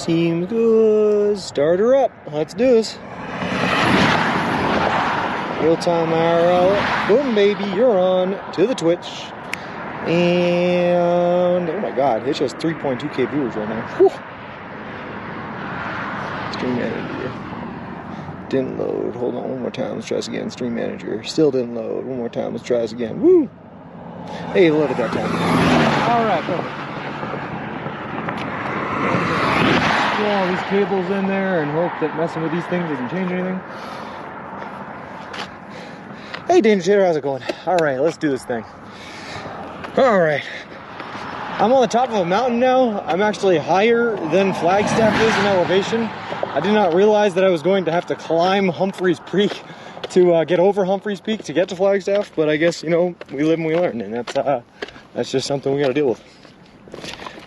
Seems good. Start her up. Let's do this. Real-time IRL. Boom, baby. You're on to the Twitch. And, oh my god, it shows 3.2k viewers right now. Whew. Stream Manager. Didn't load. Hold on one more time. Let's try this again. Stream Manager. Still didn't load. One more time. Let's try this again. Woo! Hey, it loaded that time. Alright, perfect. Throw all these cables in there and hope that messing with these things doesn't change anything. Hey, Danger Tater, how's it going? Alright, let's do this thing. Alright. I'm on the top of a mountain now. I'm actually higher than Flagstaff is in elevation. I did not realize that I was going to have to climb Humphreys Peak to get over Humphreys Peak to get to Flagstaff, but I guess, you know, we live and we learn, and that's just something we gotta deal with.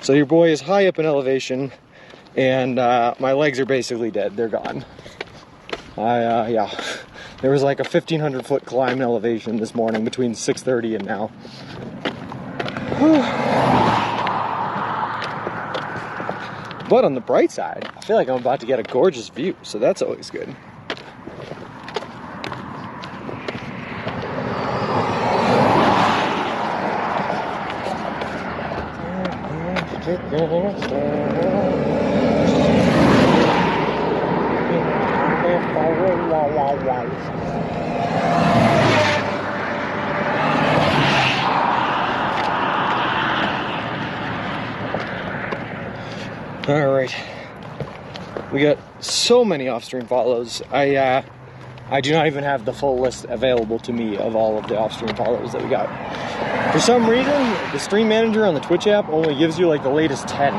So your boy is high up in elevation, and my legs are basically dead. They're gone. Yeah. There was like a 1,500 foot climb in elevation this morning between 6:30 and now. But on the bright side, I feel like I'm about to get a gorgeous view, so that's always good. All right, we got so many off-stream follows. I do not even have the full list available to me of all of the off-stream follows that we got. For some reason, the stream manager on the Twitch app only gives you like the latest 10.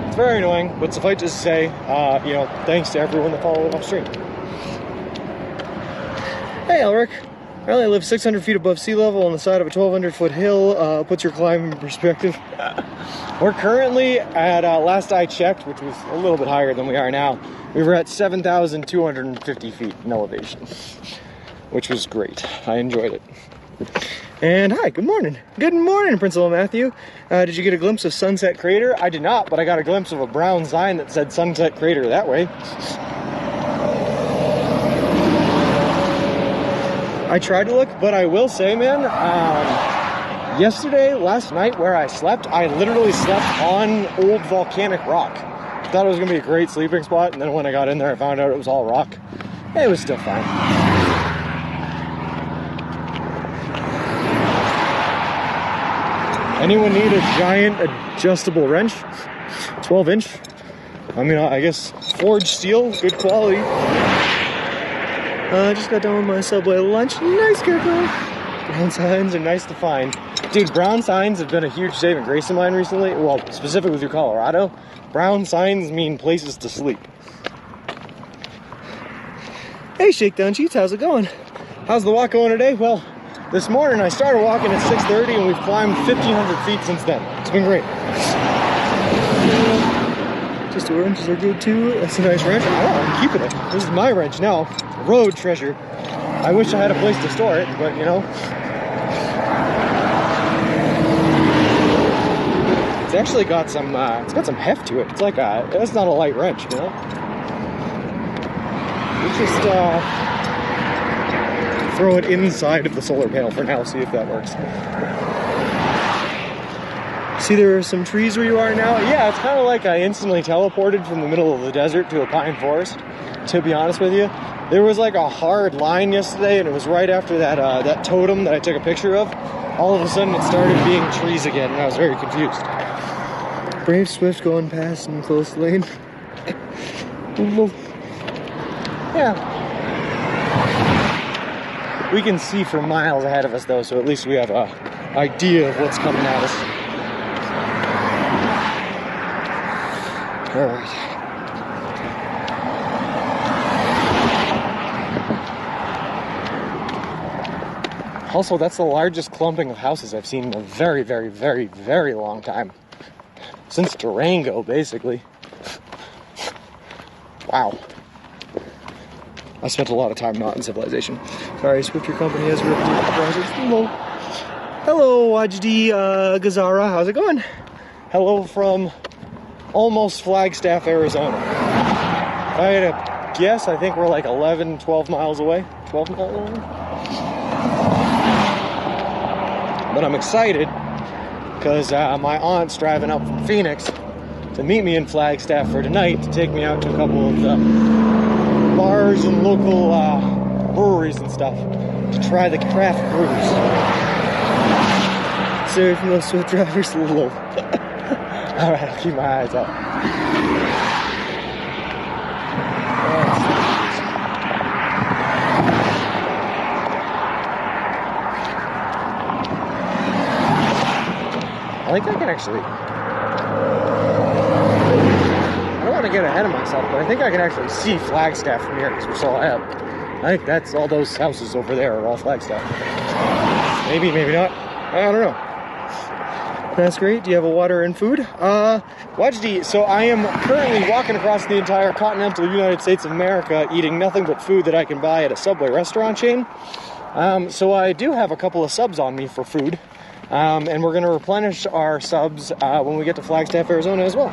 It's very annoying, but suffice to say, you know, thanks to everyone that followed off-stream. Hey, Elric. I only live 600 feet above sea level on the side of a 1,200 foot hill. Puts your climb in perspective. We're currently at, last I checked, which was a little bit higher than we are now, we were at 7,250 feet in elevation, which was great. I enjoyed it. And hi, good morning. Good morning, Principal Matthew. Did you get a glimpse of Sunset Crater? I did not, but I got a glimpse of a brown sign that said Sunset Crater that way. I tried to look, but I will say, man, last night where I slept, I literally slept on old volcanic rock. I thought it was going to be a great sleeping spot, and then when I got in there, I found out it was all rock. It was still fine. Anyone need a giant adjustable wrench? 12-inch? I mean, I guess forged steel, good quality. Just got done with my Subway lunch. Nice, good girl. Brown signs are nice to find. Dude, brown signs have been a huge saving grace of mine recently. Well, specifically through Colorado. Brown signs mean places to sleep. Hey, Shakedown Cheats, how's it going? How's the walk going today? Well, this morning I started walking at 6:30 and we've climbed 1,500 feet since then. It's been great. Just wrenches are good too. That's a nice wrench. Oh, I'm keeping it. This is my wrench now. Road treasure. I wish I had a place to store it, but you know. It's actually got some heft to it. It's like it's not a light wrench, you know. Let's just throw it inside of the solar panel for now, see if that works. See, there are some trees where you are now. Yeah, it's kind of like I instantly teleported from the middle of the desert to a pine forest, to be honest with you. There was like a hard line yesterday, and it was right after that totem that I took a picture of. All of a sudden, it started being trees again, and I was very confused. Brave Swift going past in close lane. Yeah. We can see for miles ahead of us, though, so at least we have an idea of what's coming at us. All right. Also, that's the largest clumping of houses I've seen in a very, very, very, very long time. Since Durango, basically. Wow. I spent a lot of time not in civilization. Sorry, Swift, your company has ripped the browsers. Hello. Hello, Wajdi Gazara. How's it going? Hello from almost Flagstaff, Arizona. If I had to guess, I think we're like 11, 12 miles away. 12 miles away? But I'm excited because my aunt's driving up from Phoenix to meet me in Flagstaff for tonight to take me out to a couple of the bars and local breweries and stuff to try the craft brews. Sorry for those Swift drivers, a little. Alright, I'll keep my eyes out. I think I can actually, I don't want to get ahead of myself, but I think I can actually see Flagstaff from here because we're so high up. I think that's all those houses over there are all Flagstaff. Maybe, maybe not. I don't know. That's great. Do you have a water and food? Wajdi, so I am currently walking across the entire continental United States of America eating nothing but food that I can buy at a Subway restaurant chain. So I do have a couple of subs on me for food. And we're going to replenish our subs when we get to Flagstaff, Arizona as well.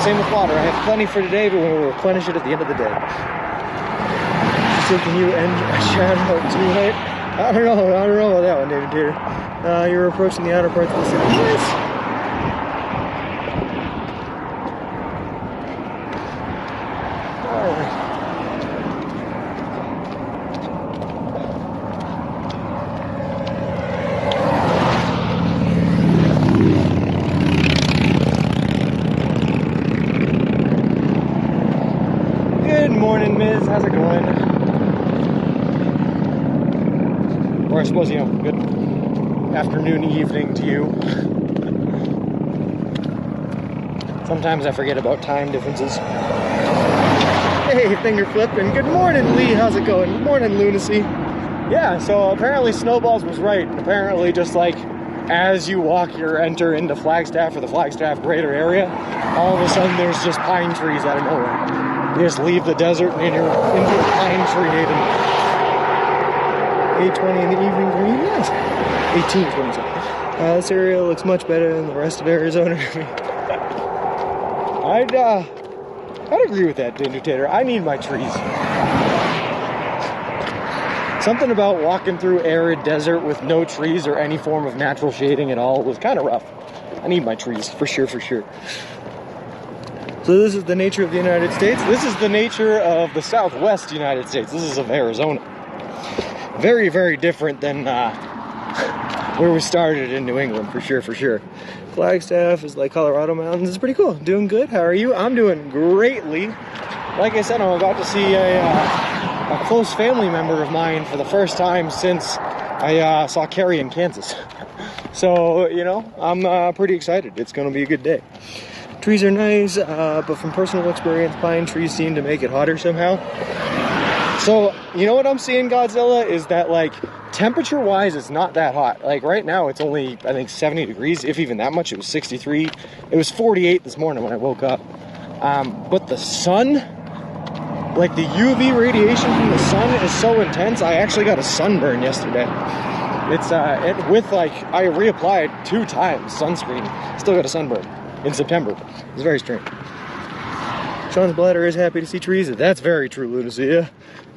Same with water. I have plenty for today, but we'll replenish it at the end of the day. So can you end a shout out tonight? I don't know about that one, David Tater. You're approaching the outer parts of the city. Yes. All right. Good morning, Miz. How's it going? Or I suppose, you know, good afternoon, evening to you. Sometimes I forget about time differences. Hey, finger flipping. Good morning, Lee. How's it going? Good morning, Lunacy. Yeah, so apparently Snowballs was right. Apparently just like as you walk, you enter into Flagstaff or the Flagstaff greater area, all of a sudden there's just pine trees out of nowhere. You just leave the desert and you're into a pine tree haven. 8:20 in the evening for me? Yes. 18:20. This area looks much better than the rest of Arizona to me. I'd agree with that, Danger Tater. I need my trees. Something about walking through arid desert with no trees or any form of natural shading at all was kind of rough. I need my trees, for sure, for sure. So this is the nature of the United States. This is the nature of the Southwest United States. This is of Arizona. Very, very different than where we started in New England, for sure, for sure. Flagstaff is like Colorado Mountains. It's pretty cool. Doing good. How are you? I'm doing greatly. Like I said, I'm about to see a close family member of mine for the first time since I saw Carrie in Kansas. So, you know, I'm pretty excited. It's going to be a good day. Trees are nice, but from personal experience, pine trees seem to make it hotter somehow. So, you know what I'm seeing, Godzilla, is that, like, temperature-wise, it's not that hot. Like, right now, it's only, I think, 70 degrees, if even that much. It was 63. It was 48 this morning when I woke up. But the sun, like, the UV radiation from the sun is so intense, I actually got a sunburn yesterday. It's, I reapplied 2 times sunscreen. Still got a sunburn in September. It's very strange. Sean's bladder is happy to see trees. That's very true, Lunacy. Yeah.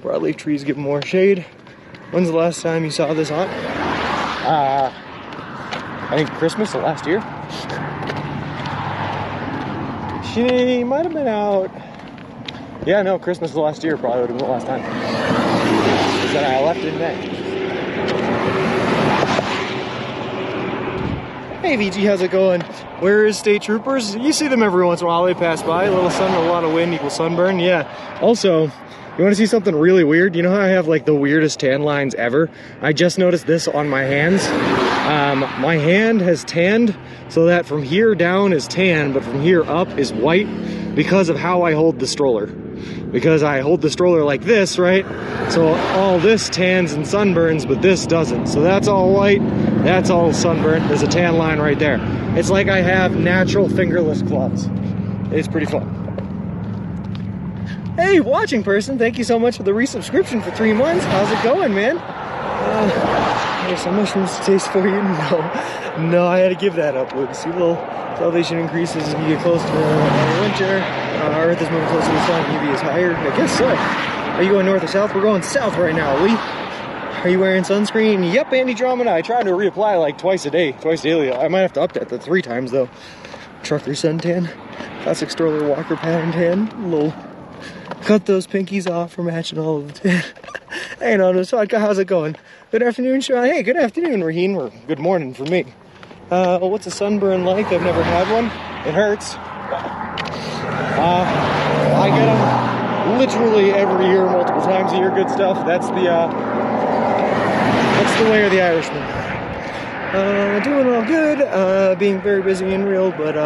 Broadleaf trees give more shade. When's the last time you saw this aunt? I think Christmas of last year. She might have been out. Yeah, no, Christmas of last year probably would have been the last time. Because then I left in May. Hey VG, how's it going? Where is State Troopers? You see them every once in a while. They pass by. A little sun, a lot of wind equals sunburn. Yeah. Also, you want to see something really weird? You know how I have like the weirdest tan lines ever? I just noticed this on my hands. My hand has tanned so that from here down is tan, but from here up is white because of how I hold the stroller. Because I hold the stroller like this, right? So all this tans and sunburns, but this doesn't. So that's all white, that's all sunburnt. There's a tan line right there. It's like I have natural fingerless gloves. It's pretty fun. Hey, watching person, thank you so much for the resubscription for 3 months. How's it going, man? There's some mushrooms to taste for you. No, I had to give that up. With sea level elevation increases as you get close to winter. Our Earth is moving closer to the sun. UV is higher. I guess so. Are you going north or south? We're going south right now, Lee. Are you wearing sunscreen? Yep, Andy Drummond. I try to reapply like twice daily. I might have to update that 3 times though. Trucker suntan, classic stroller walker pattern tan. Lol. Cut those pinkies off for matching all of the tan. Hey, no, how's it going? Good afternoon, Sean. Hey, good afternoon, Raheen. Or good morning for me. What's a sunburn like? I've never had one. It hurts. I get them literally every year, multiple times a year. Good stuff. That's the way of the Irishman. Doing all good. Being very busy and real, but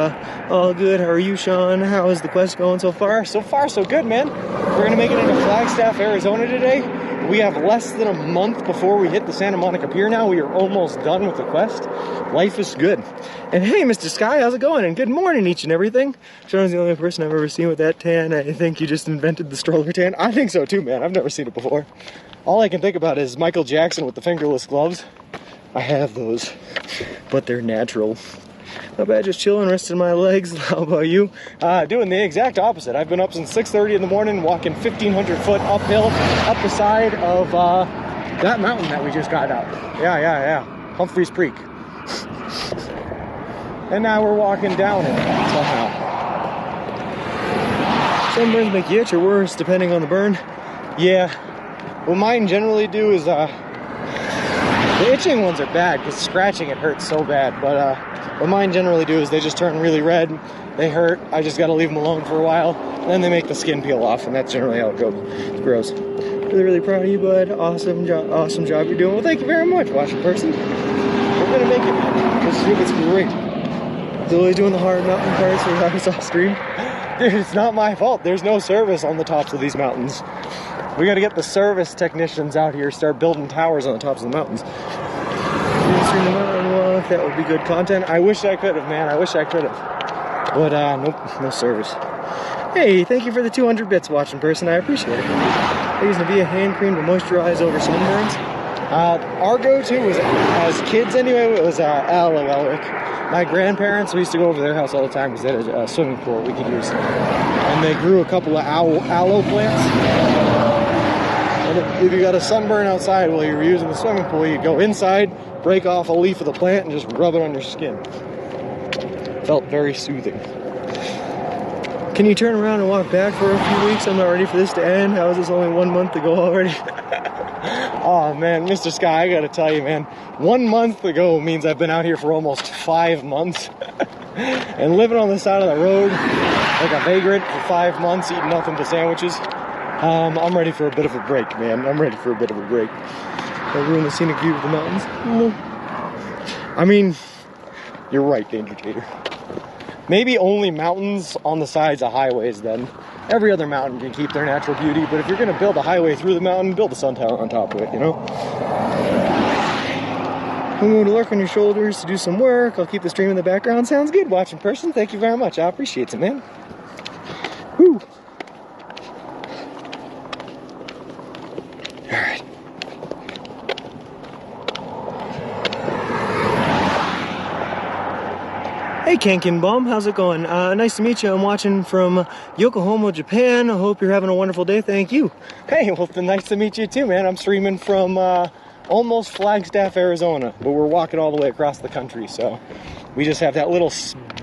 all good. How are you, Sean? How is the quest going so far? So far, so good, man. We're gonna make it into Flagstaff, Arizona today. We have less than a month before we hit the Santa Monica Pier now. We are almost done with the quest. Life is good. And hey, Mr. Sky, how's it going? And good morning, each and everything. Sean's the only person I've ever seen with that tan. I think you just invented the stroller tan. I think so too, man. I've never seen it before. All I can think about is Michael Jackson with the fingerless gloves. I have those, but they're natural. Not bad, just chilling, resting my legs. How about you? Doing the exact opposite. I've been up since 6:30 in the morning, walking 1,500 foot uphill, up the side of that mountain that we just got out. Yeah. Humphreys Creek. And now we're walking down it somehow. Some burns make you itch or worse, depending on the burn. Yeah. What mine generally do is, the itching ones are bad, because scratching it hurts so bad, but what mine generally do is they just turn really red, they hurt, I just gotta leave them alone for a while, then they make the skin peel off, and that's generally how it goes. It's gross. Really proud of you, bud. Awesome job you're doing. Well, thank you very much, watching person. We're gonna make it, man. It's great. Always doing the hard mountain parts where I was off stream. Dude, it's not my fault. There's no service on the tops of these mountains. We gotta get the service technicians out here, start building towers on the tops of the mountains. Stream the mountain walk, that would be good content. I wish I could have, man. I wish I could have. But nope, no service. Hey, thank you for the 200 bits, watching person. I appreciate it. I use Nivea hand cream to moisturize over sunburns. Our go-to was, as kids anyway, it was aloe vera. My grandparents, we used to go over to their house all the time because they had a swimming pool we could use. And they grew a couple of aloe plants. And if you got a sunburn outside while you were using the swimming pool, you go inside, break off a leaf of the plant, and just rub it on your skin. Felt very soothing. Can you turn around and walk back for a few weeks? I'm not ready for this to end. How is this only 1 month ago already? Oh man, Mr. Sky, I gotta tell you, man, 1 month ago means I've been out here for almost 5 months. And living on the side of the road like a vagrant for 5 months, eating nothing but sandwiches. I'm ready for a bit of a break, man. I'm ready for a bit of a break. I'll ruin the scenic view of the mountains. I mean, you're right, Danger Tater. Maybe only mountains on the sides of highways then. Every other mountain can keep their natural beauty, but if you're gonna build a highway through the mountain, build a sun tower on top of it, you know? I'm going to lurk on your shoulders to do some work. I'll keep the stream in the background. Sounds good, watching person. Thank you very much. I appreciate it, man. Woo! Alright. Hey Kankin Bum, how's it going? Nice to meet you. I'm watching from Yokohama, Japan. I hope you're having a wonderful day. Thank you. Hey, well, nice to meet you too, man. I'm streaming from almost Flagstaff, Arizona, but we're walking all the way across the country, so we just have that little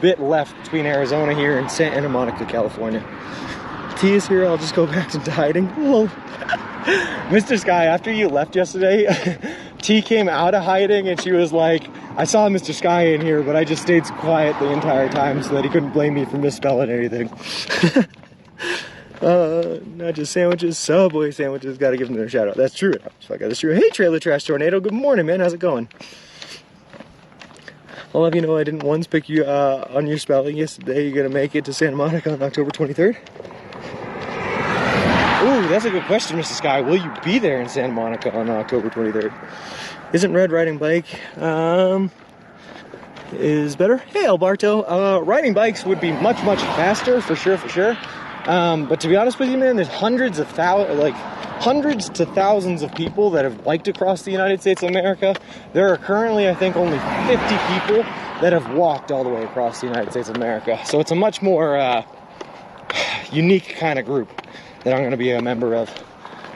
bit left between Arizona here and Santa Monica, California. T is here. I'll just go back into hiding. Whoa. Mr. Sky, after you left yesterday, T came out of hiding and she was like, I saw Mr. Sky in here, but I just stayed quiet the entire time so that he couldn't blame me for misspelling anything. Not just sandwiches, Subway sandwiches. Gotta give them their shout out. That's true. That's true. Hey, Trailer Trash Tornado. Good morning, man. How's it going? I'll have you know I didn't once pick you on your spelling yesterday. You're gonna make it to Santa Monica on October 23rd? Ooh, that's a good question, Mr. Sky. Will you be there in Santa Monica on October 23rd? Isn't red riding bike is better? Hey, Alberto. Riding bikes would be much faster, for sure. But to be honest with you, man, there's hundreds of thousands, like hundreds to thousands of people that have biked across the United States of America. There are currently, I think, only 50 people that have walked all the way across the United States of America. So it's a much more unique kind of group that I'm going to be a member of.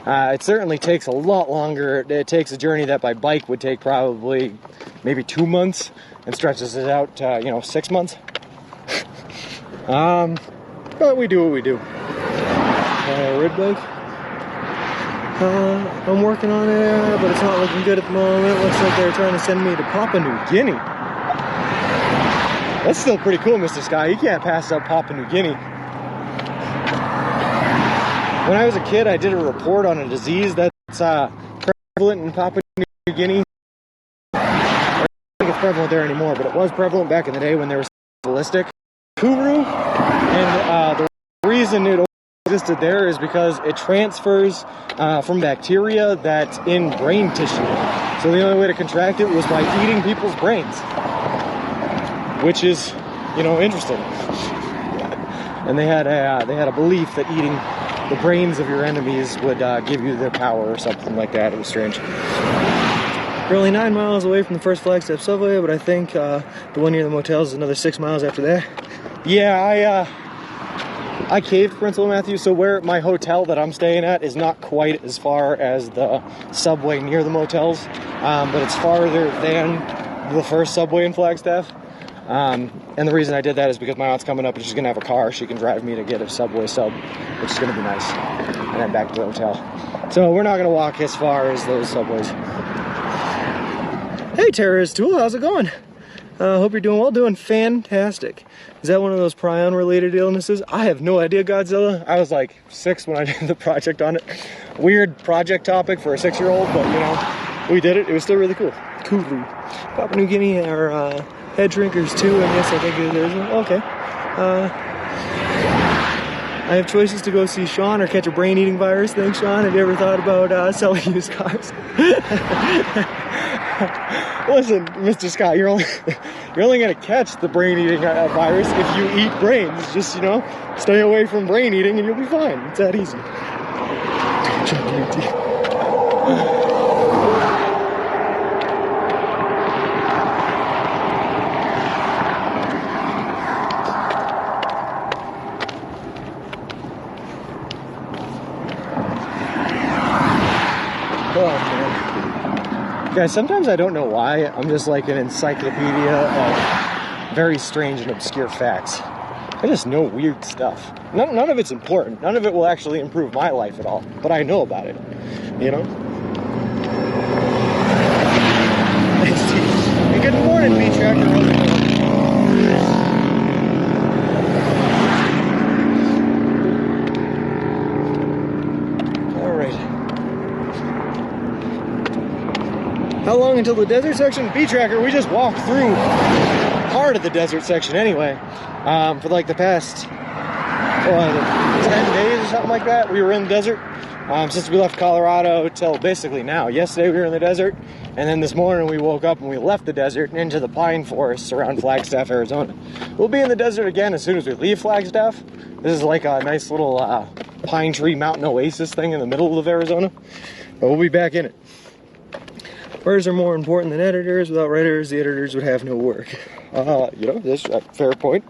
It certainly takes a lot longer. It takes a journey that by bike would take probably maybe 2 months and stretches it out to, 6 months. But we do what we do. Red bike. I'm working on it, but it's not looking good at the moment. Looks like they're trying to send me to Papua New Guinea. That's still pretty cool, Mr. Sky. You can't pass up Papua New Guinea. When I was a kid, I did a report on a disease that's prevalent in Papua New Guinea. I don't think it's prevalent there anymore, but it was prevalent back in the day when they were ballistic. Kuru, and the reason it existed there is because it transfers from bacteria that's in brain tissue. So the only way to contract it was by eating people's brains, which is, interesting. And they had a belief that eating the brains of your enemies would give you their power or something like that. It was strange. We're only 9 miles away from the first Flagstaff subway, but I think the one near the motel is another 6 miles after that. Yeah, I caved Principal Matthew, so where my hotel that I'm staying at is not quite as far as the subway near the motels, but it's farther than the first subway in Flagstaff. And the reason I did that is because my aunt's coming up and she's going to have a car. She can drive me to get a subway sub, which is going to be nice. And then back to the hotel. So we're not going to walk as far as those subways. Hey, Terrorist Tool, how's it going? Hope you're doing well. Doing fantastic. Is that one of those prion-related illnesses? I have no idea, Godzilla. I was like 6 when I did the project on it. Weird project topic for a 6-year-old, but we did it. It was still really cool. Cool. Papua New Guinea are head shrinkers too, and yes, I think there's one. Okay. I have choices to go see Sean or catch a brain-eating virus. Thanks, Sean. Have you ever thought about selling used cars? Listen, Mr. Scott, you're only going to catch the brain-eating virus if you eat brains. Just, stay away from brain eating and you'll be fine. It's that easy. Oh, man. Guys, sometimes I don't know why. I'm just like an encyclopedia of very strange and obscure facts. I just know weird stuff. None of it's important. None of it will actually improve my life at all. But I know about it. Hey, good morning, Beach Tractor. How long until the desert section? B-Tracker, we just walked through part of the desert section anyway. For like the past 10 days or something like that, we were in the desert. Since we left Colorado till basically now. Yesterday we were in the desert, and then this morning we woke up and we left the desert and into the pine forests around Flagstaff, Arizona. We'll be in the desert again as soon as we leave Flagstaff. This is like a nice little pine tree mountain oasis thing in the middle of Arizona. But we'll be back in it. Words are more important than editors. Without writers, the editors would have no work. That's a fair point.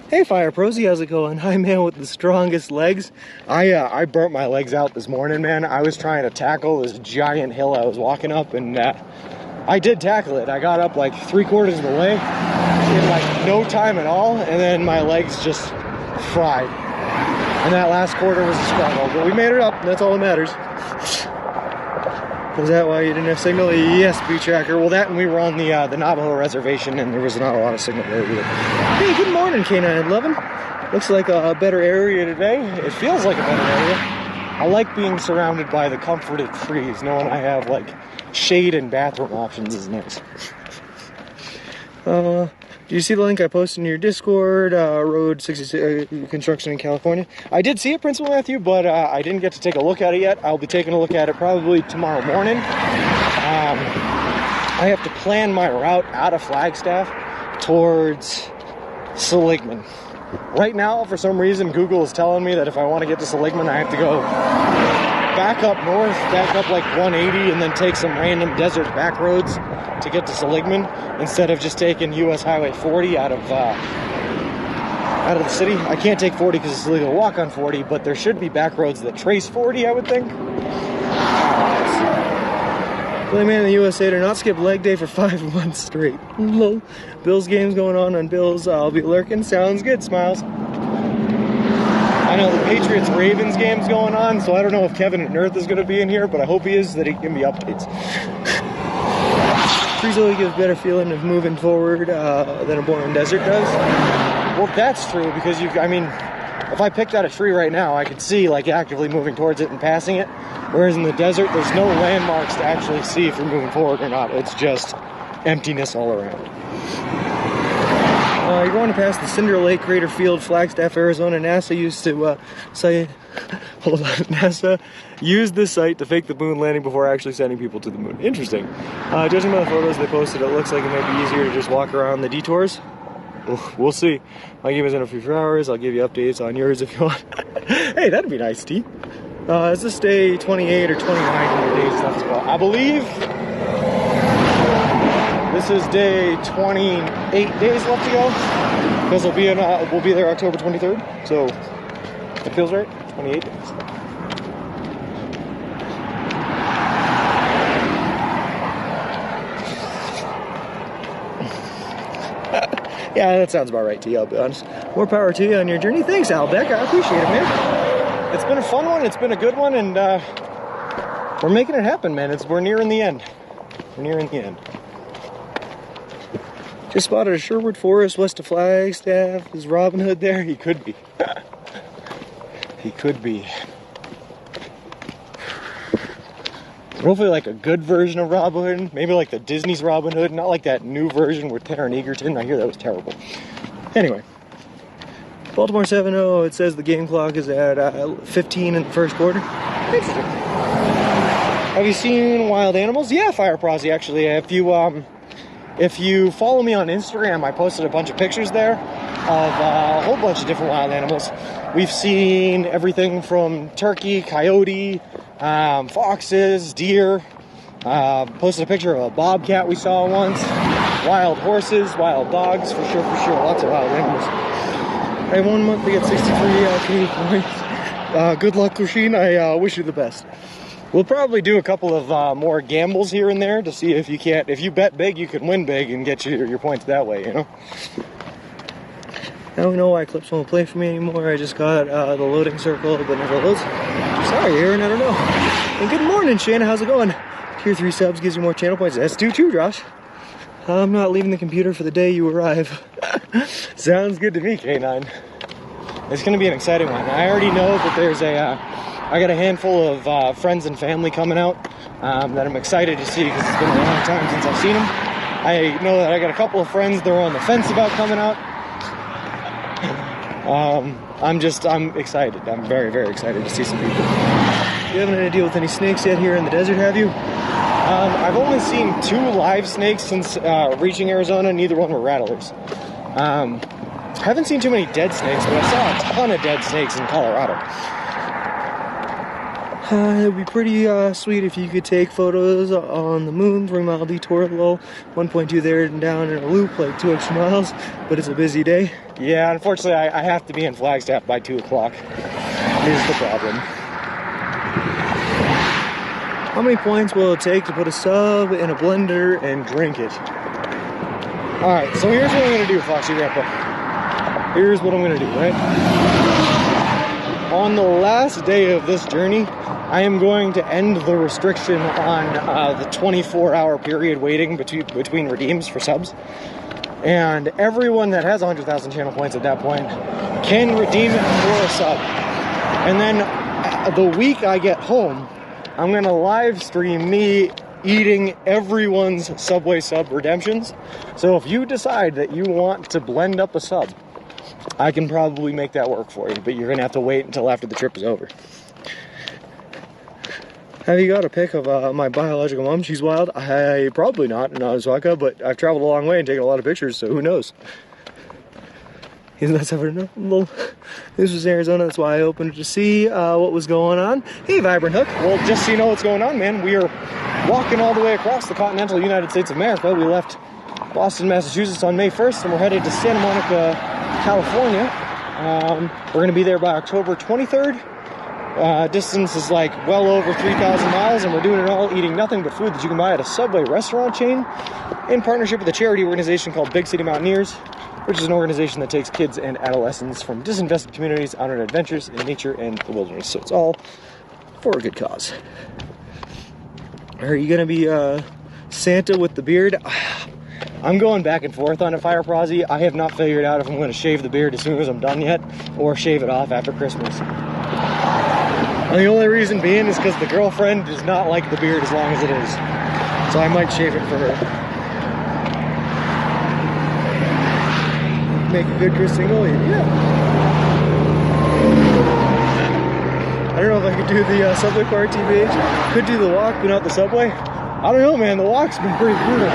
Hey, Fire Prosy, how's it going? Hi, man with the strongest legs. I burnt my legs out this morning, man. I was trying to tackle this giant hill I was walking up, and I did tackle it. I got up like 3/4 of the way in like no time at all, and then my legs just fried. And that last quarter was a struggle, but we made it up, and that's all that matters. Was that why you didn't have signal? Yes, B-Tracker. Well, that and we were on the Navajo reservation, and there was not a lot of signal there either. Hey, good morning, K911. Looks like a better area today. It feels like a better area. I like being surrounded by the comfort of trees. Knowing I have, like, shade and bathroom options is nice. Do you see the link I posted in your Discord, Road 66 construction in California? I did see it, Principal Matthew, but I didn't get to take a look at it yet. I'll be taking a look at it probably tomorrow morning. I have to plan my route out of Flagstaff towards Seligman. Right now, for some reason, Google is telling me that if I want to get to Seligman, I have to go back up north, back up like 180, and then take some random desert back roads to get to Seligman instead of just taking US Highway 40 out of the city. I can't take 40 because it's illegal to walk on 40, but there should be back roads that trace 40, I would think. Billy Man in the USA did not skip leg day for 5 months straight. Lol. Bills game's going on Bills. I'll be lurking. Sounds good, Smiles. I know the Patriots-Ravens game's going on, so I don't know if Kevin at Earth is going to be in here, but I hope he is, so that he can give me updates. Trees only gives a better feeling of moving forward than a boring desert does. Well, that's true, because if I picked out a tree right now, I could see like actively moving towards it and passing it. Whereas in the desert, there's no landmarks to actually see if you're moving forward or not. It's just emptiness all around. You're going to pass the Cinder Lake Crater Field, Flagstaff, Arizona. NASA used to NASA used this site to fake the moon landing before actually sending people to the moon. Interesting. Judging by the photos they posted, it looks like it might be easier to just walk around the detours. We'll see. My game is in a few hours. I'll give you updates on yours if you want. Hey, that'd be nice, T. Is this day 28 or 29 in your days left to go? I believe this is day 28 days left to go. Because we'll be there October 23rd. So it feels right. 28 days. Yeah, that sounds about right to you, I'll be honest. More power to you on your journey. Thanks, Albeck. I appreciate it, man. It's been a fun one. It's been a good one, and we're making it happen, man. We're nearing the end. We're nearing the end. Just spotted a Sherwood Forest west of Flagstaff. Is Robin Hood there? He could be. He could be. Hopefully like a good version of Robin Hood, maybe like the Disney's Robin Hood, not like that new version with Taron Egerton. I hear that was terrible. Anyway, Baltimore 7-0, it says the game clock is at 15 in the first quarter. Interesting. Have you seen wild animals? Yeah, Fire Prosy, actually. If you follow me on Instagram, I posted a bunch of pictures there of a whole bunch of different wild animals. We've seen everything from turkey, coyote, foxes, deer, posted a picture of a bobcat we saw once, wild horses, wild dogs, for sure, lots of wild animals. I have 1 month to get 63 KD points. Good luck, Kushin. I wish you the best. We'll probably do a couple of more gambles here and there to see if you bet big, you can win big and get your points that way, you know? I don't know why Clips won't play for me anymore. I just got the loading circle, but never loads. Sorry, Aaron, I don't know. And good morning, Shana. How's it going? Tier 3 subs gives you more channel points. That's true, Josh. I'm not leaving the computer for the day you arrive. Sounds good to me, K9. It's going to be an exciting one. I already know that there's I got a handful of friends and family coming out that I'm excited to see because it's been a long time since I've seen them. I know that I got a couple of friends that are on the fence about coming out. I'm excited. I'm very, very excited to see some people. You haven't had to deal with any snakes yet here in the desert, have you? I've only seen 2 live snakes since reaching Arizona. Neither one were rattlers. Haven't seen too many dead snakes, but I saw a ton of dead snakes in Colorado. It would be pretty sweet if you could take photos on the moon, 3-mile detour, lol, 1.2 there and down in a loop, like 2 extra miles, but it's a busy day. Yeah, unfortunately, I have to be in Flagstaff by 2 o'clock. Here's the problem. How many points will it take to put a sub in a blender and drink it? Alright, so here's what I'm going to do, Foxy Grandpa. Here's what I'm going to do, right? On the last day of this journey, I am going to end the restriction on the 24-hour period waiting between redeems for subs. And everyone that has 100,000 channel points at that point can redeem it for a sub. And then the week I get home, I'm going to live stream me eating everyone's Subway sub redemptions. So if you decide that you want to blend up a sub, I can probably make that work for you, but you're going to have to wait until after the trip is over. Have you got a pic of my biological mom? She's wild. Probably not in Osaka, but I've traveled a long way and taken a lot of pictures, so who knows? Isn't that ever This was Arizona, that's why I opened to see what was going on. Hey, Vibrant Hook. Well, just so you know what's going on, man, we are walking all the way across the continental United States of America. We left Boston, Massachusetts on May 1st, and we're headed to Santa Monica, California. We're gonna be there by October 23rd. Distance is like well over 3,000 miles, and we're doing it all eating nothing but food that you can buy at a Subway restaurant chain in partnership with a charity organization called Big City Mountaineers, which is an organization that takes kids and adolescents from disinvested communities on adventures in nature and the wilderness. So it's all for a good cause. Are you gonna be Santa with the beard? I'm going back and forth on a Fire Prozzy. I have not figured out if I'm gonna shave the beard as soon as I'm done yet, or shave it off after Christmas. And the only reason being is because the girlfriend does not like the beard as long as it is. So I might shave it for her. Make a good Chris single? Yeah. I don't know if I could do the subway part, TBH. Could do the walk, but not the subway. I don't know, man. The walk's been pretty brutal.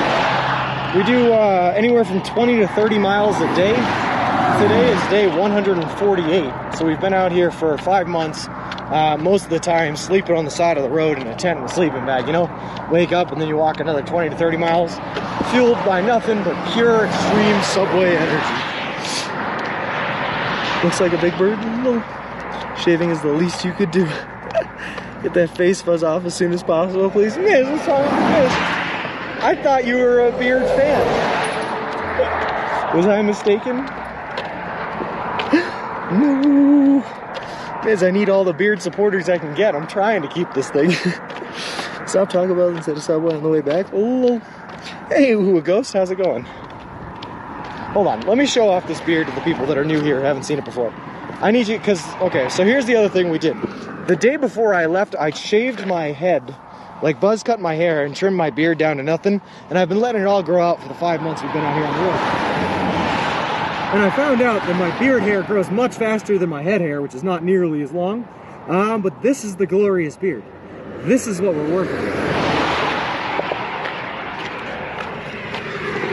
We do anywhere from 20 to 30 miles a day. Today is day 148. So we've been out here for 5 months. Most of the time sleeping on the side of the road in a tent and a sleeping bag, you know? Wake up and then you walk another 20 to 30 miles, fueled by nothing but pure extreme subway energy. Looks like a big bird. Shaving is the least you could do. Get that face fuzz off as soon as possible, please. Miz, what's wrong with Miz? I thought you were a beard fan. Was I mistaken? No. Miz, I need all the beard supporters I can get. I'm trying to keep this thing. Stop talking about it instead of Subway on the way back. Oh. Hey, a ghost, how's it going? Hold on, let me show off this beard to the people that are new here, haven't seen it before. I need you, okay, so here's the other thing we did. The day before I left, I shaved my head, like buzz cut my hair and trimmed my beard down to nothing, and I've been letting it all grow out for the 5 months we've been out here on the road. And I found out that my beard hair grows much faster than my head hair, which is not nearly as long, but this is the glorious beard. This is what we're working with.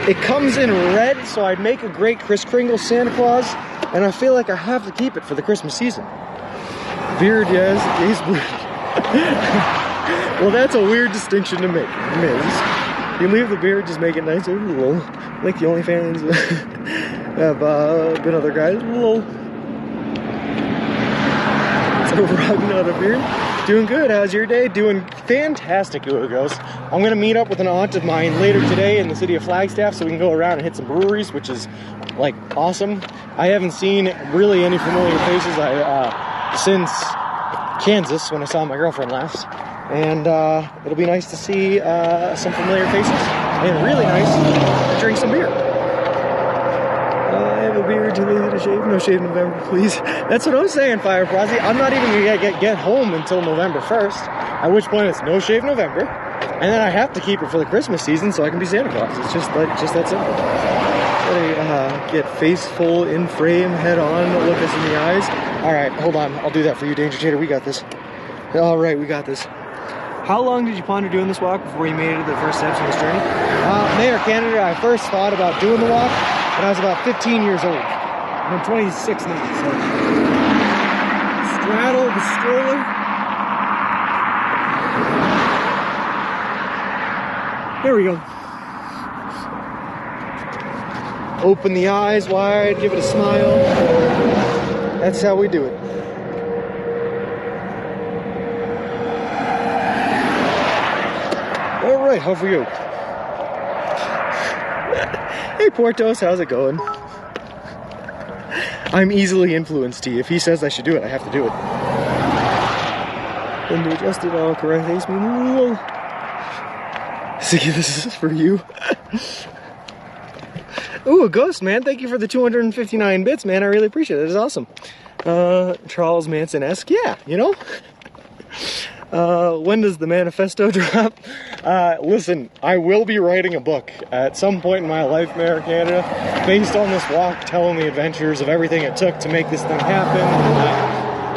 It comes in red, so I'd make a great Kris Kringle Santa Claus, and I feel like I have to keep it for the Christmas season. Beard, yes, gaze beard. Well, that's a weird distinction to make, Miz. You leave the beard, just make it nicer. Lol. Like the only fans have been other guys. Lol. So rocking out a beard. Doing good. How's your day? Doing fantastic, Ghost. I'm gonna meet up with an aunt of mine later today in the city of Flagstaff, so we can go around and hit some breweries, which is like awesome. I haven't seen really any familiar faces since Kansas when I saw my girlfriend last, and it'll be nice to see some familiar faces, and really nice to drink some beer. I have a beard too lazy to shave. No shave November, please. That's what I'm saying, Fire Prozzy. I'm not even gonna get home until November 1st, at which point it's no shave November, and then I have to keep it for the Christmas season so I can be Santa Claus. It's just that simple. Get face full in frame, head on, look us in the eyes. All right, hold on. I'll do that for you, Danger Tater. We got this. All right, we got this. How long did you ponder doing this walk before you made it to the first steps in this journey? Mayor Canada, I first thought about doing the walk when I was about 15 years old. I'm 26 now, so. Straddle the stroller. There we go. Open the eyes wide, give it a smile. That's how we do it. All right, how for you? Hey Portos, how's it going? I'm easily influenced, T. If he says I should do it, I have to do it. Then to adjust it all correct, face me. See, this is for you. Ooh, a ghost, man. Thank you for the 259 bits, man. I really appreciate it. It's awesome. Charles Manson-esque. Yeah, you know? When does the manifesto drop? Listen, I will be writing a book at some point in my life, Mayor Canada, based on this walk, telling the adventures of everything it took to make this thing happen,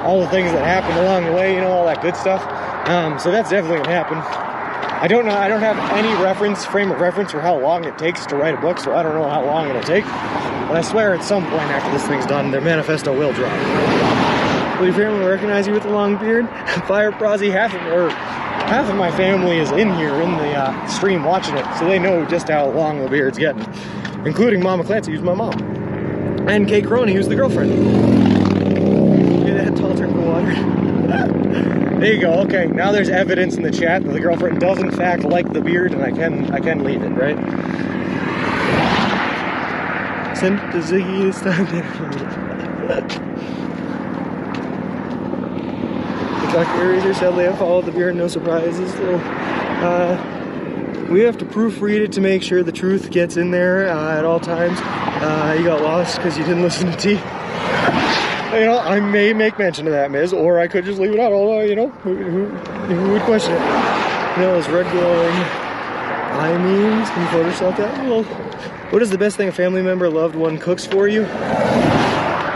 all the things that happened along the way, you know, all that good stuff. So that's definitely gonna happen. I don't know, I don't have any frame of reference for how long it takes to write a book, so I don't know how long it'll take. But I swear at some point after this thing's done, their manifesto will drop. Will your family recognize you with a long beard? Fire Prozzy, half of my family is in here in the stream watching it, so they know just how long the beard's getting. Including Mama Clancy, who's my mom. And Kate Crony, who's the girlfriend. Get that tall drink of water. There you go. Okay, now there's evidence in the chat that the girlfriend does in fact like the beard, and I can leave it, right? Send it to Ziggy this time. The Dr. Eraser sadly I followed the beard, no surprises. So, we have to proofread it to make sure the truth gets in there at all times. You got lost because you didn't listen to T. You know, I may make mention of that, Miz, or I could just leave it out, although, you know, who would question it? You know, those red glowing eye memes, can you Photoshop that? Well, what is the best thing a family member, loved one cooks for you?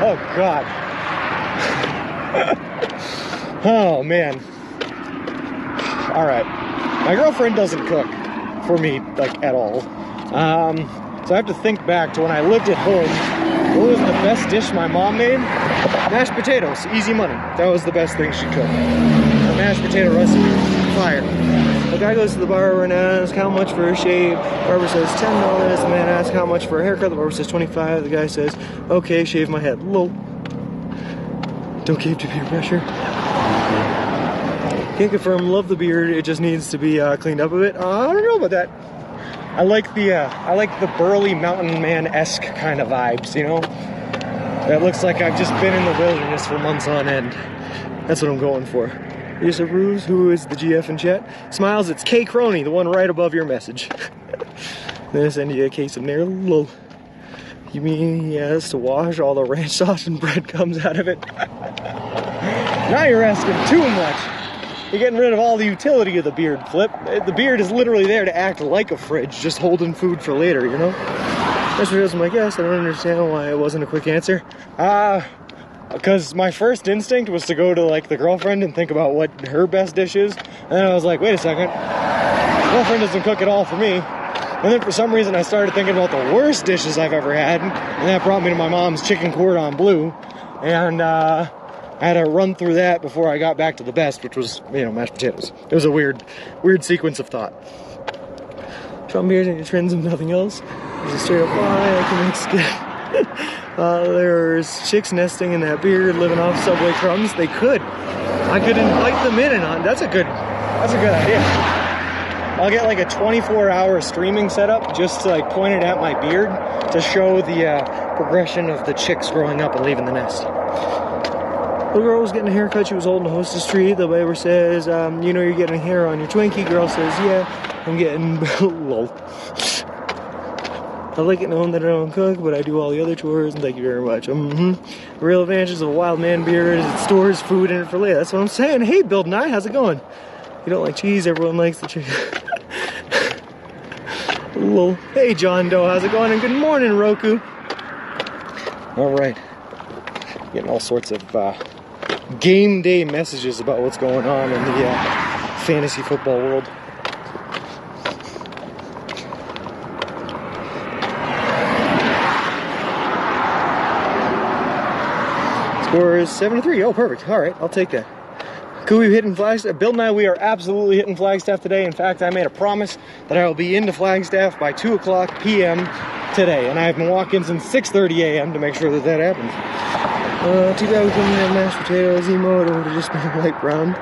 Oh, God. Oh, man. All right. My girlfriend doesn't cook for me, like, at all. So I have to think back to when I lived at home. What was the best dish my mom made? Mashed potatoes, easy money. That was the best thing she cooked. The mashed potato recipe, fire. The guy goes to the barber and asks how much for a shave. Barber says $10. The man asks how much for a haircut. The barber says $25. The guy says, okay, shave my head. Lol. Don't cave to peer pressure. Can't confirm, love the beard. It just needs to be cleaned up a bit. I don't know about that. I like the burly mountain man-esque kind of vibes, you know? That looks like I've just been in the wilderness for months on end. That's what I'm going for. Here's a ruse. Who is the GF in chat? Smiles, it's K Crony, the one right above your message. Then I send you a case of Nair. Lol. You mean he has to wash all the ranch sauce and bread comes out of it? Now you're asking too much. You're getting rid of all the utility of the beard, Flip. The beard is literally there to act like a fridge, just holding food for later, you know? That's what I'm like, yes, I don't understand why it wasn't a quick answer. Because my first instinct was to go to, like, the girlfriend and think about what her best dish is. And then I was like, wait a second. Girlfriend doesn't cook at all for me. And then for some reason I started thinking about the worst dishes I've ever had. And that brought me to my mom's chicken cordon bleu. And, I had to run through that before I got back to the best, which was, you know, mashed potatoes. It was a weird sequence of thought. Trump beers and your trends and nothing else. There's a straight up lie, I can make skip. There's chicks nesting in that beard, living off Subway crumbs. They could. I could invite them in and on. That's a good idea. I'll get like a 24-hour streaming setup just to like point it at my beard to show the progression of the chicks growing up and leaving the nest. Little girl was getting a haircut, she was holding a hostess tree. The barber says, you know you're getting hair on your Twinkie. Girl says, yeah, I'm getting lol. I like it knowing that I don't cook, but I do all the other chores, and thank you very much. The real advantages of a wild man beard is it stores food in it for later. That's what I'm saying. Hey, Bill Nye, how's it going? You don't like cheese, everyone likes the chicken. Lol. Hey, John Doe, how's it going? And good morning, Roku. All right. Getting all sorts of game day messages about what's going on in the fantasy football world. Score is 7-3. Oh, perfect. All right, I'll take that. Could we be hitting Flagstaff? Bill and I, we are absolutely hitting Flagstaff today. In fact, I made a promise that I will be into Flagstaff by 2 o'clock p.m. today, and I have been walking since 6:30 a.m. to make sure that that happens. Too bad we couldn't have mashed potatoes emote, it would have just been light brown.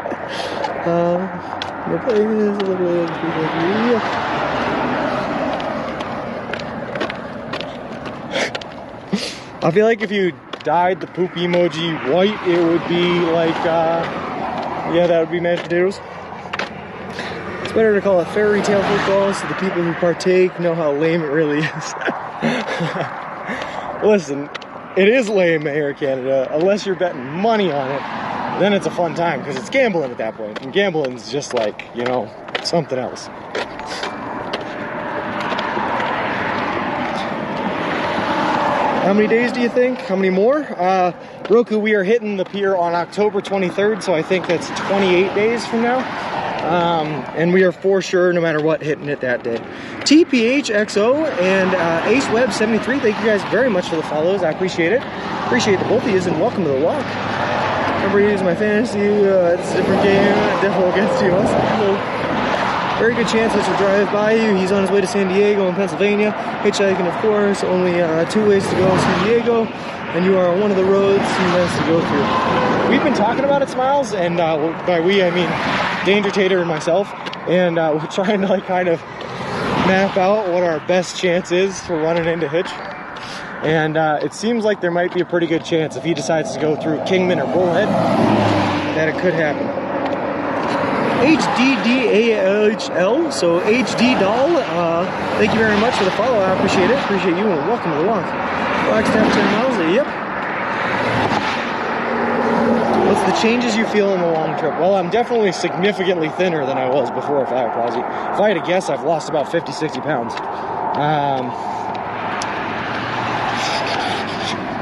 I feel like if you dyed the poop emoji white, it would be like, yeah, that would be mashed potatoes. It's better to call it fairy tale football so the people who partake know how lame it really is. Listen, it is lame here in Canada, unless you're betting money on it. Then it's a fun time, because it's gambling at that point. And gambling's just like, you know, something else. How many days do you think? How many more? Roku, we are hitting the pier on October 23rd, so I think that's 28 days from now. And we are for sure, no matter what, hitting it that day. TPHXO and AceWeb73, thank you guys very much for the follows. I appreciate it. Appreciate the both of you, and welcome to the walk. Remember, use my fantasy. It's a different game. Difficult against you. Very good chance that he'll drive by you. He's on his way to San Diego in Pennsylvania. Hitchhiking, of course. Only 2 ways to go to San Diego, and you are on one of the roads he has to go through. We've been talking about it, Smiles, and by we I mean Danger Tater and myself, and we're trying to like kind of map out what our best chance is for running into Hitch. And it seems like there might be a pretty good chance if he decides to go through Kingman or Bullhead that it could happen. HDDAHL, so HD Doll, thank you very much for the follow. I appreciate it. Appreciate you, and welcome to the walk. Flagstaff 10 miles, yep. What's the changes you feel in the long trip? Well, I'm definitely significantly thinner than I was before Fire Plazzy. If I had to guess, I've lost about 50, 60 pounds.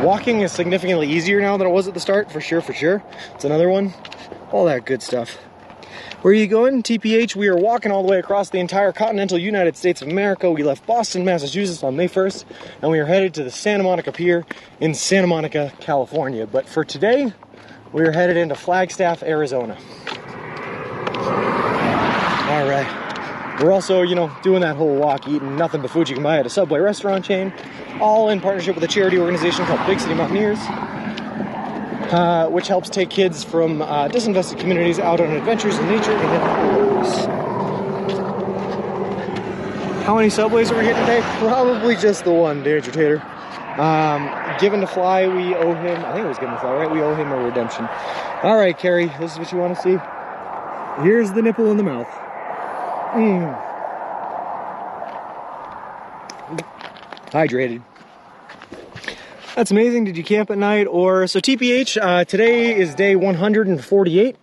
Walking is significantly easier now than it was at the start, for sure, for sure. It's another one. All that good stuff. Where are you going? TPH, we are walking all the way across the entire continental United States of America. We left Boston, Massachusetts on May 1st, and we are headed to the Santa Monica Pier in Santa Monica, California. But for today, we are headed into Flagstaff, Arizona. All right. We're also, you know, doing that whole walk, eating nothing but food you can buy at a Subway restaurant chain, all in partnership with a charity organization called Big City Mountaineers, which helps take kids from disinvested communities out on adventures in nature and outdoors. How many Subways are we hitting today? Probably just the one, Danger Tater. Given to Fly, we owe him, I think it was Given to Fly, right? We owe him a redemption. All right, Carrie, this is what you want to see. Here's the nipple in the mouth. Hydrated. That's amazing. Did you camp at night? Or so TPH, today is day 148.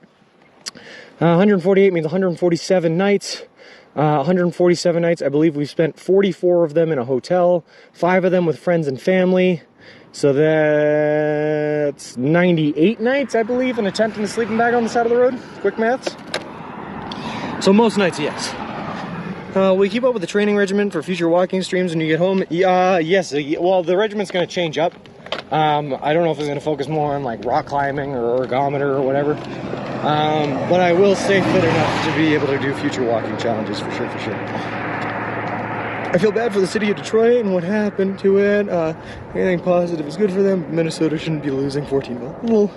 148 means 147 nights. 147 nights. I believe we've spent 44 of them in a hotel, 5 of them with friends and family. So that's 98 nights, I believe, in a tent and a sleeping bag on the side of the road. Quick maths. So most nights, yes. We keep up with the training regimen for future walking streams when you get home. Yes. Well, the regiment's going to change up. I don't know if it's going to focus more on like rock climbing or ergometer or whatever. But I will stay fit enough to be able to do future walking challenges for sure, for sure. I feel bad for the city of Detroit and what happened to it. Anything positive is good for them. Minnesota shouldn't be losing 14 0.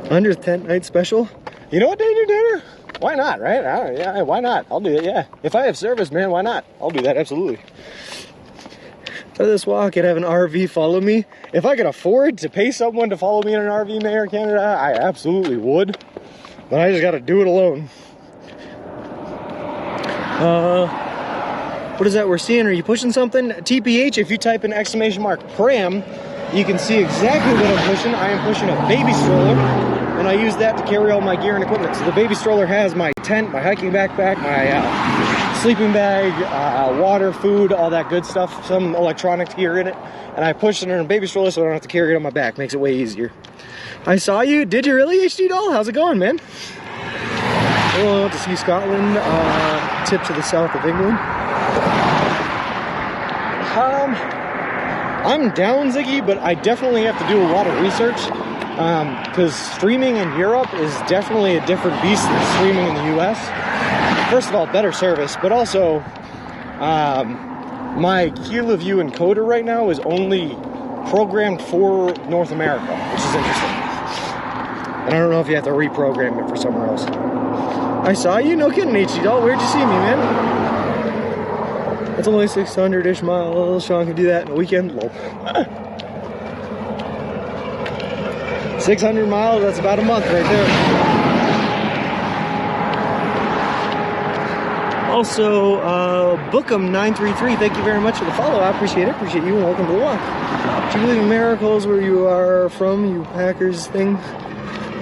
100th tent night special. You know what, Danger Tater? Why not, right? Yeah, why not? I'll do it, yeah. If I have service, man, why not? I'll do that, absolutely. For this walk, I'd have an RV follow me. If I could afford to pay someone to follow me in an RV, Mayor Canada, I absolutely would. But I just gotta do it alone. What is that we're seeing? Are you pushing something? TPH, if you type in !pram, you can see exactly what I'm pushing. I am pushing a baby stroller, and I use that to carry all my gear and equipment. So the baby stroller has my tent, my hiking backpack, my sleeping bag, water, food, all that good stuff, some electronics gear in it, and I push it in a baby stroller so I don't have to carry it on my back. Makes it way easier. I saw you. Did you really, HD Doll? How's it going, man? Well, I went to see Scotland, tip to the south of England. I'm down, Ziggy, but I definitely have to do a lot of research, because streaming in Europe is definitely a different beast than streaming in the US. First of all, better service, but also my Kilo View encoder right now is only programmed for North America, which is interesting. And I don't know if you have to reprogram it for somewhere else. I saw you? No kidding, HD Doll. Where'd you see me, man? That's only 600-ish miles. Sean can do that in a weekend. Lol. 600 miles, that's about a month right there. Also, Bookham933, thank you very much for the follow. I appreciate it. Appreciate you, and welcome to the walk. Do you believe in miracles where you are from, you Packers thing?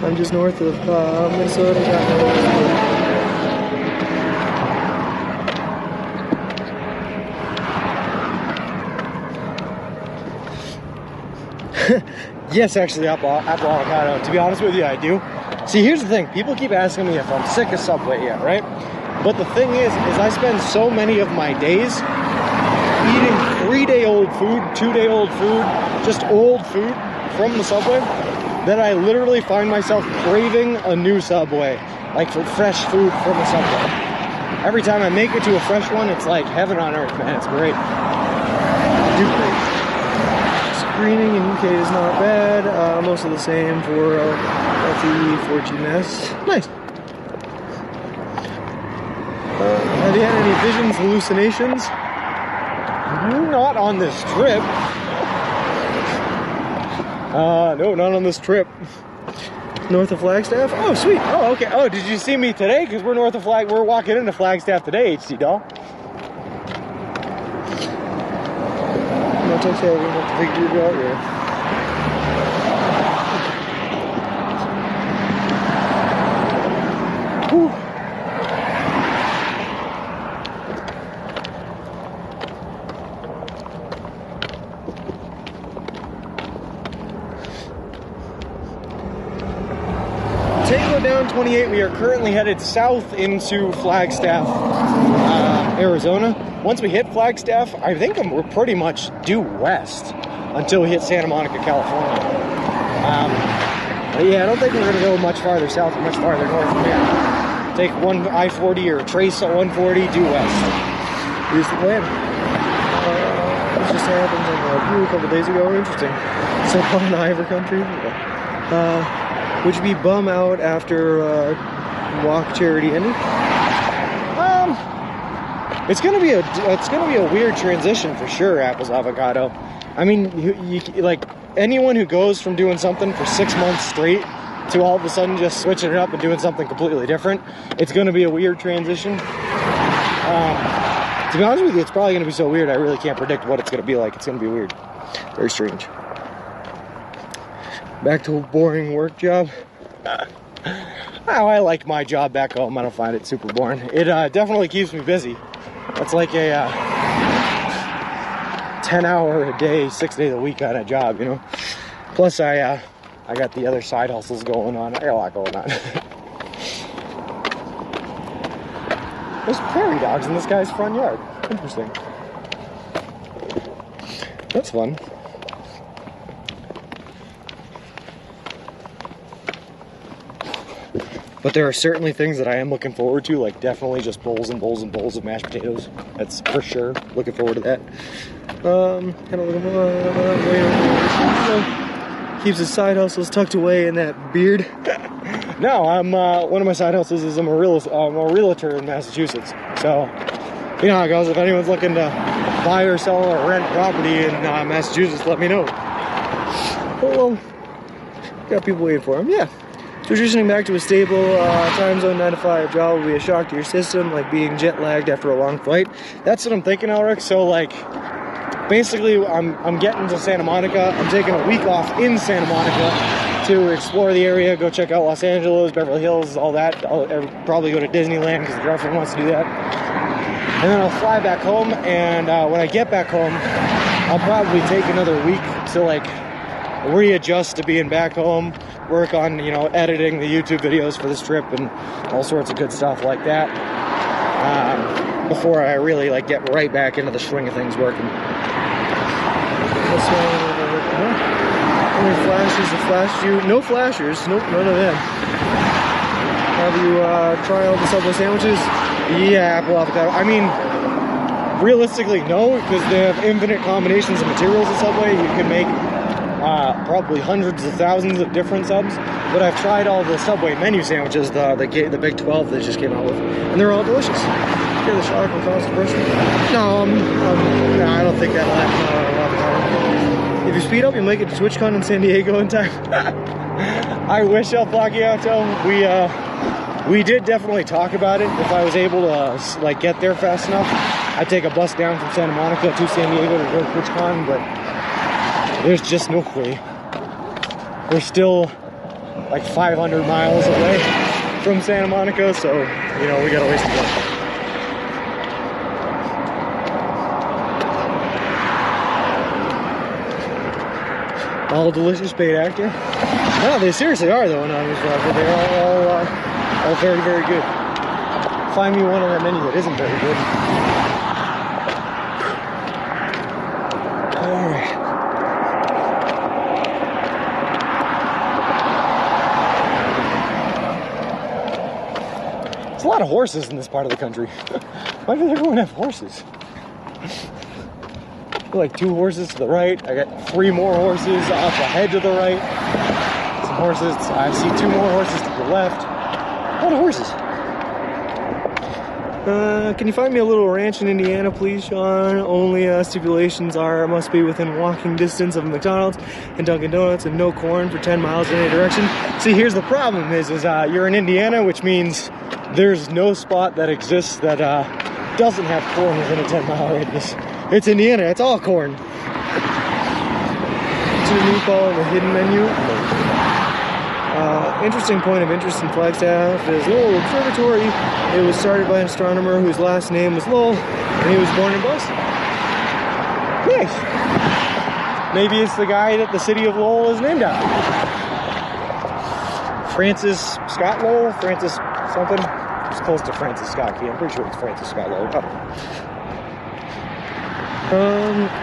I'm just north of Minnesota. Yes, actually, apple avocado. To be honest with you, I do. See, here's the thing. People keep asking me if I'm sick of Subway yet, right? But the thing is I spend so many of my days eating 3-day-old food, 2-day-old food, just old food from the Subway, that I literally find myself craving a new Subway, like for fresh food from the Subway. Every time I make it to a fresh one, it's like heaven on earth, man. It's great. Do great. Screening in UK is not bad. Most of the same for LTE, 4G. Nice. Have you had any visions, hallucinations? Not on this trip. No, not on this trip. North of Flagstaff? Oh, sweet. Oh, okay. Oh, did you see me today? Because we're north of we're walking into Flagstaff today, HC doll. No, take care. We have to figure it out here. Whew. Down 28, we are currently headed south into Flagstaff, Arizona. Once we hit Flagstaff, I think we're pretty much due west until we hit Santa Monica, California. But yeah, I don't think we're going to go much farther south or much farther north from here. Take one I-40 or trace 140 due west. Here's the plan. This just happened a couple days ago. Interesting. So far in Ivor country. Would you be bum out after walk charity ended? It's gonna be a weird transition for sure. Apples avocado. I mean, you like anyone who goes from doing something for 6 months straight to all of a sudden just switching it up and doing something completely different. It's gonna be a weird transition. To be honest with you, it's probably gonna be so weird I really can't predict what it's gonna be like. It's gonna be weird, very strange. Back to a boring work job. Oh, I like my job back home. I don't find it super boring. It definitely keeps me busy. It's like a 10-hour a day, 6 days a week kind of job, you know. Plus, I got the other side hustles going on. I got a lot going on. There's prairie dogs in this guy's front yard. Interesting. That's fun. But there are certainly things that I am looking forward to, like definitely just bowls and bowls and bowls of mashed potatoes. That's for sure. Looking forward to that. Kind of looking keeps his side hustles tucked away in that beard. No, I'm one of my side hustles is I'm a realtor in Massachusetts. So you know how it goes. If anyone's looking to buy or sell or rent property in Massachusetts, let me know. Well, got people waiting for him. Yeah. Transitioning back to a stable time zone 9 to 5 job will be a shock to your system, like being jet lagged after a long flight. That's what I'm thinking, Elric. So like, basically, I'm getting to Santa Monica. I'm taking a week off in Santa Monica to explore the area, go check out Los Angeles, Beverly Hills, all that. I'll probably go to Disneyland because the girlfriend wants to do that. And then I'll fly back home. And when I get back home, I'll probably take another week to like readjust to being back home, work on, you know, editing the YouTube videos for this trip and all sorts of good stuff like that, before I really like get right back into the swing of things working. Any flashes that flashed you? No flashers, nope, none of them. Have you tried all the Subway sandwiches? Yeah, apple avocado. I mean, realistically, no, because they have infinite combinations of materials at Subway. You can make probably hundreds of thousands of different subs, but I've tried all the Subway menu sandwiches, the Big 12 that just came out with, and they're all delicious. Get the shock and cause the person. No, no, I don't think that'll happen. If you speed up, you'll make it to TwitchCon in San Diego in time. I wish, El Plagiato. We did definitely talk about it. If I was able to like get there fast enough, I'd take a bus down from Santa Monica to San Diego to go to TwitchCon, but there's just no way. We're still like 500 miles away from Santa Monica, so, you know, we gotta waste a bus. All delicious paid actor. No, they seriously are though. No, they're all very, very good. Find me one on that menu that isn't very good. All right. There's a lot of horses in this part of the country. Why does everyone have horses? Like 2 horses to the right. I got 3 more horses up ahead to the right. Some horses. I see 2 more horses to the left. A lot of horses. Can you find me a little ranch in Indiana, please, Sean? Only stipulations are it must be within walking distance of McDonald's and Dunkin' Donuts and no corn for 10 miles in any direction. See, here's the problem is you're in Indiana, which means there's no spot that exists that doesn't have corn within a 10-mile radius. It's Indiana, it's all corn. 2 meatball in the hidden menu. Interesting point of interest in Flagstaff is Lowell Observatory. It was started by an astronomer whose last name was Lowell, and he was born in Boston. Nice. Maybe it's the guy that the city of Lowell is named after. Francis Scott Lowell? Francis something? It's close to Francis Scott Key. I'm pretty sure it's Francis Scott Lowell.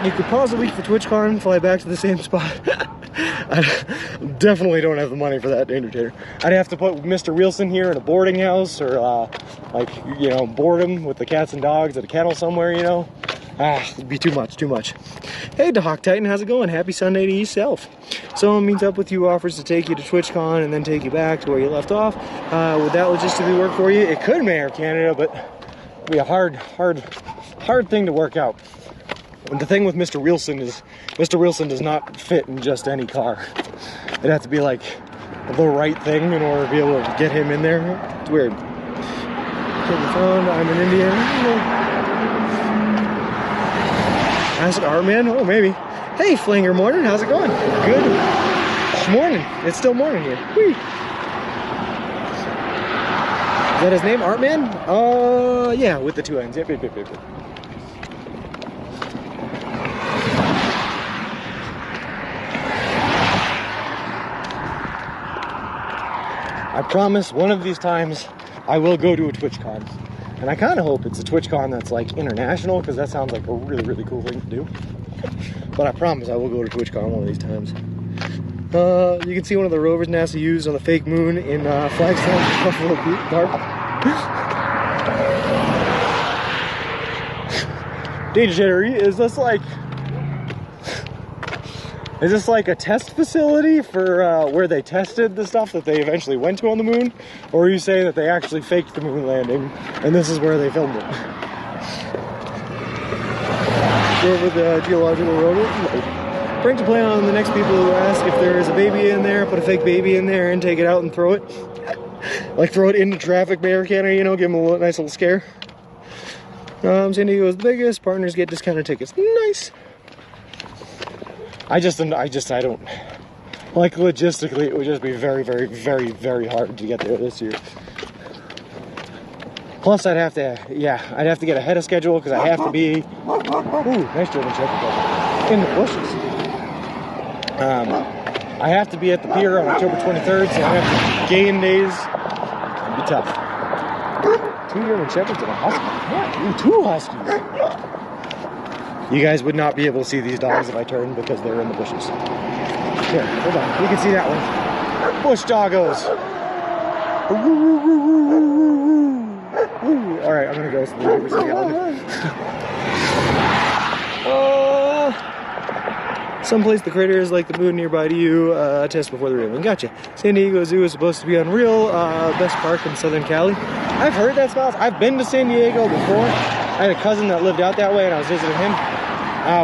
You could pause a week for TwitchCon, fly back to the same spot. I definitely don't have the money for that, Entertainer. I'd have to put Mr. Wilson here in a boarding house or, board him with the cats and dogs at a kennel somewhere, you know. It'd be too much. Hey, Hawk Titan, how's it going? Happy Sunday to yourself. Someone meets up with you, offers to take you to TwitchCon and then take you back to where you left off. Would that logistically work for you? It could, Mayor Canada, but it'd be a hard thing to work out. And the thing with Mr. Wilson is, Mr. Wilson does not fit in just any car. It'd have to be like the right thing in order to be able to get him in there. It's weird. I'm in Indiana. Ask Artman? Oh, maybe. Hey, Flanger Morning, how's it going? Good. It's morning. It's still morning here. Whee. Is that his name, Artman? Yeah, with the 2 N's. Yep. I promise one of these times I will go to a TwitchCon. And I kind of hope it's a TwitchCon that's like international, because that sounds like a really, really cool thing to do. But I promise I will go to TwitchCon one of these times. You can see one of the rovers NASA used on the fake moon in Flagstaff, Buffalo Park. Danger Jittery, is this like a test facility for where they tested the stuff that they eventually went to on the moon? Or are you saying that they actually faked the moon landing and this is where they filmed it? Go over the geological rover. Prank to play on the next people who ask if there is a baby in there, put a fake baby in there and take it out and throw it. Like throw it into traffic, Mayor Canada, you know, give them a nice little scare. San Diego is the biggest, partners get discounted tickets. Nice. I don't, like logistically, it would just be very, very, very, very hard to get there this year. Plus I'd have to get ahead of schedule because I have to be, ooh, nice German Shepherd, in the bushes. I have to be at the pier on October 23rd, so I have to gain days. It'd be tough. 2 German Shepherds and a husky. Yeah, ooh, 2 huskies. You guys would not be able to see these dogs if I turned because they're in the bushes. Here, hold on. You can see that one. Bush doggos. All right, I'm gonna go to the neighbors again. Someplace the crater is like the moon nearby to you. Test before the real one. Gotcha. San Diego Zoo is supposed to be unreal. Best park in Southern Cali. I've heard that spots. I've been to San Diego before. I had a cousin that lived out that way, and I was visiting him.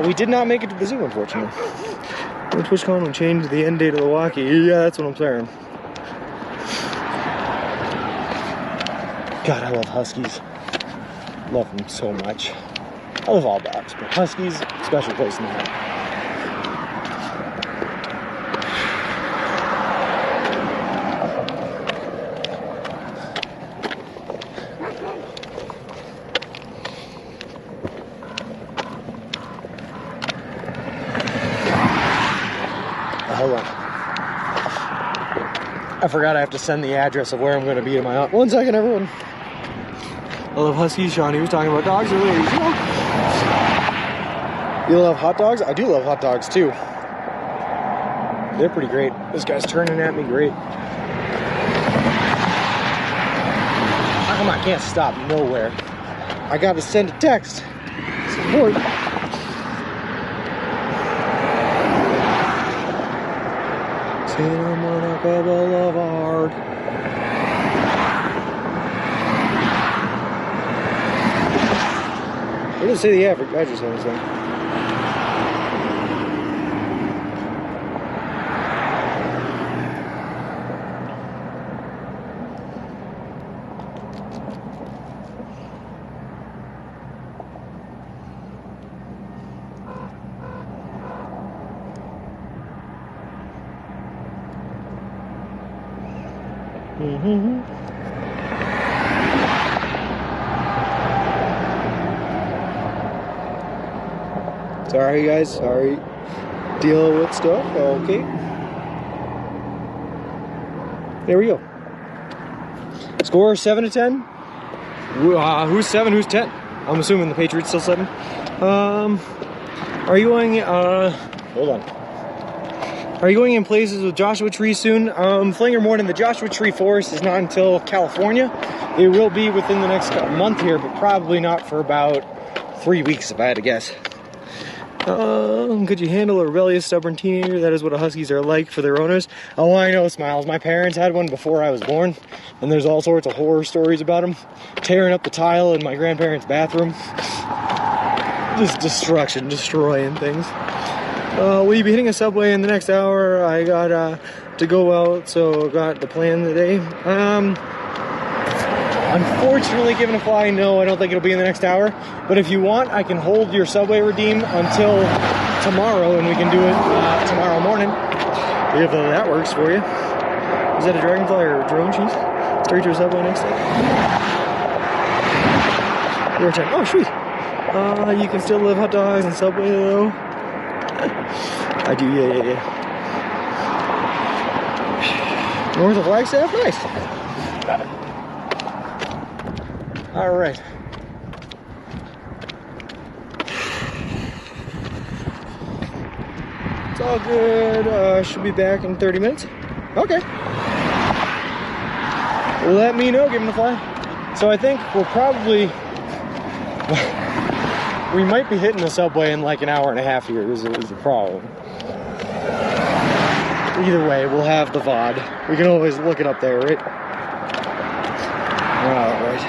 We did not make it to the zoo, unfortunately. When TwitchCon will change the end date of the walkie. Yeah, that's what I'm saying. God, I love huskies. Love them so much. I love all dogs, but huskies, special place in the heart. Hold on. I forgot I have to send the address of where I'm going to be to my aunt. 1 second, everyone. I love huskies. Shawnee was talking about dogs earlier. You love hot dogs? I do love hot dogs too. They're pretty great. This guy's turning at me great. How come I can't stop nowhere? I gotta send a text. Support. Santa Monica Boulevard. What does it say the average address on this thing? Sorry guys, sorry. Deal with stuff, okay. There we go. Score 7-10. Who's 7, who's 10? I'm assuming the Patriots still 7. Are you going, hold on. Are you going in places with Joshua Tree soon? Flinger Morton, the Joshua Tree Forest is not until California. It will be within the next month here, but probably not for about 3 weeks if I had to guess. Could you handle a rebellious, stubborn teenager? That is what huskies are like for their owners. Oh, I know, Smiles. My parents had one before I was born, and there's all sorts of horror stories about them. Tearing up the tile in my grandparents' bathroom. Just destruction, destroying things. Will you be hitting a Subway in the next hour? I got to go out, so got the plan today. Unfortunately, given a fly, no, I don't think it'll be in the next hour. But if you want, I can hold your Subway redeem until tomorrow, and we can do it tomorrow morning, if that works for you. Is that a dragonfly or a drone, Chief? Straight to a Subway next day. Your turn. Oh, sweet. You can still live hot dogs and Subway, though. I do, yeah. North of Flagstaff, nice. All right. It's all good. Should be back in 30 minutes. Okay. Let me know, give him the fly. So I think we'll probably, we might be hitting the Subway in like an hour and a half here is the problem. Either way, we'll have the VOD. We can always look it up there, right? All right.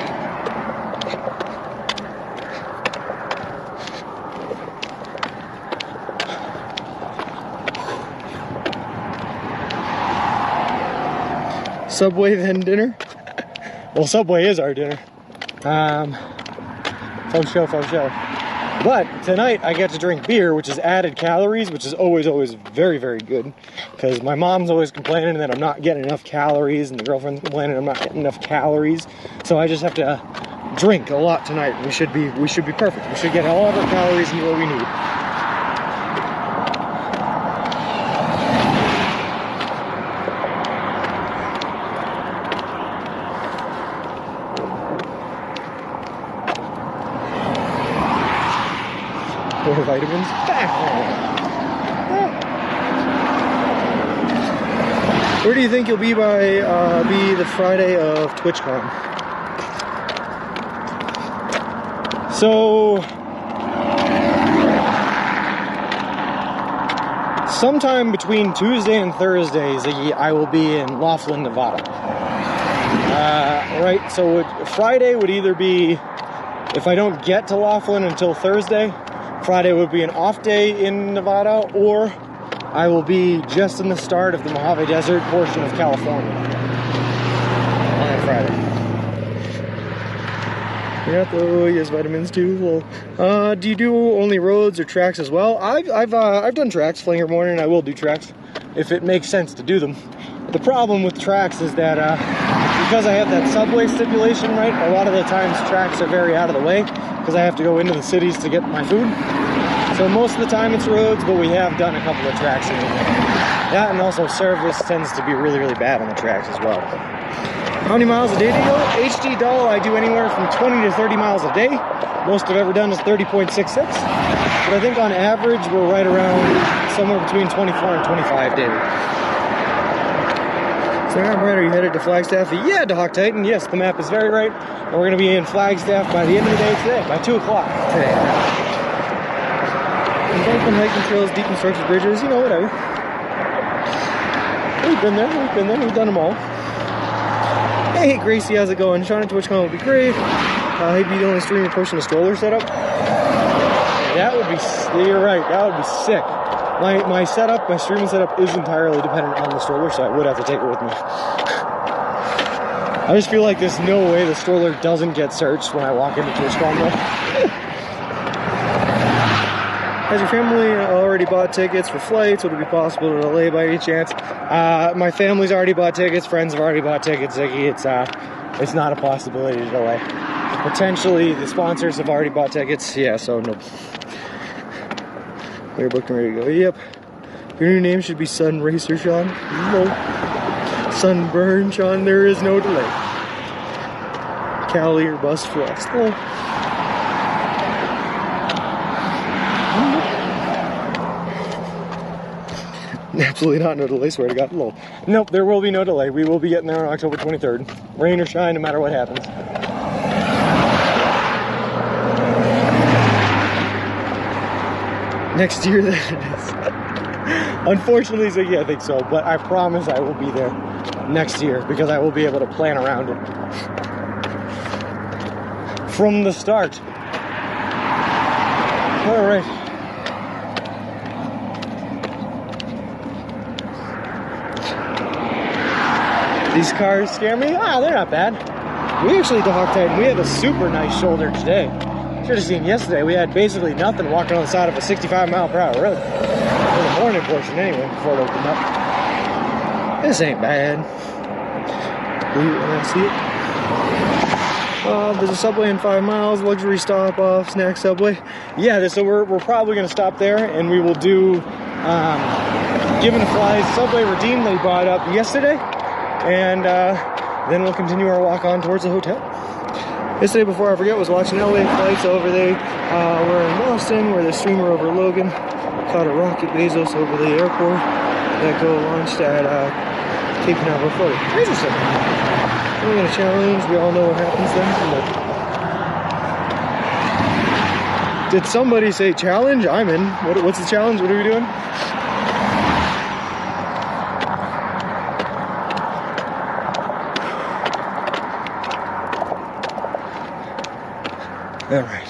Subway then dinner? Well, Subway is our dinner. Faux show. But tonight I get to drink beer, which is added calories, which is always very, very good. Because my mom's always complaining that I'm not getting enough calories, and the girlfriend's complaining I'm not getting enough calories. So I just have to drink a lot tonight. We should be perfect. We should get all of our calories into what we need. More vitamins. Where do you think you'll be by the Friday of TwitchCon? So sometime between Tuesday and Thursdays, I will be in Laughlin, Nevada. Right. So Friday would either be, if I don't get to Laughlin until Thursday, Friday would be an off day in Nevada, or I will be just in the start of the Mojave Desert portion of California on Friday. Yeah, though, yes, vitamins too. Well, do you do only roads or tracks as well? I've done tracks, Flinger Morning. I will do tracks if it makes sense to do them. The problem with tracks is that because I have that Subway stipulation, right? A lot of the times tracks are very out of the way because I have to go into the cities to get my food. So most of the time it's roads, but we have done a couple of tracks in it. That and also service tends to be really, really bad on the tracks as well. How many miles a day do you go? HD doll, I do anywhere from 20 to 30 miles a day. Most I've ever done is 30.66. But I think on average, we're right around somewhere between 24 and 25 daily. So I'm right, are you headed to Flagstaff? Yeah, to Hawk Titan. Yes, the map is very right. And we're going to be in Flagstaff by the end of the day today, by 2 o'clock today. Embankment, hiking trails, deconstructed bridges, you know, whatever. We've been there, we've done them all. Hey Gracie, how's it going? Sean at TwitchCon would be great. He'd be the only streamer pushing a stroller setup. That would be, you're right, that would be sick. My setup, my streaming setup is entirely dependent on the stroller, so I would have to take it with me. I just feel like there's no way the stroller doesn't get searched when I walk into TwitchCon though. Has your family already bought tickets for flights? Would it be possible to delay by any chance? My family's already bought tickets. Friends have already bought tickets, Ziggy. It's not a possibility to delay. Potentially, the sponsors have already bought tickets. Yeah, so no. They're booked and ready to go. Yep. Your new name should be Sun Racer, Sean. No. Sunburn, Sean. There is no delay. Cali or Bus Flex. Oh. Absolutely not, no delay, swear to God. Lol. Nope, there will be no delay. We will be getting there on October 23rd. Rain or shine, no matter what happens. Next year, that it is. Unfortunately, Ziggy, I think so, but I promise I will be there next year because I will be able to plan around it. From the start. All right. These cars scare me? Ah, they're not bad. We actually, to Hawk Titan, we had a super nice shoulder today. Should have seen yesterday, we had basically nothing walking on the side of a 65-mile-per-hour road. For the morning portion anyway, before it opened up. This ain't bad. When I see it. There's a Subway in 5 miles, luxury stop off, snack Subway. Yeah, so we're probably gonna stop there and we will do Given to Fly's Subway Redeem that we brought up yesterday. And then we'll continue our walk on towards the hotel. Yesterday, before I forget, was watching LA flights over there. We're in Boston, where the streamer over Logan caught a rocket Bezos over the airport that go launched at Cape Canaveral, Florida. Interesting. We're going to challenge. We all know what happens then. Did somebody say challenge? I'm in. What's the challenge? What are we doing? All right.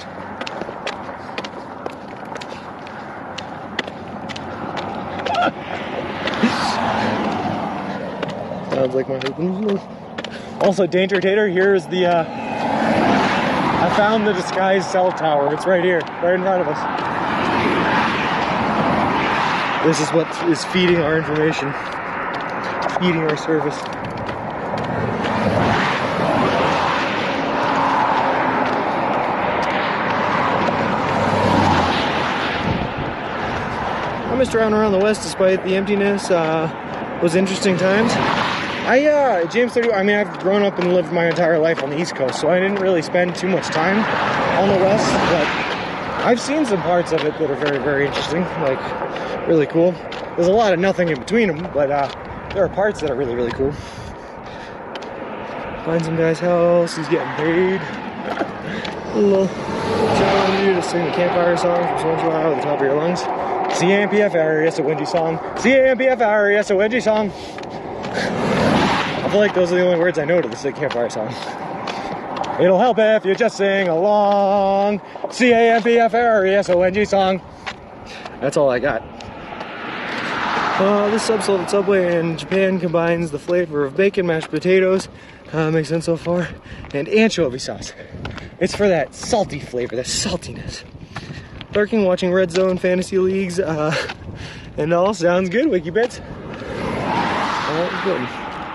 Sounds like my husband. Also, Danger Tater, here's the, I found the disguised cell tower. It's right here, right in front of us. This is what is feeding our information, feeding our service. I missed around the West despite the emptiness. Was interesting times. James 30, I mean, I've grown up and lived my entire life on the East Coast, so I didn't really spend too much time on the West, but I've seen some parts of it that are very, very interesting, like really cool. There's a lot of nothing in between them, but there are parts that are really, really cool. Find some guy's house, he's getting paid. Hello. Challenge you to sing the campfire song from Central Ohio at the top of your lungs. CAMPF area, so Wendy song. CAMPF area, so Wendy song. I feel like those are the only words I know to the sick campfire song. It'll help if you just sing along. CAMPF area, so Wendy song. That's all I got. This sub sold at Subway in Japan combines the flavor of bacon, mashed potatoes, makes sense so far, and anchovy sauce. It's for that salty flavor, that saltiness. Lurking, watching Red Zone Fantasy Leagues, and all sounds good, Wikibits. Good.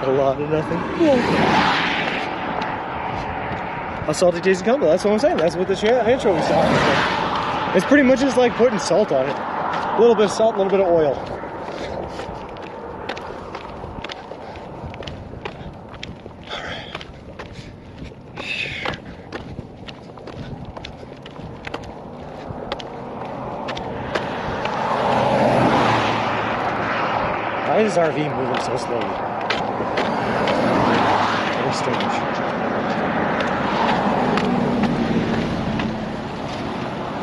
A lot of nothing. Yeah. A salty tasty combo, that's what I'm saying. That's what the anchovy sauce is. It's pretty much just like putting salt on it. A little bit of salt, a little bit of oil. Why is this RV moving so slowly? Very strange.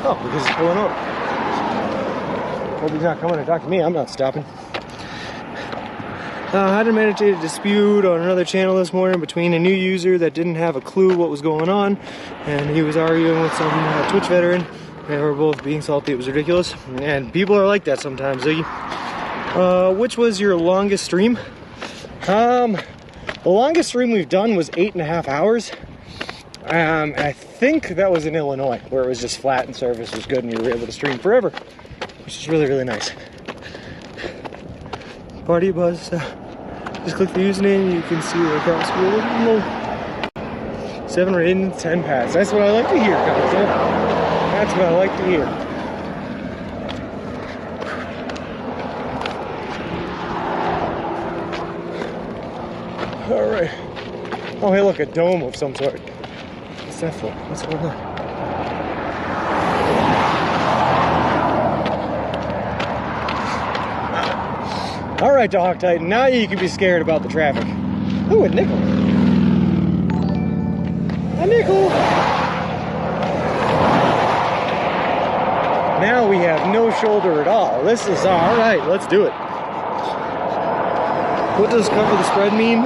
Oh, because it's pulling over. Hope he's not coming to talk to me. I'm not stopping. I had a meditated dispute on another channel this morning between a new user that didn't have a clue what was going on, and he was arguing with some Twitch veteran. They were both being salty. It was ridiculous, and people are like that sometimes. Which was your longest stream? The longest stream we've done was 8.5 hours. I think that was in Illinois, where it was just flat and service was good and we were able to stream forever, which is really, really nice. Party Buzz, just click the username, you can see the across the 7 or 8 and 10 pads. That's what I like to hear, guys. That's what I like to hear. All right. Oh, hey, look, a dome of some sort. What's that for? What's going on? All right, Dog Titan, now you can be scared about the traffic. Ooh, a nickel. A nickel. Now we have no shoulder at all. This is all right, let's do it. What does cover the spread mean?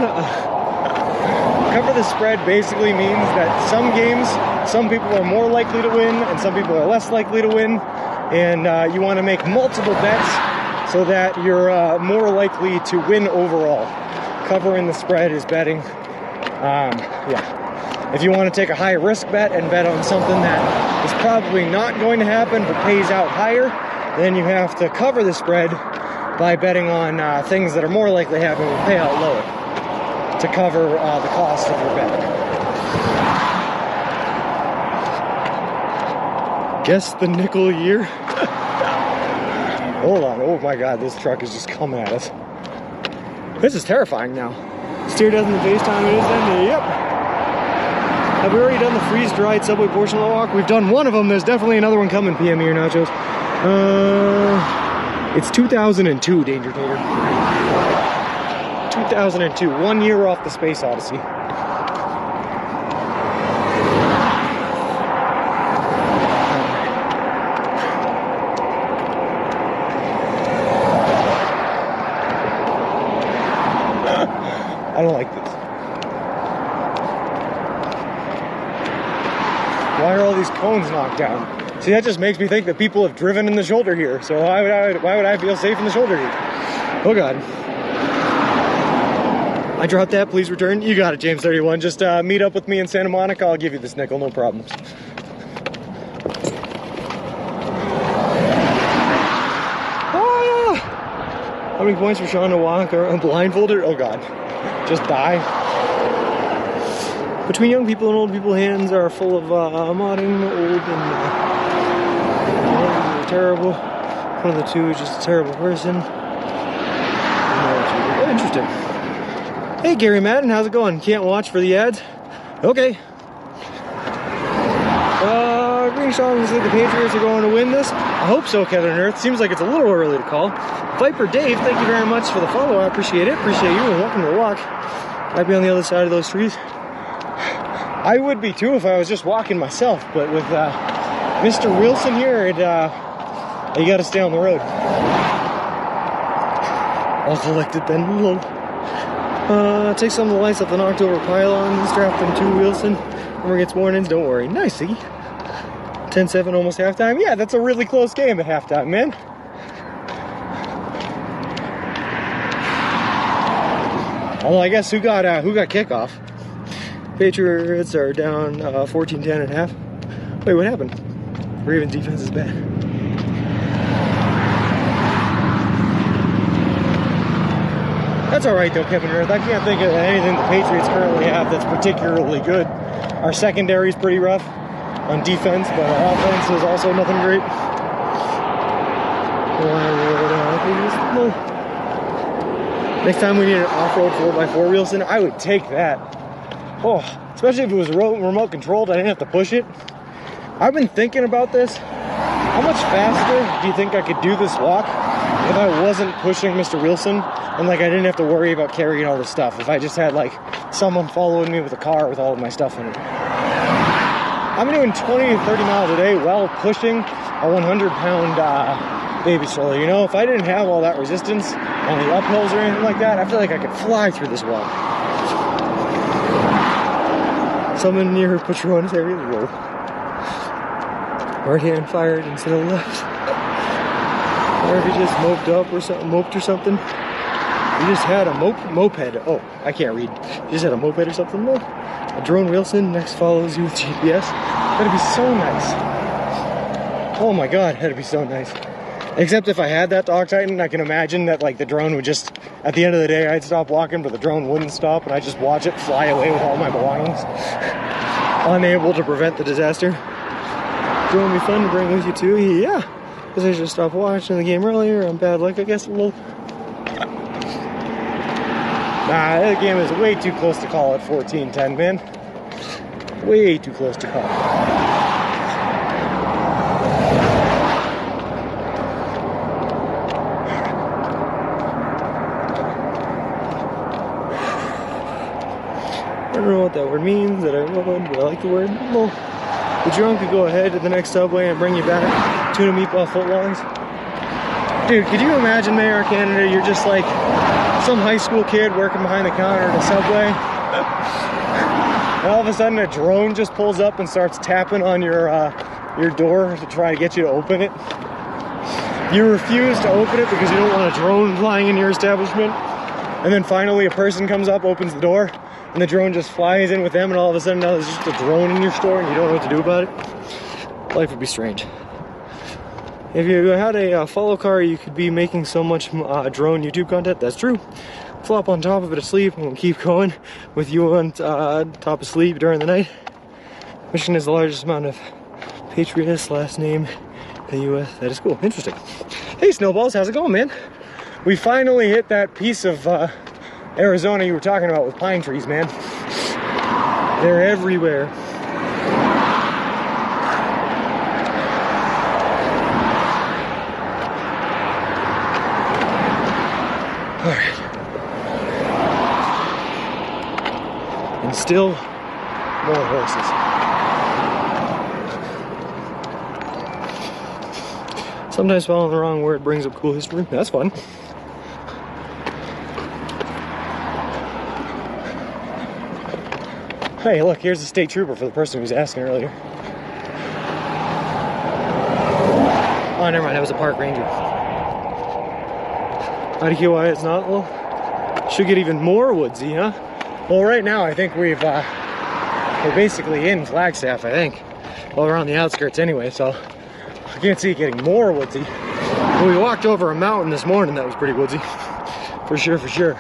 Cover the spread basically means that some games, some people are more likely to win and some people are less likely to win. And you want to make multiple bets so that you're more likely to win overall. Covering the spread is betting. Yeah. If you want to take a high risk bet and bet on something that is probably not going to happen but pays out higher, then you have to cover the spread by betting on things that are more likely to happen will pay out lower to cover the cost of your bet. Guess the nickel year? Hold on, oh my god, this truck is just coming at us. This is terrifying now. Steer doesn't the FaceTime it is then? Yep. Have we already done the freeze-dried subway portion of the walk? We've done one of them, there's definitely another one coming, PM here, Nachos. It's 2002, Danger Tater. 2002, 1 year off the Space Odyssey. I don't like this. Why are all these cones knocked down? See, that just makes me think that people have driven in the shoulder here. So why would I feel safe in the shoulder here? Oh god. I dropped that, please return. You got it, James31. Just meet up with me in Santa Monica. I'll give you this nickel, no problems. Ah! How many points for Sean to walk or blindfolded? Oh god. Just die. Between young people and old people, hands are full of modding, old and terrible. One of the two is just a terrible person. Oh, interesting. Hey, Gary Madden, how's it going? Can't watch for the ads? Okay. Green Sean looks like the Patriots are going to win this. I hope so, Kevin Earth. Seems like it's a little early to call. Viper Dave, thank you very much for the follow. I appreciate it. Appreciate you and welcome to the walk. I'd be on the other side of those trees. I would be too if I was just walking myself, but with Mr. Wilson here, you got to stay on the road. All collected then. Take some of the lights off the knocked over pylon, strap them to Wilson. Whoever gets warnings, don't worry. Nice, Iggy. 10-7, almost halftime. Yeah, that's a really close game at halftime, man. Although I guess who got kickoff? Patriots are down 14-10 at half. Wait, what happened? Ravens defense is bad. That's all right though, Kevin Earth. I can't think of anything the Patriots currently have that's particularly good. Our secondary is pretty rough. on defense, but our offense is also nothing great. Next time we need an off-road 4x4 Wilson, I would take that. Oh, especially if it was remote controlled, I didn't have to push it. I've been thinking about this. How much faster do you think I could do this walk if I wasn't pushing Mr. Wilson and like I didn't have to worry about carrying all this stuff? If I just had like someone following me with a car with all of my stuff in it. I'm doing 20 to 30 miles a day while pushing a 100-pound baby stroller. You know, if I didn't have all that resistance on the uphills or anything like that, I feel like I could fly through this walk. Someone near Patronus area, whoa. Right hand fired instead of left. Or if he just moped or something. You just had a moped. Oh, I can't read. You just had a moped or something. No. A drone Wilson next follows you with GPS. That'd be so nice. Oh my God, that'd be so nice. Except if I had that Dog Titan, I can imagine that like the drone would just, at the end of the day, I'd stop walking, but the drone wouldn't stop, and I'd just watch it fly away with all my belongings. Unable to prevent the disaster. Drone would be fun to bring with you too. Yeah, because I just stopped watching the game earlier. I'm bad luck, I guess, a little. Nah, that game is way too close to call at 14-10, man. Way too close to call. I don't know what that word means, that I would, but I like the word. Well, the drone could go ahead to the next subway and bring you back tuna meatball footlongs. Dude, could you imagine, Mayor of Canada, you're just like some high school kid working behind the counter at a Subway, and all of a sudden a drone just pulls up and starts tapping on your door to try to get you to open it. You refuse to open it because you don't want a drone flying in your establishment, and then finally a person comes up, opens the door, and the drone just flies in with them, and all of a sudden now there's just a drone in your store and you don't know what to do about it. Life would be strange. If you had a follow car, you could be making so much drone YouTube content. That's true. Flop on top of it asleep and we'll keep going with you on top asleep during the night. Michigan is the largest amount of patriots, last name in the US. That is cool. Interesting. Hey, Snowballs, how's it going, man? We finally hit that piece of Arizona you were talking about with pine trees, man. They're everywhere. All right. And still more horses. Sometimes following the wrong word brings up cool history. That's fun. Hey, look, here's the state trooper for the person who was asking earlier. Oh, never mind, that was a park ranger. IDQ, it's not? Well, should get even more woodsy, huh? Well, right now I think we're basically in Flagstaff, I think. Well, we're on the outskirts anyway, so I can't see it getting more woodsy. But we walked over a mountain this morning that was pretty woodsy. For sure, for sure.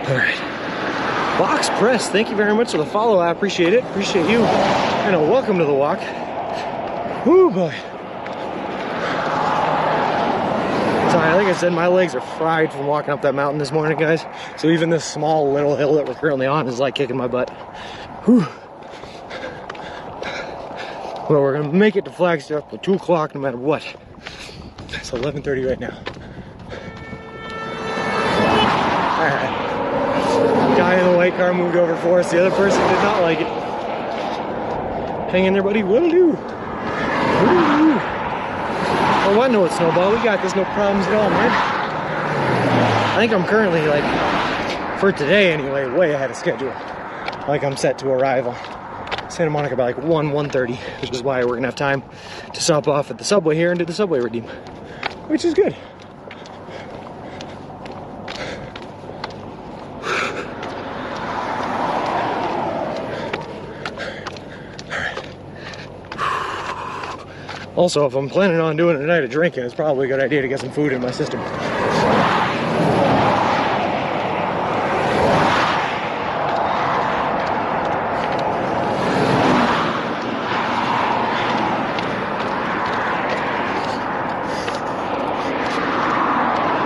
Alright. Box Press, thank you very much for the follow. I appreciate it. Appreciate you. And welcome to the walk. Whoo boy. Sorry, like I said, my legs are fried from walking up that mountain this morning, guys. So even this small little hill that we're currently on is like kicking my butt. Whew. Well, we're gonna make it to Flagstaff at 2 o'clock no matter what. It's 11:30 right now. Alright. Guy in the white car moved over for us. The other person did not like it. Hang in there, buddy. What'll do? What'll do? Oh, I know it's Snowball. We got this, no problems at all, man. I think I'm currently, like, for today anyway, way ahead of schedule. Like, I'm set to arrive on Santa Monica by like 1:30, which is why we're gonna have time to stop off at the subway here and do the subway redeem, which is good. Also, if I'm planning on doing a night of drinking, it's probably a good idea to get some food in my system.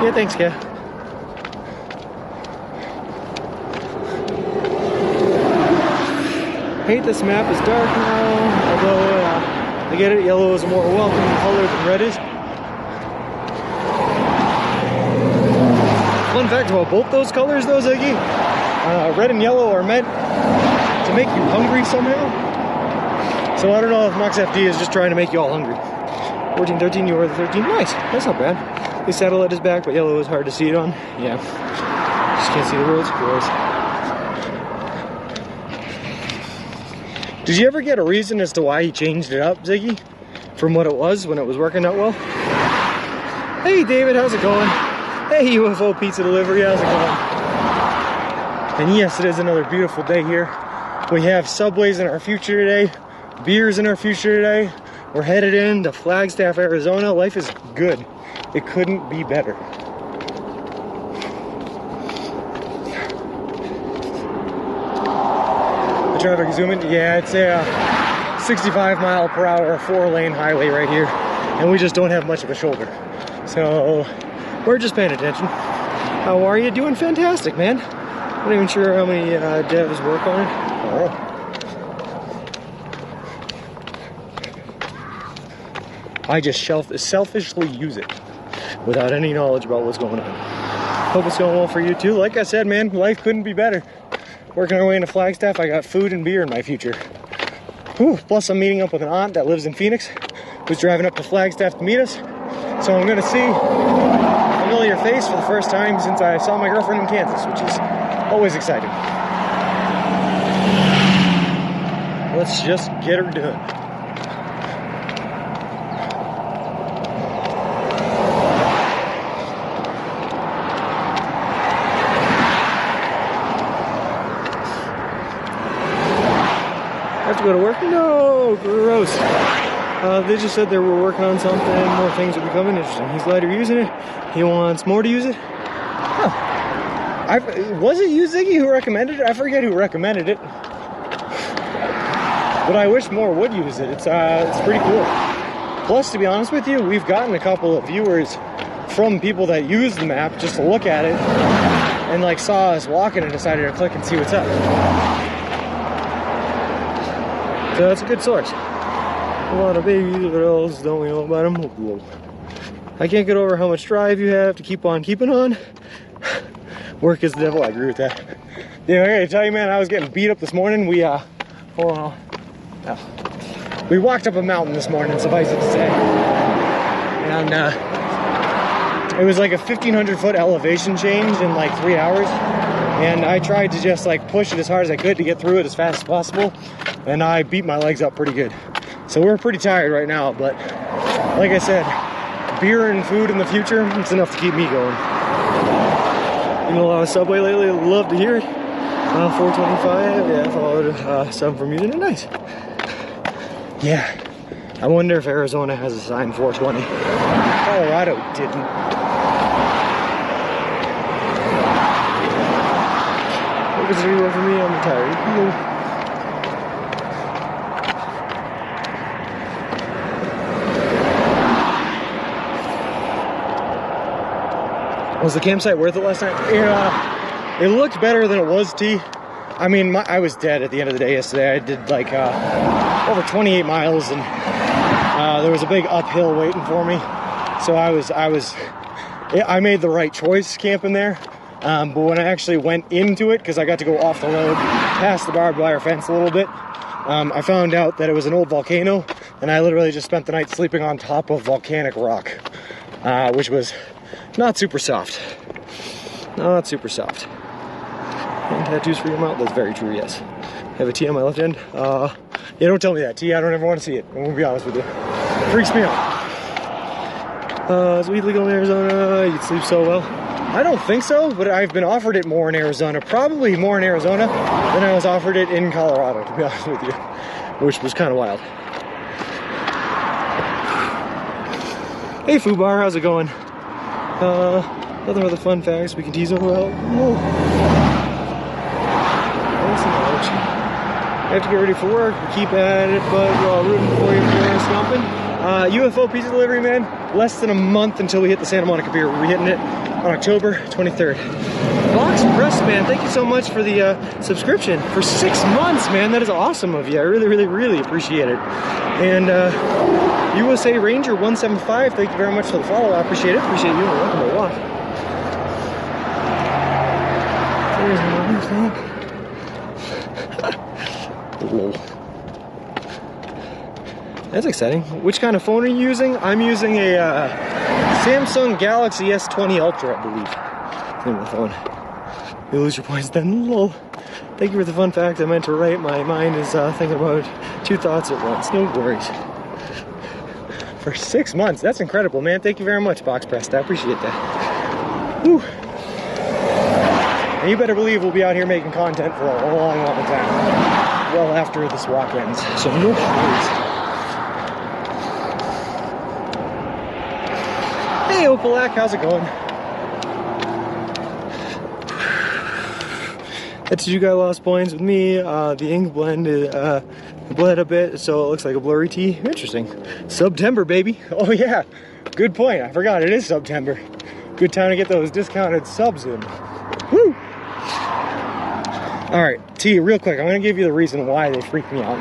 Yeah, thanks, Kat. Hate this map is dark now, although I get it, yellow is a more welcoming color than red is. Fun fact about both those colors though, Ziggy, red and yellow are meant to make you hungry somehow. So I don't know if Max FD is just trying to make you all hungry. 14, 13, you are the 13. Nice, that's not bad. The satellite is back, but yellow is hard to see it on. Yeah, just can't see the roads, gross. Did you ever get a reason as to why he changed it up, Ziggy? From what it was when it was working out well? Hey David, how's it going? Hey UFO Pizza Delivery, how's it going? And yes, it is another beautiful day here. We have Subways in our future today, beers in our future today. We're headed into Flagstaff, Arizona. Life is good. It couldn't be better. Traffic zooming, yeah, it's a 65 mile per hour 4-lane highway right here, and we just don't have much of a shoulder, so we're just paying attention. How are you? Doing fantastic, man. I'm not even sure how many devs work on it. I just selfishly use it without any knowledge about what's going on. Hope it's going well for you too. Like I said, man, life couldn't be better. Working our way into Flagstaff, I got food and beer in my future. Whew, plus I'm meeting up with an aunt that lives in Phoenix, who's driving up to Flagstaff to meet us. So I'm gonna see a familiar face for the first time since I saw my girlfriend in Kansas, which is always exciting. Let's just get her done. Go to work? No, gross. They just said they were working on something, more things will be coming. Interesting. He's glad you're using it. He wants more to use it. Huh. Was it you, Ziggy, who recommended it? I forget who recommended it. But I wish more would use it. It's pretty cool. Plus, to be honest with you, we've gotten a couple of viewers from people that use the map just to look at it and like saw us walking and decided to click and see what's up. So that's a good source. A lot of babies, what else don't we know about them? Whoa. I can't get over how much drive you have to keep on keeping on. Work is the devil, I agree with that. Yeah, I gotta tell you, man, I was getting beat up this morning. We, hold on. Oh. We walked up a mountain this morning, suffice it to say. And, it was like a 1,500 foot elevation change in like 3 hours. And I tried to just like push it as hard as I could to get through it as fast as possible. And I beat my legs up pretty good. So we're pretty tired right now, but like I said, beer and food in the future, it's enough to keep me going. Eating a lot of Subway lately, I'd love to hear it. 425, yeah, I followed some from using it, nice. Yeah, I wonder if Arizona has a sign 420. Colorado didn't. Hope it's really well for me, I'm tired. Was the campsite worth it last night? Yeah, it looked better than it was, T. I mean, I was dead at the end of the day yesterday. I did like over 28 miles, and there was a big uphill waiting for me. So I made the right choice camping there. But when I actually went into it, because I got to go off the road, past the barbed wire fence a little bit, I found out that it was an old volcano, and I literally just spent the night sleeping on top of volcanic rock, which was not super soft. Not super soft. And tattoos for your mouth? That's very true, yes. I have a T on my left end. Yeah, don't tell me that, T. I don't ever want to see it. I'm going to be honest with you. Freaks me out. Is weed legal in Arizona? You'd sleep so well. I don't think so, but I've been offered it more in Arizona. Probably more in Arizona than I was offered it in Colorado, to be honest with you. Which was kind of wild. Hey Fubar, how's it going? Nothing but the fun facts we can tease over. Well, no. I have to get ready for work. We keep at it, but we're all rooting for you for stomping. UFO pizza delivery, man. Less than a month until we hit the Santa Monica Pier. We'll be hitting it on October 23rd. Box Press, man, thank you so much for the subscription for 6 months, man. That is awesome of you. I really, really, really appreciate it. And USA Ranger 175, thank you very much for the follow. I appreciate it. Appreciate you. Welcome to the walk. Lol. That's exciting. Which kind of phone are you using? I'm using a Samsung Galaxy S20 Ultra, I believe. Name of the phone. You lose your points then. Lol. Thank you for the fun fact. I meant to write. My mind is thinking about 2 thoughts at once. No worries. For 6 months. That's incredible, man. Thank you very much, Box Pressed. I appreciate that. Whew. And you better believe we'll be out here making content for a long, long time. Well after this walk ends. So no worries. Hey, Opalak, how's it going? That's you guys lost points with me. The ink blended bled a bit, so it looks like a blurry tee. Interesting. September, baby. Oh yeah, good point. I forgot it is September. Good time to get those discounted subs in. Woo! All right, T, real quick. I'm gonna give you the reason why they freak me out.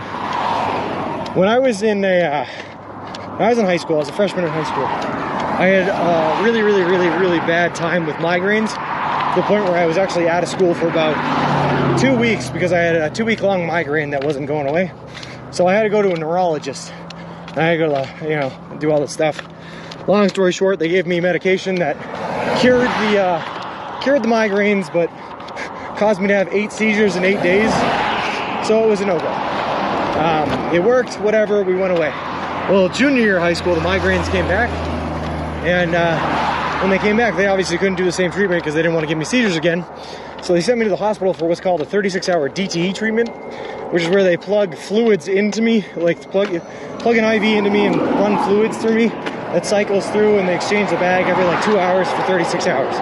When I was in high school, I was a freshman in high school. I had a really, really, really, really bad time with migraines, to the point where I was actually out of school for about 2 weeks because I had a 2-week-long migraine that wasn't going away. So I had to go to a neurologist. I had to go to, do all this stuff. Long story short, they gave me medication that cured the migraines, but caused me to have 8 seizures in 8 days. So it was a no-go. It worked, whatever, we went away. Well, junior year of high school, the migraines came back. And when they came back, they obviously couldn't do the same treatment because they didn't want to give me seizures again. So they sent me to the hospital for what's called a 36-hour DTE treatment, which is where they plug fluids into me, like plug an IV into me and run fluids through me. That cycles through and they exchange the bag every like 2 hours for 36 hours.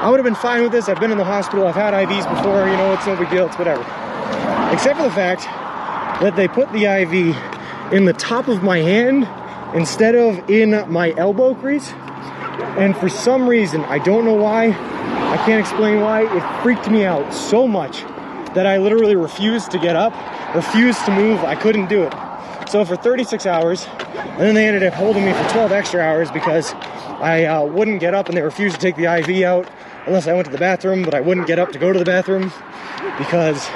I would have been fine with this. I've been in the hospital. I've had IVs before. It's no big deal. It's whatever. Except for the fact that they put the IV in the top of my hand instead of in my elbow crease. And for some reason, I don't know why, I can't explain why, it freaked me out so much that I literally refused to get up, refused to move. I couldn't do it. So for 36 hours, and then they ended up holding me for 12 extra hours because I wouldn't get up and they refused to take the IV out unless I went to the bathroom, but I wouldn't get up to go to the bathroom because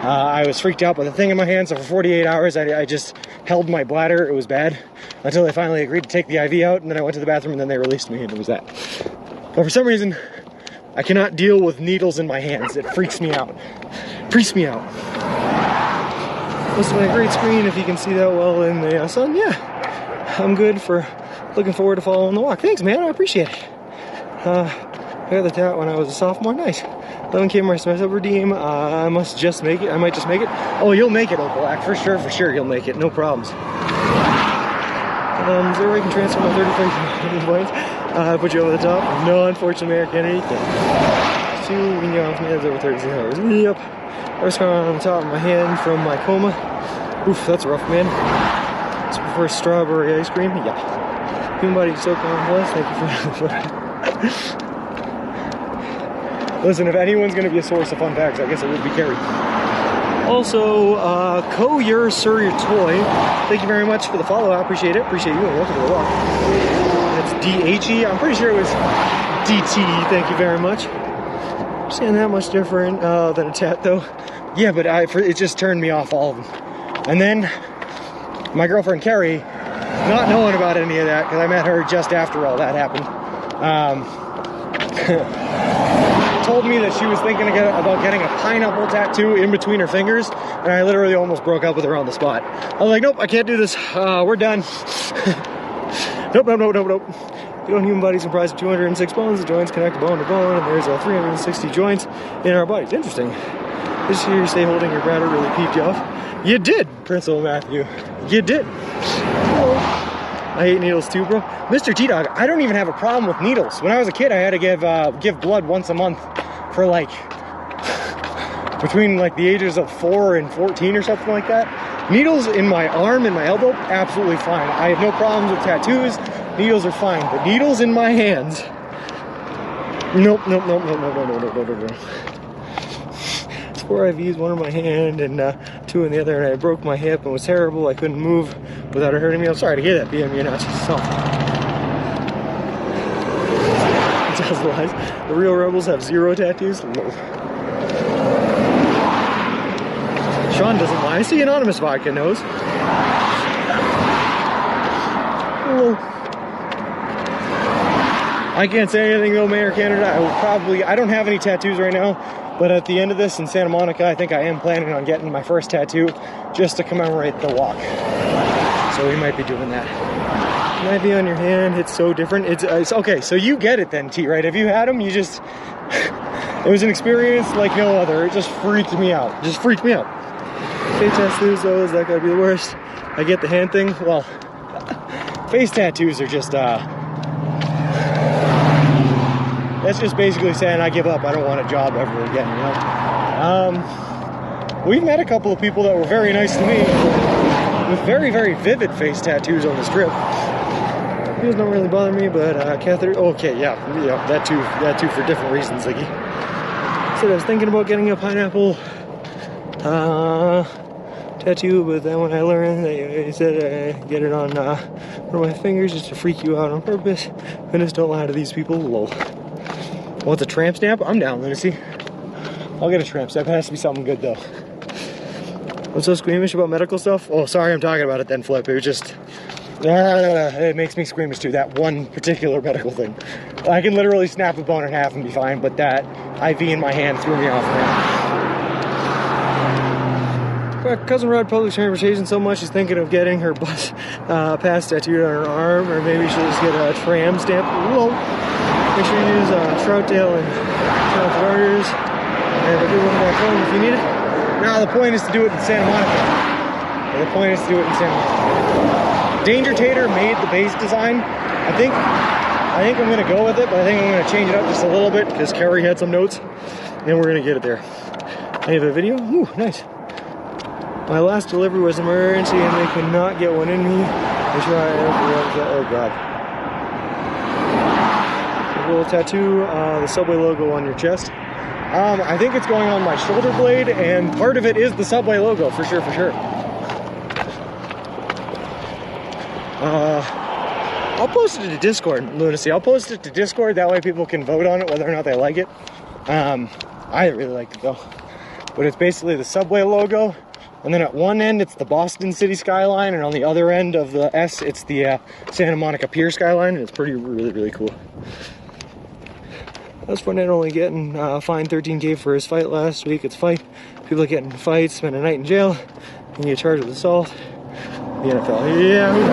I was freaked out by the thing in my hand. So for 48 hours, I just held my bladder. It was bad until they finally agreed to take the IV out, and then I went to the bathroom and then they released me and it was that. But for some reason, I cannot deal with needles in my hands. It freaks me out. Freaks me out. This is my great screen if you can see that well in the sun. Yeah, I'm good for looking forward to following the walk. Thanks, man. I appreciate it. I got the tat when I was a sophomore. Nice. 11K more sub redeem. I must just make it. I might just make it. Oh, you'll make it, Opalak. For sure, you'll make it. No problems. Is there a way I can transfer my 35 points? Put you over the top? No, unfortunately, Mayor Kennedy. 2 young hands over 36 hours. Yep. I was on the top of my hand from my coma. Oof, that's rough, man. Just prefer strawberry ice cream? Yeah. Human body so complex. Thank you for Listen, if anyone's going to be a source of fun facts, I guess it would be Carrie. Also, Your Toy, thank you very much for the follow. I appreciate it. Appreciate you, and welcome to the walk. That's DHE. I'm pretty sure it was DT. Thank you very much. Saying that much different than a tat, though. Yeah, but it just turned me off all of them. And then my girlfriend Carrie, not knowing about any of that, because I met her just after all that happened, told me that she was thinking about getting a pineapple tattoo in between her fingers, and I literally almost broke up with her on the spot. I was like, nope, I can't do this. We're done. Nope. The human body is comprised of 206 bones. The joints connect bone to bone, and there's 360 joints in our bodies. Interesting. This year you stay holding your bladder really peeped you off. You did, Principal Matthew. You did. I hate needles too, bro. Mr. T-Dog, I don't even have a problem with needles. When I was a kid, I had to give blood once a month for like between like the ages of 4 and 14 or something like that. Needles in my arm and my elbow, absolutely fine. I have no problems with tattoos. Needles are fine, but needles in my hands, nope. It's 4 IVs, 1 in my hand and 2 in the other, and I broke my hip and was terrible. I couldn't move without it hurting me. I'm sorry to hear that, BM. You're not yourself. Just lies. The real rebels have 0 tattoos. Lol. Sean doesn't lie. I see Anonymous Vodka knows. Hello. I can't say anything though, Mayor Canada. I don't have any tattoos right now, but at the end of this in Santa Monica, I think I am planning on getting my first tattoo just to commemorate the walk. So we might be doing that. It might be on your hand. It's so different. It's okay. So you get it then, T, right? Have you had them? You just, it was an experience like no other. It just freaked me out. Just freaked me out. Face tattoos though, is that gotta be the worst? I get the hand thing. Well, face tattoos are just, that's just basically saying I give up. I don't want a job ever again, you know? We've met a couple of people that were very nice to me with very, very vivid face tattoos on this trip. These don't really bother me, but Catherine, okay, yeah, that too for different reasons, Ziggy. So I was thinking about getting a pineapple tattoo, but then when I learned that he said get it on one of my fingers just to freak you out on purpose. Goodness, don't lie to these people. Lol. What's a tramp stamp? I'm down, Lunacy. I'll get a tramp stamp. It has to be something good though. What's so squeamish about medical stuff? Oh, sorry, I'm talking about it then, Flip. It was just, it makes me squeamish too. That one particular medical thing. I can literally snap a bone in half and be fine, but that IV in my hand threw me off. Cousin Rod public transportation so much she's thinking of getting her bus pass tattooed on her arm, or maybe she'll just get a tram stamp. Whoa. Make sure you use Troutdale and Trout Garters and a good one back home if you need it. No, the point is to do it in Santa Monica. Danger Tater made the base design. I think I'm gonna go with it, but I think I'm gonna change it up just a little bit because Carrie had some notes, and we're gonna get it there. I have a video. Ooh, nice. My last delivery was emergency and they could not get one in me. Oh god. A little tattoo, the Subway logo on your chest. I think it's going on my shoulder blade, and part of it is the Subway logo, for sure. I'll post it to Discord, Lunacy. I'll post it to Discord, that way people can vote on it, whether or not they like it. I really like it though. But it's basically the Subway logo. And then at one end, it's the Boston City skyline, and on the other end of the S, it's the Santa Monica Pier skyline, and it's really cool. I was finding out only getting fined $13K for his fight last week. It's fight. People are getting fights, spend a night in jail, and get charged with assault. The NFL. Yeah, who knows?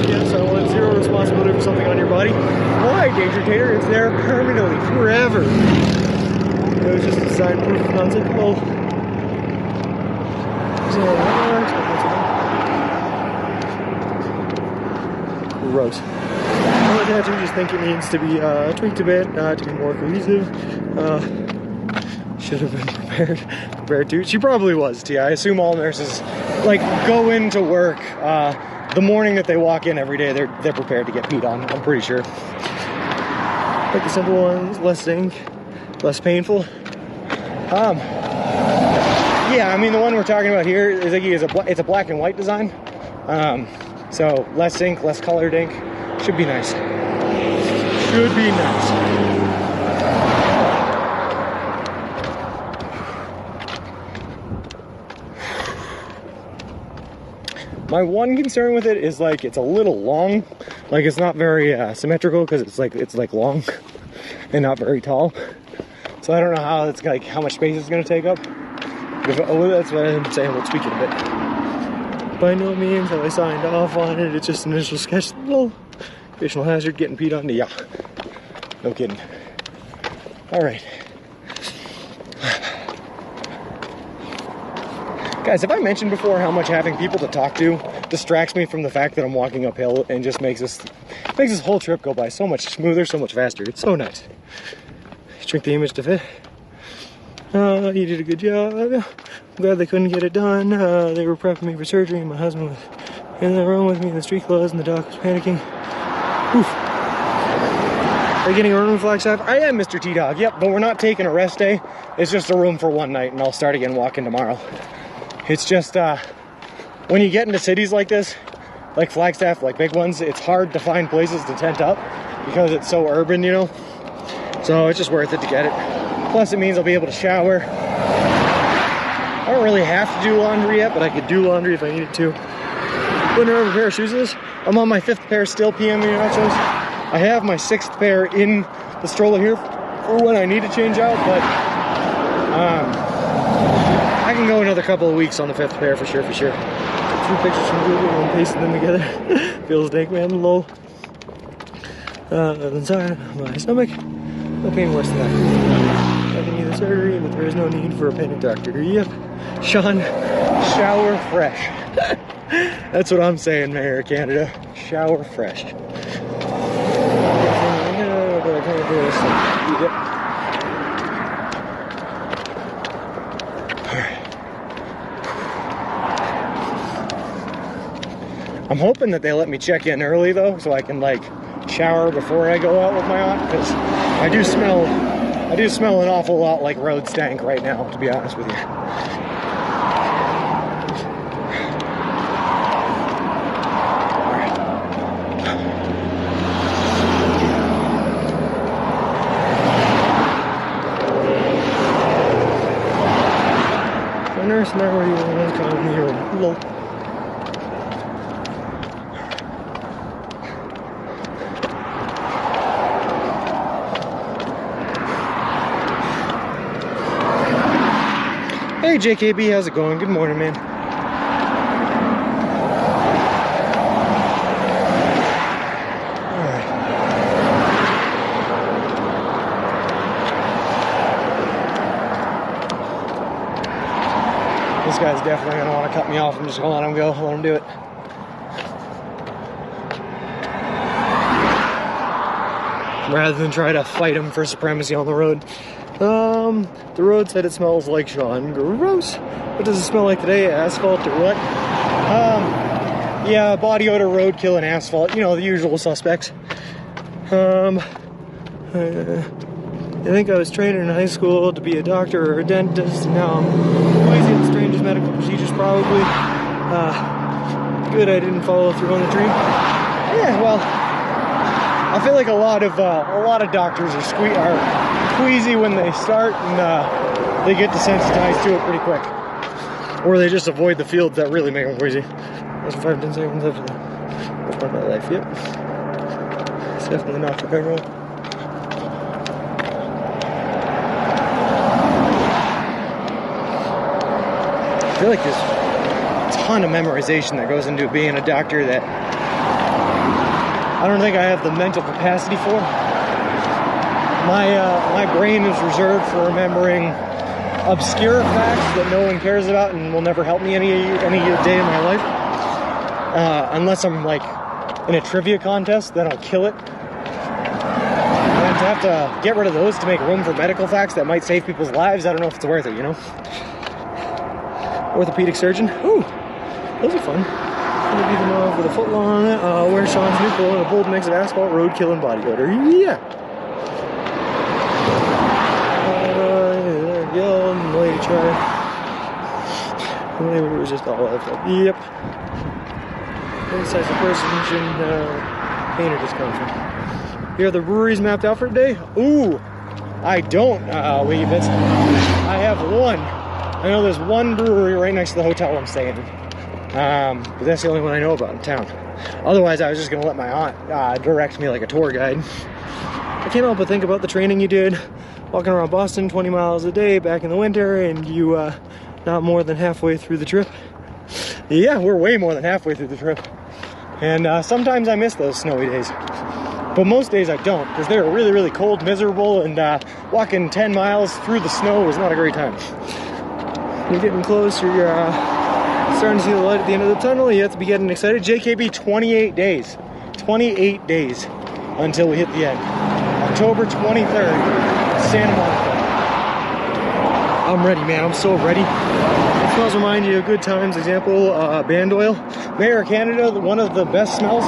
Yes, I want 0 responsibility for something on your body. Why, Danger Tater? It's there permanently, forever. It was just a design proof of concept. Well, gross. Well, the tattoo just think it needs to be tweaked a bit to be more cohesive. Should have been prepared to. She probably was, T. I assume all nurses like go into work the morning that they walk in every day. They're prepared to get peed on. I'm pretty sure. Like the simple ones, less ink, less painful. Yeah, I mean the one we're talking about here is it's a black and white design. So less ink, less colored ink. Should be nice. Should be nice. My one concern with it is like it's a little long. Like it's not very symmetrical because it's like long and not very tall. So I don't know how it's like how much space it's gonna take up. That's what I'm saying. We'll tweak it a bit. By no means have I signed off on it. It's just an initial sketch. Well, occupational hazard, getting peed on. Yeah, no kidding. All right. Guys, have I mentioned before how much having people to talk to distracts me from the fact that I'm walking uphill and just makes this whole trip go by so much smoother, so much faster. It's so nice. Shrink the image to fit. You did a good job. I'm glad they couldn't get it done. They were prepping me for surgery, and my husband was in the room with me in the street clothes, and the doc was panicking. Oof. Are you getting a room in Flagstaff? I am, Mr. T-Dog. Yep, but we're not taking a rest day. It's just a room for one night, and I'll start again walking tomorrow. It's just, when you get into cities like this, like Flagstaff, like big ones, it's hard to find places to tent up because it's so urban, you know? So it's just worth it to get it. Plus it means I'll be able to shower. I don't really have to do laundry yet, but I could do laundry if I needed to. Putting on a pair of shoes is. I'm on my 5th pair still, PM nachos. I have my 6th pair in the stroller here for when I need to change out, but I can go another couple of weeks on the 5th pair for sure, Took 2 pictures from Google and pasted them together. Feels dank, man, lol. Inside my stomach, no pain worse than that. I can need the surgery, but there is no need for a panic doctor. Yep, Sean, shower fresh. That's what I'm saying, Mayor of Canada. Shower fresh. Yep. I'm hoping that they let me check in early though, so I can like shower before I go out with my aunt, because I do smell an awful lot like road stank right now, to be honest with you. Nurse, now where you want to come here? Lol. Hey JKB, how's it going? Good morning, man. Alright. This guy's definitely gonna want to cut me off. I'm just gonna let him go, let him do it. Rather than try to fight him for supremacy on the road. The road said it smells like Sean. Gross. What does it smell like today? Asphalt or what? Yeah, body odor, roadkill, and asphalt. You know, the usual suspects. I think I was trained in high school to be a doctor or a dentist, and now I'm noisy at the strangest medical procedures, probably. Good I didn't follow through on the dream. Yeah, well, I feel like a lot of doctors are queasy when they start, and they get desensitized to it pretty quick, or they just avoid the fields that really make them queasy. That's 5-10 seconds after the first part of my life. Yep, it's definitely not for everyone. I feel like there's a ton of memorization that goes into being a doctor that I don't think I have the mental capacity for. My brain is reserved for remembering obscure facts that no one cares about and will never help me any day in my life. Unless I'm like in a trivia contest, then I'll kill it. And to have to get rid of those to make room for medical facts that might save people's lives, I don't know if it's worth it, you know? Orthopedic surgeon. Ooh, those are fun. Gonna beat them off with a foot long. Wear Sean's new pull and a bold mix of asphalt, roadkill, and body odor. Yeah. There we go. Lady try. Maybe it was just all left up. Yep. Size of person painter discomfort. Here are the breweries mapped out for today. Ooh, I don't. Wait a bit. I have one. I know there's one brewery right next to the hotel I'm staying in. But that's the only one I know about in town. Otherwise, I was just gonna let my aunt direct me like a tour guide. I can't help but think about the training you did, walking around Boston 20 miles a day back in the winter, and you not more than halfway through the trip. Yeah, we're way more than halfway through the trip. And sometimes I miss those snowy days. But most days I don't, because they're really, really cold, miserable, and walking 10 miles through the snow is not a great time. You're getting closer, you're Starting to see the light at the end of the tunnel. You have to be getting excited. JKB 28 days. 28 days until we hit the end. October 23rd, Santa Monica. I'm ready, man. I'm so ready. It smells remind you of good times. Example, band oil. Mayor of Canada, one of the best smells,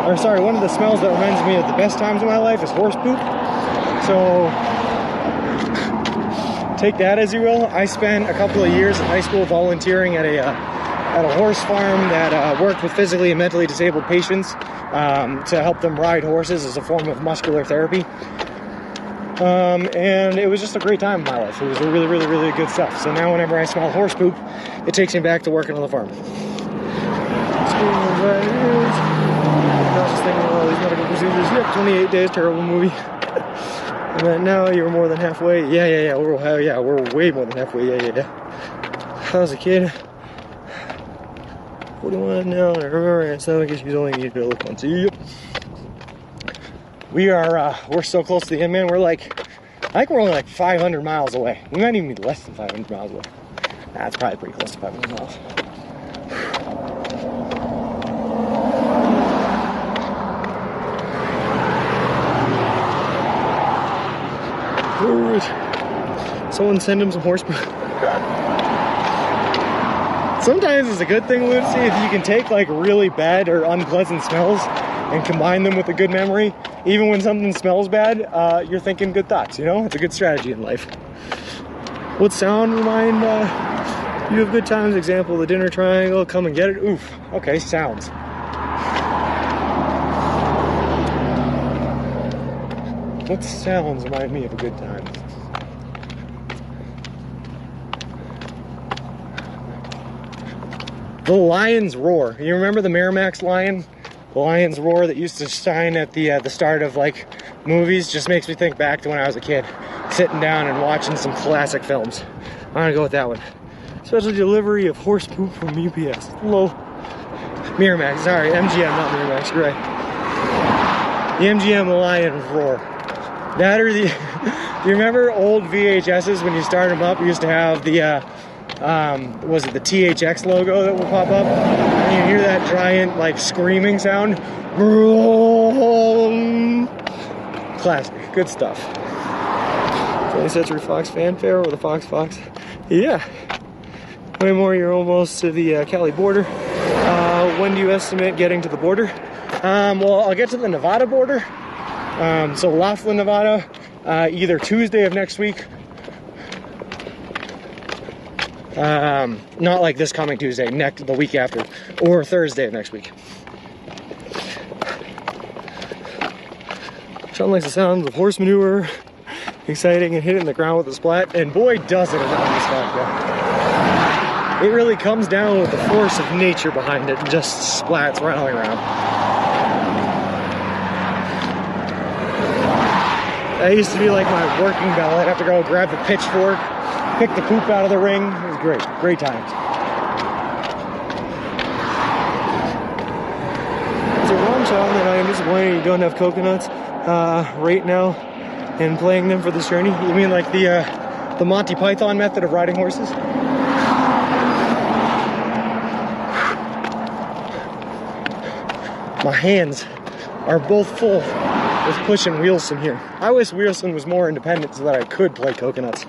or sorry, one of the smells that reminds me of the best times of my life is horse poop. So take that as you will. I spent a couple of years in high school volunteering at a horse farm that worked with physically and mentally disabled patients to help them ride horses as a form of muscular therapy. And it was just a great time in my life. It was really, really, really good stuff. So now whenever I smell horse poop, it takes me back to working on the farm. I was just thinking of all these medical procedures. Yep, 28 days, terrible movie. And then now you're more than halfway. Yeah, we're way more than halfway. Yeah. I was a kid. 41 now, and I remember so I guess you only need to look once. Yep. We're so close to the end, man. I think we're only like 500 miles away. We might even be less than 500 miles away. That's probably pretty close to 500 miles. Someone send him some horse poop. Sometimes it's a good thing, Lucy, if you can take like really bad or unpleasant smells and combine them with a good memory. Even when something smells bad, you're thinking good thoughts, you know? It's a good strategy in life. What sound remind you of good times? Example, the dinner triangle, come and get it. Oof, okay, sounds. What sounds remind me of a good time? The lion's roar. You remember the Miramax lion? The lion's roar that used to shine at the start of like movies just makes me think back to when I was a kid, sitting down and watching some classic films. I'm gonna go with that one. Special delivery of horse poop from UPS. Hello. Miramax, sorry, MGM, not Miramax, you're right. The MGM Lion's Roar. That or the, do you remember old VHSs when you start them up, you used to have the, was it the THX logo that would pop up? And you hear that giant, like, screaming sound. Classic, good stuff. 20th Century Fox fanfare with a Fox. Yeah. Way more, you're almost to the Cali border. When do you estimate getting to the border? Well, I'll get to the Nevada border. So Laughlin, Nevada, either Tuesday of next week. Not like this coming Tuesday, the week after, or Thursday of next week. Sean likes the sounds of horse manure, exciting and hitting the ground with a splat, and boy does it around this vodka. It really comes down with the force of nature behind it and just splats rattling around. That used to be like my working bell. I'd have to go grab the pitchfork, pick the poop out of the ring. It was great times. So Ron Sean, that I am disappointed you don't have coconuts right now and playing them for this journey. You mean like the Monty Python method of riding horses? My hands are both full with pushing Wheelson here. I wish Wheelson was more independent so that I could play coconuts.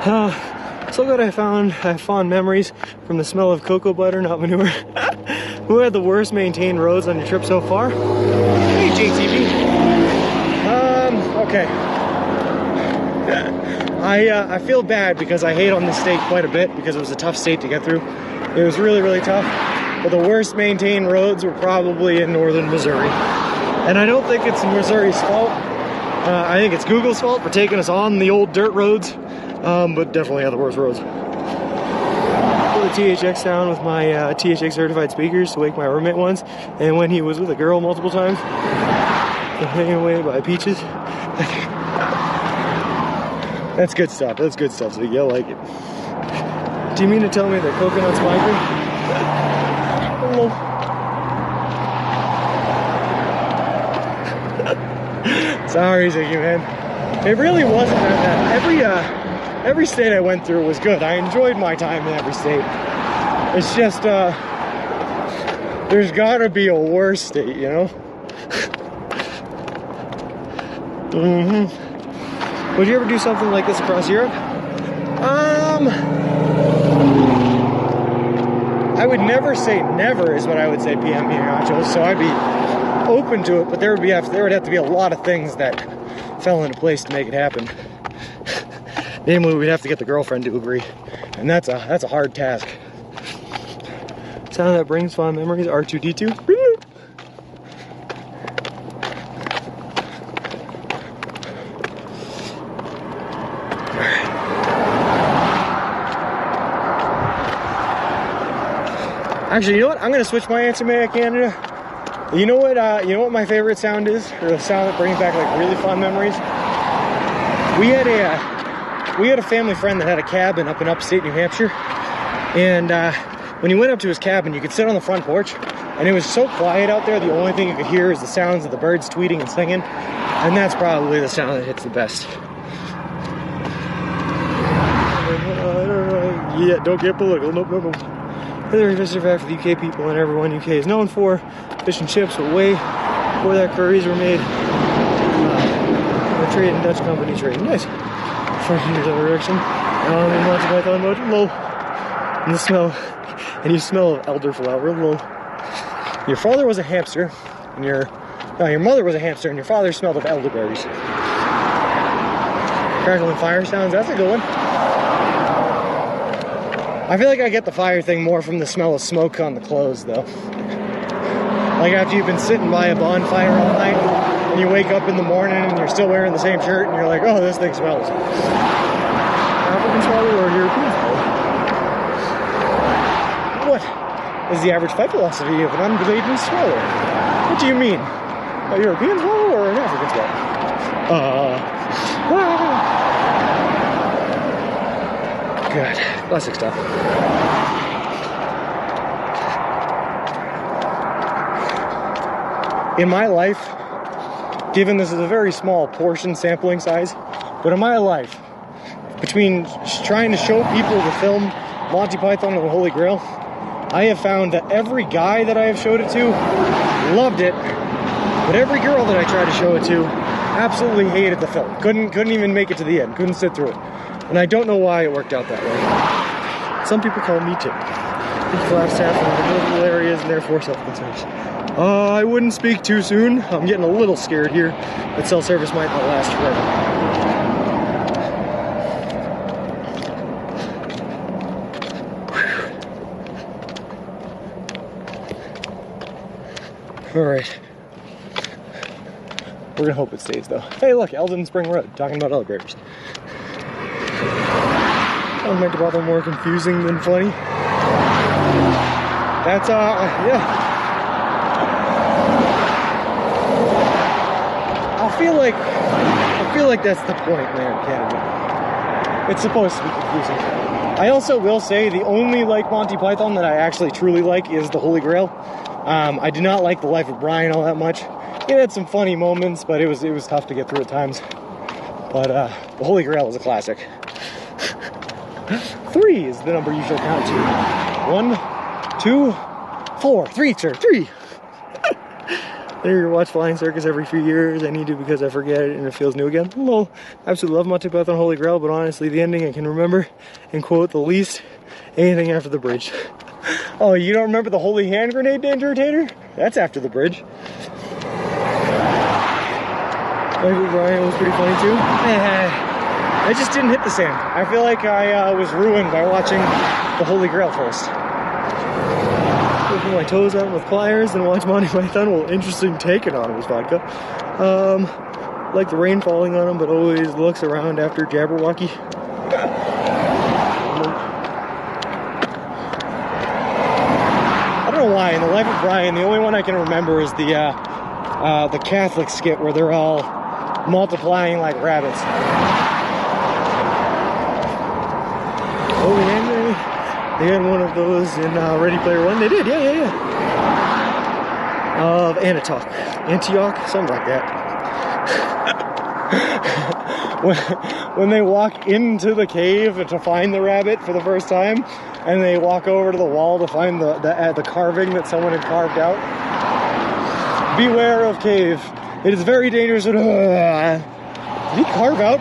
So glad I have fond memories from the smell of cocoa butter, not manure. Who had the worst maintained roads on your trip so far? Hey, JTV. Okay. I feel bad because I hate on this state quite a bit because it was a tough state to get through. It was really tough. But the worst maintained roads were probably in northern Missouri. And I don't think it's Missouri's fault. I think it's Google's fault for taking us on the old dirt roads. But definitely had the worst roads. Put the THX down with my THX certified speakers to wake my roommate once. And when he was with a girl multiple times. Hanging away by peaches. That's good stuff. That's good stuff. So you'll like it. Do you mean to tell me that coconuts migrate? Hello. Sorry, Ziggy, man. It really wasn't that bad. Every state I went through was good. I enjoyed my time in every state. It's just, there's gotta be a worse state, you know? Would you ever do something like this across Europe? I would never say never is what I would say, PM Nachos, so I'd be open to it, but there would have to be a lot of things that fell into place to make it happen. Namely, we'd have to get the girlfriend to agree, and that's a hard task. Sound that brings fond memories, R2-D2. Actually, you know what? I'm gonna switch my answer, Maya Canada. You know what my favorite sound is, or the sound that brings back like really fond memories? We had a family friend that had a cabin up in upstate New Hampshire, and when you went up to his cabin, you could sit on the front porch, and it was so quiet out there. The only thing you could hear is the sounds of the birds tweeting and singing, and that's probably the sound that hits the best. Yeah, don't get political. Nope. Another visitor fact for the UK people and everyone UK is known for fish and chips, but way before that curries were made. The trade and Dutch company trade. Nice. 40 years of direction. In Monty Python mode, low. And the smell, and you smell of elderflower, low. Your father was a hamster, and your mother was a hamster, and your father smelled of elderberries. Crackling fire sounds, that's a good one. I feel like I get the fire thing more from the smell of smoke on the clothes, though. Like after you've been sitting by a bonfire all night, and you wake up in the morning and you're still wearing the same shirt, and you're like, oh, this thing smells. African swallow or European swallow? What is the average pipe velocity of an undulating swallow? What do you mean? A European swallow or an African swallow? Good. Classic stuff. In my life, given this is a very small portion sampling size, but in my life, between trying to show people the film Monty Python and the Holy Grail, I have found that every guy that I have showed it to loved it, but every girl that I tried to show it to absolutely hated the film. Couldn't even make it to the end. Couldn't sit through it. And I don't know why it worked out that way. Some people call me Tim. People have staff in individual areas and therefore self-concerns. I wouldn't speak too soon. I'm getting a little scared here that cell service might not last forever. All right. We're gonna hope it stays though. Hey look, Eldon Spring Road, talking about elevators. I don't make about them more confusing than funny. That's, yeah. I feel like that's the point, man, Canada. It's supposed to be confusing. I also will say the only like Monty Python that I actually truly like is the Holy Grail. I do not like the Life of Brian all that much. It had some funny moments, but it was tough to get through at times. But the Holy Grail is a classic. 3 is the number you shall count to. 1, 2, 4. 3, sir. 3. There, watch Flying Circus every few years. I need to because I forget it and it feels new again. Lol. Absolutely love Monty Python Holy Grail, but honestly, the ending I can remember and quote the least anything after the bridge. Oh, you don't remember the Holy Hand Grenade Danger-tator? That's after the bridge. Brian was pretty funny too. I just didn't hit the sand. I feel like I was ruined by watching the Holy Grail first. Put my toes out with pliers and watch Monty Python. Well, interesting take anonymous vodka. Like the rain falling on him, but always looks around after Jabberwocky. I don't know why. In the Life of Brian, the only one I can remember is the Catholic skit where they're all multiplying like rabbits. Oh, yeah, they had one of those in Ready Player One. They did, yeah. Of Antioch, something like that. when they walk into the cave to find the rabbit for the first time, and they walk over to the wall to find the carving that someone had carved out. Beware of cave. It is very dangerous. Did he carve out?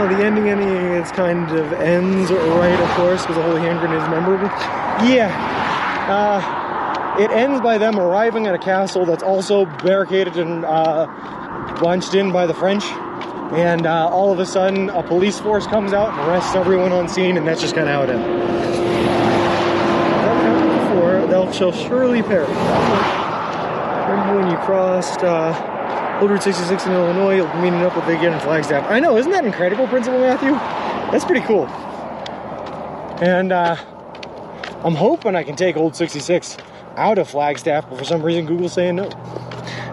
The ending is kind of ends right, of course, because the holy hand grenade is memorable. Yeah. It ends by them arriving at a castle that's also barricaded and bunched in by the French. And all of a sudden, a police force comes out and arrests everyone on scene, and that's just kind of how it ends. That happened before. Thou shalt surely perish. Remember when you crossed Old Route 66 in Illinois, you'll be meeting up with again in Flagstaff. I know, isn't that incredible, Principal Matthew? That's pretty cool. And I'm hoping I can take Old 66 out of Flagstaff, but for some reason Google's saying no.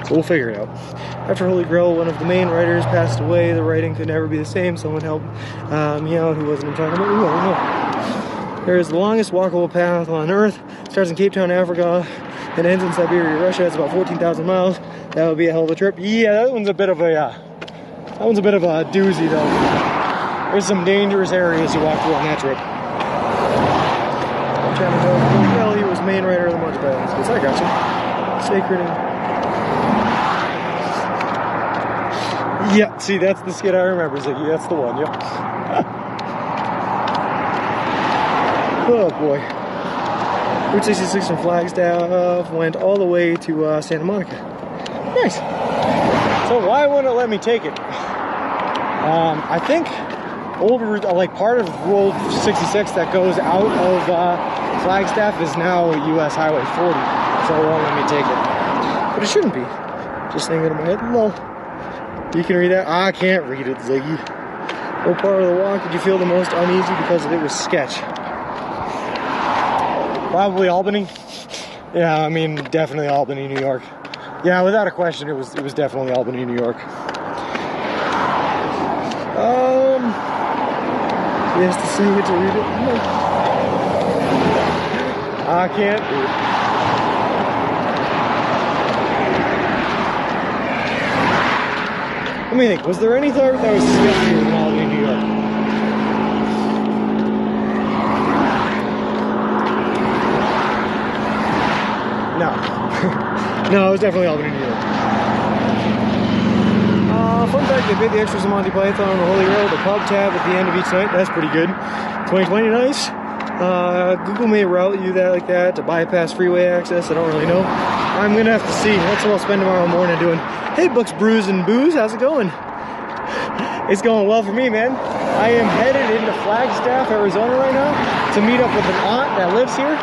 So we'll figure it out. After Holy Grail, one of the main writers passed away. The writing could never be the same. Someone helped me out. Who wasn't I'm talking about? Ooh, I don't know. There is the longest walkable path on Earth. Starts in Cape Town, Africa, and ends in Siberia, Russia. It's about 14,000 miles. That would be a hell of a trip. Yeah, that one's a bit of a doozy though. There's some dangerous areas to walk through on that trip. I'm trying to know. Well, he was main writer of the Munch Battles. Yes, I got you. Sacred. Yeah, see, that's the skit I remember, Ziggy. That's the one. Yep. Oh boy. Route 66 from Flagstaff went all the way to Santa Monica. Nice. So why wouldn't it let me take it? I think like part of Route 66 that goes out of Flagstaff is now US Highway 40, so it won't let me take it. But it shouldn't be. Just saying it in my head. Lol. You can read that? I can't read it, Ziggy. What part of the walk did you feel the most uneasy because it was sketch? Probably Albany. Yeah, I mean, definitely Albany, New York. Yeah, without a question, it was definitely Albany, New York. He has to sing it to read it. No. I can't do it. Let me think, was there any thought that was sketchier than Albany, New York? No. No, it was definitely Albany, New York. Fun fact, they paid the extras of Monty Python on the Holy Grail, the pub tab at the end of each night. That's pretty good. 2020, nice. Google may route you that like that to bypass freeway access. I don't really know. I'm gonna have to see. That's what I'll spend tomorrow morning doing. Hey, Books, Brews, and Booze. How's it going? It's going well for me, man. I am headed into Flagstaff, Arizona right now to meet up with an aunt that lives here.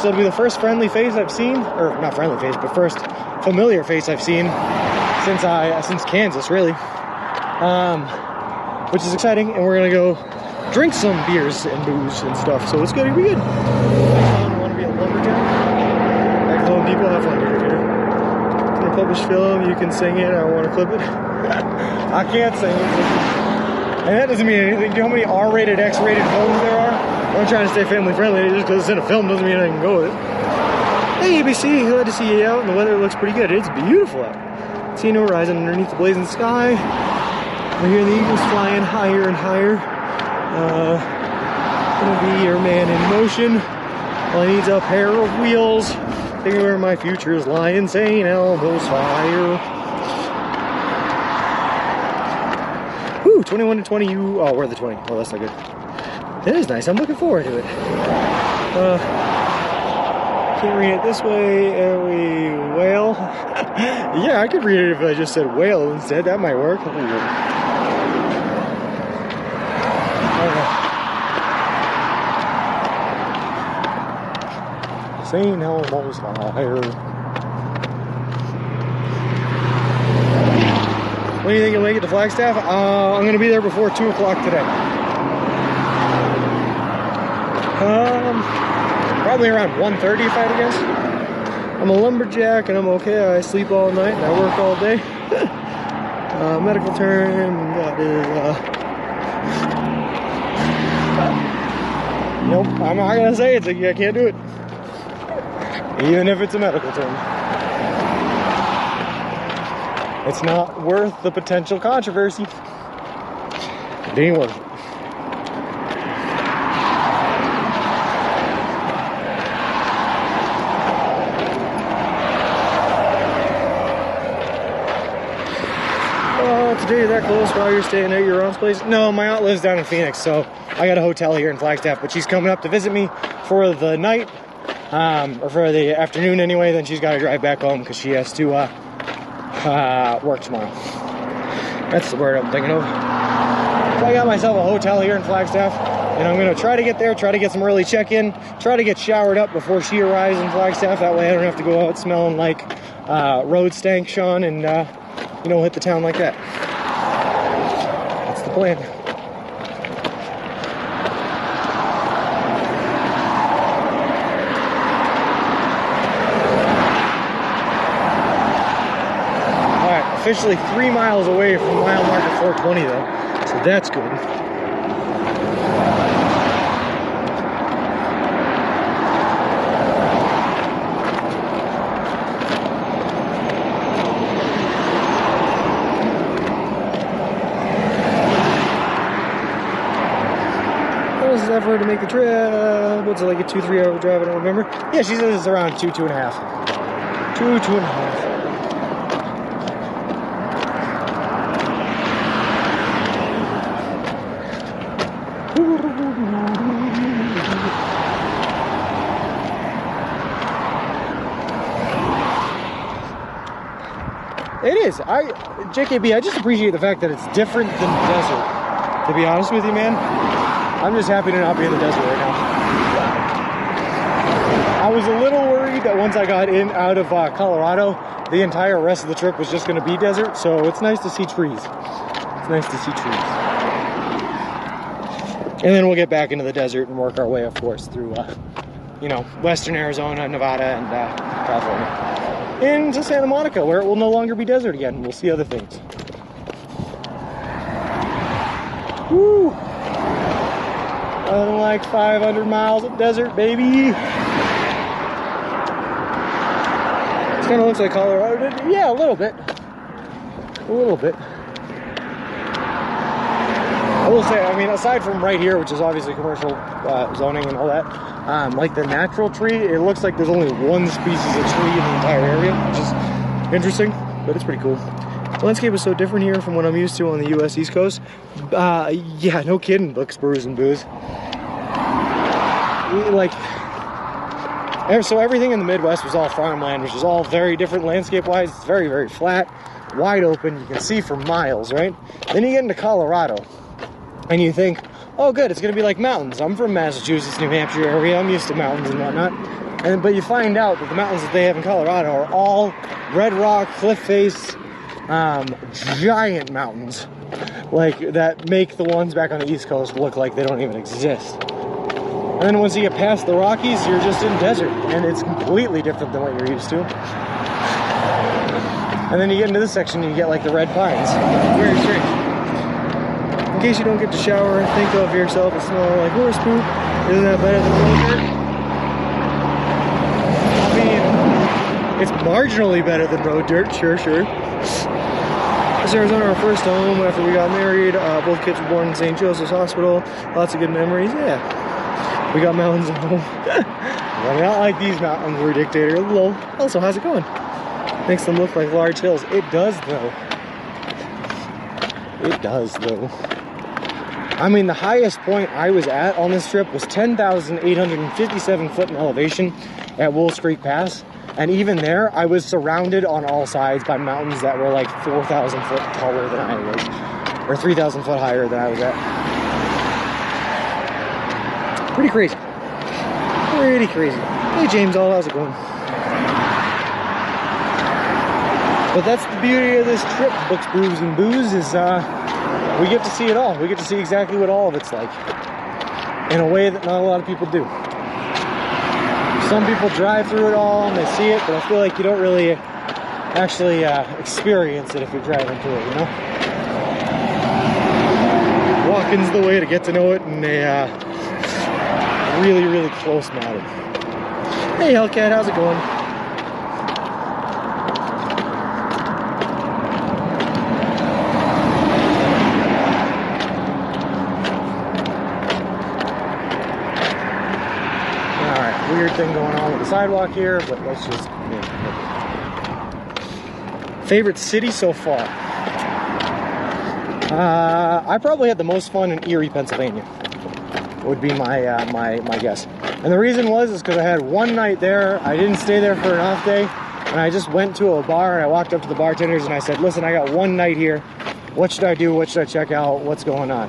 So it'll be the first friendly face I've seen, or not friendly face, but first familiar face I've seen since Kansas, really. Which is exciting, and we're gonna go drink some beers and booze and stuff. So it's gonna be good. I want to be a lumberjack. Back to Home Depot, have fun, dude. In a published film, you can sing it. I want to clip it. I can't sing it. And that doesn't mean anything. Do you know how many R-rated, X-rated films there are? I'm trying to stay family friendly. Just because it's in a film doesn't mean I can go with it. Hey, ABC, glad to see you out, and the weather looks pretty good. It's beautiful out. See no horizon underneath the blazing sky. I hear the eagles flying higher and higher. Gonna be your man in motion. All I need's a pair of wheels. Thinking where my future is lying, St. Elmo's fire. Woo, 21 to 20. Oh, we're the 20. Oh, that's not good. It is nice. I'm looking forward to it. Can't read it this way. Every whale. Yeah, I could read it if I just said whale instead. That might work. St. Elmo's fire. When do you think you'll make it to Flagstaff? I'm going to be there before 2 o'clock today. Probably around 1:30 if I had to guess. I'm a lumberjack and I'm okay. I sleep all night and I work all day. Medical term, that is, nope, I'm not going to say it. I can't do it. Even if it's a medical term. It's not worth the potential controversy. It ain't worth it. Today that close while you're staying at your aunt's place? No, my aunt lives down in Phoenix, so I got a hotel here in Flagstaff, but she's coming up to visit me for the night, or for the afternoon anyway. Then she's got to drive back home because she has to work tomorrow. That's the word I'm thinking of. So I got myself a hotel here in Flagstaff, and I'm going to try to get there, try to get some early check-in, try to get showered up before she arrives in Flagstaff. That way I don't have to go out smelling like road stank, Sean, and you know, hit the town like that. That's the plan. Alright, officially 3 miles away from mile marker 420 though, so that's good. For her to make the trip. What's it, like a 2-3 hour drive? I don't remember. Yeah, she says it's around 2-2.5. 2-2.5. It is. JKB, I just appreciate the fact that it's different than desert. To be honest with you, man. I'm just happy to not be in the desert right now. I was a little worried that once I got out of Colorado, the entire rest of the trip was just going to be desert, so it's nice to see trees. It's nice to see trees. And then we'll get back into the desert and work our way, of course, through, you know, western Arizona, Nevada, and California. Into Santa Monica, where it will no longer be desert again. We'll see other things. Woo! Like 500 miles of desert, baby. It kind of looks like Colorado. Yeah, a little bit. A little bit. I will say, I mean, aside from right here, which is obviously commercial zoning and all that, like the natural tree, it looks like there's only one species of tree in the entire area, which is interesting, but it's pretty cool. The landscape is so different here from what I'm used to on the U.S. East Coast. Yeah, no kidding, Books, Brews, and Booze. Like, so everything in the Midwest was all farmland, which is all very different landscape-wise. It's very, very flat, wide open. You can see for miles, right? Then you get into Colorado, and you think, oh, good, it's going to be like mountains. I'm from Massachusetts, New Hampshire area. I'm used to mountains and whatnot. But you find out that the mountains that they have in Colorado are all red rock, cliff face, giant mountains, like that make the ones back on the East Coast look like they don't even exist. And then once you get past the Rockies, you're just in desert, and it's completely different than what you're used to. And then you get into this section, and you get like the red pines. Very strange. In case you don't get to shower, think of yourself as smelling like horse poop. Isn't that better than road dirt? I mean, it's marginally better than road dirt, sure. This is Arizona, our first home after we got married. Both kids were born in St. Joseph's Hospital. Lots of good memories, yeah. We got mountains at home. Well, not like these mountains were dictator. Lol. Also, how's it going? Makes them look like large hills. It does, though. It does, though. I mean, the highest point I was at on this trip was 10,857 foot in elevation at Wolf Creek Pass. And even there, I was surrounded on all sides by mountains that were like 4,000 foot taller than I was. Or 3,000 foot higher than I was at. Pretty crazy. Pretty crazy. Hey James, how's it going? But that's the beauty of this trip, Books, Brews, and Booze, is we get to see it all. We get to see exactly what all of it's like. In a way that not a lot of people do. Some people drive through it all and they see it, but I feel like you don't really actually experience it if you're driving through it, you know? Walking's the way to get to know it in a really, really close manner. Hey Hellcat, how's it going? thing going on with the sidewalk here, but let's just, Favorite city so far? I probably had the most fun in Erie, Pennsylvania, would be my my guess. And the reason is because I had one night there. I didn't stay there for an off day, and I just went to a bar and I walked up to the bartenders and I said, listen, I got one night here. What should I do? What should I check out? What's going on?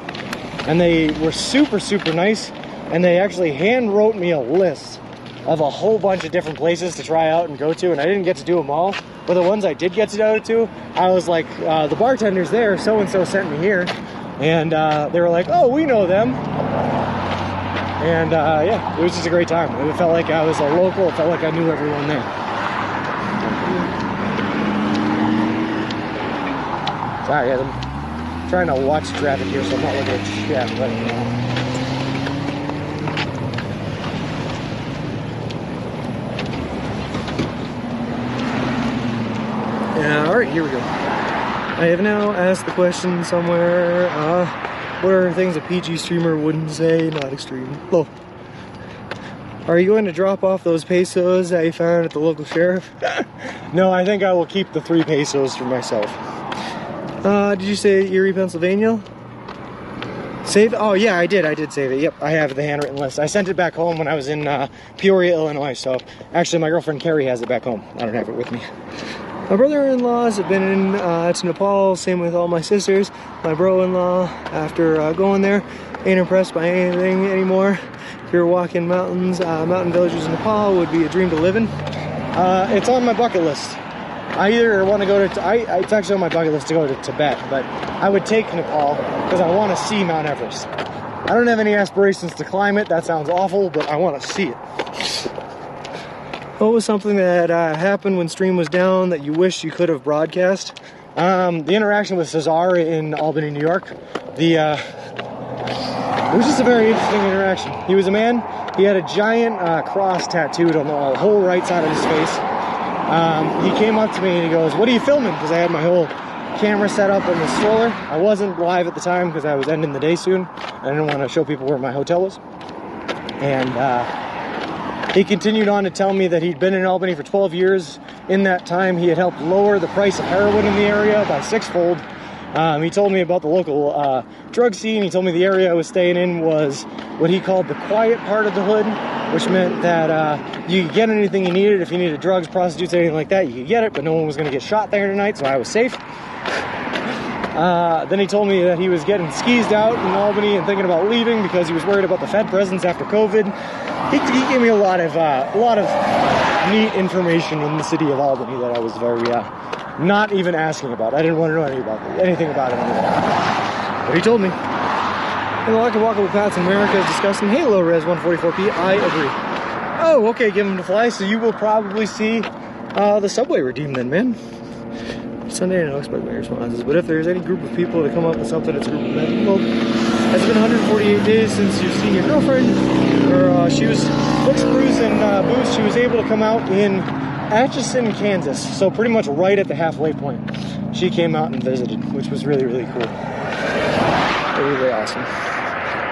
And they were super, super nice, and they actually hand wrote me a list of a whole bunch of different places to try out and go to, and I didn't get to do them all, but the ones I did get to go to, I was like, the bartenders there, so-and-so sent me here, and they were like, oh, we know them, and yeah, it was just a great time. It felt like I was a local, it felt like I knew everyone there. Sorry, I'm trying to watch traffic here, so I'm not looking at shit, but yeah, alright, here we go. I have now asked the question somewhere, what are things a PG streamer wouldn't say, not extreme? Low. Are you going to drop off those pesos that you found at the local sheriff? No, I think I will keep the 3 pesos for myself. Did you say Erie, Pennsylvania? Save? Oh yeah, I did save it. Yep, I have the handwritten list. I sent it back home when I was in Peoria, Illinois, so actually my girlfriend Carrie has it back home. I don't have it with me. My brother-in-laws have been to Nepal, same with all my sisters. My bro-in-law, after going there, ain't impressed by anything anymore. If you're walking mountains, mountain villages in Nepal would be a dream to live in. It's on my bucket list. I either want to go to, it's actually on my bucket list to go to Tibet, but I would take Nepal because I want to see Mount Everest. I don't have any aspirations to climb it, that sounds awful, but I want to see it. What was something that happened when stream was down that you wish you could have broadcast? The interaction with Cesar in Albany, New York. It was just a very interesting interaction. He was a man, he had a giant cross tattooed on the whole right side of his face. He came up to me and he goes, what are you filming? Because I had my whole camera set up in the stroller. I wasn't live at the time because I was ending the day soon. I didn't want to show people where my hotel was. And he continued on to tell me that he'd been in Albany for 12 years. In that time, he had helped lower the price of heroin in the area by 6-fold. He told me about the local drug scene. He told me the area I was staying in was what he called the quiet part of the hood, which meant that you could get anything you needed. If you needed drugs, prostitutes, anything like that, you could get it, but no one was going to get shot there tonight, so I was safe. Then he told me that he was getting skeezed out in Albany and thinking about leaving because he was worried about the Fed presence after COVID. He gave me a lot of neat information in the city of Albany that I was very not even asking about. I didn't want to know anything about it anymore. But he told me. And the lack of walkable paths in America is disgusting. Halo Res 144p, I agree. Oh, okay, give him to fly, so you will probably see the subway redeem then, man. Sunday, I don't expect my responses, but if there's any group of people to come up with something, it's a group of men. Well, it's been 148 days since you've seen your girlfriend, or she was books, brews, and booze. She was able to come out in Atchison, Kansas, so pretty much right at the halfway point. She came out and visited, which was really, really cool. Really awesome.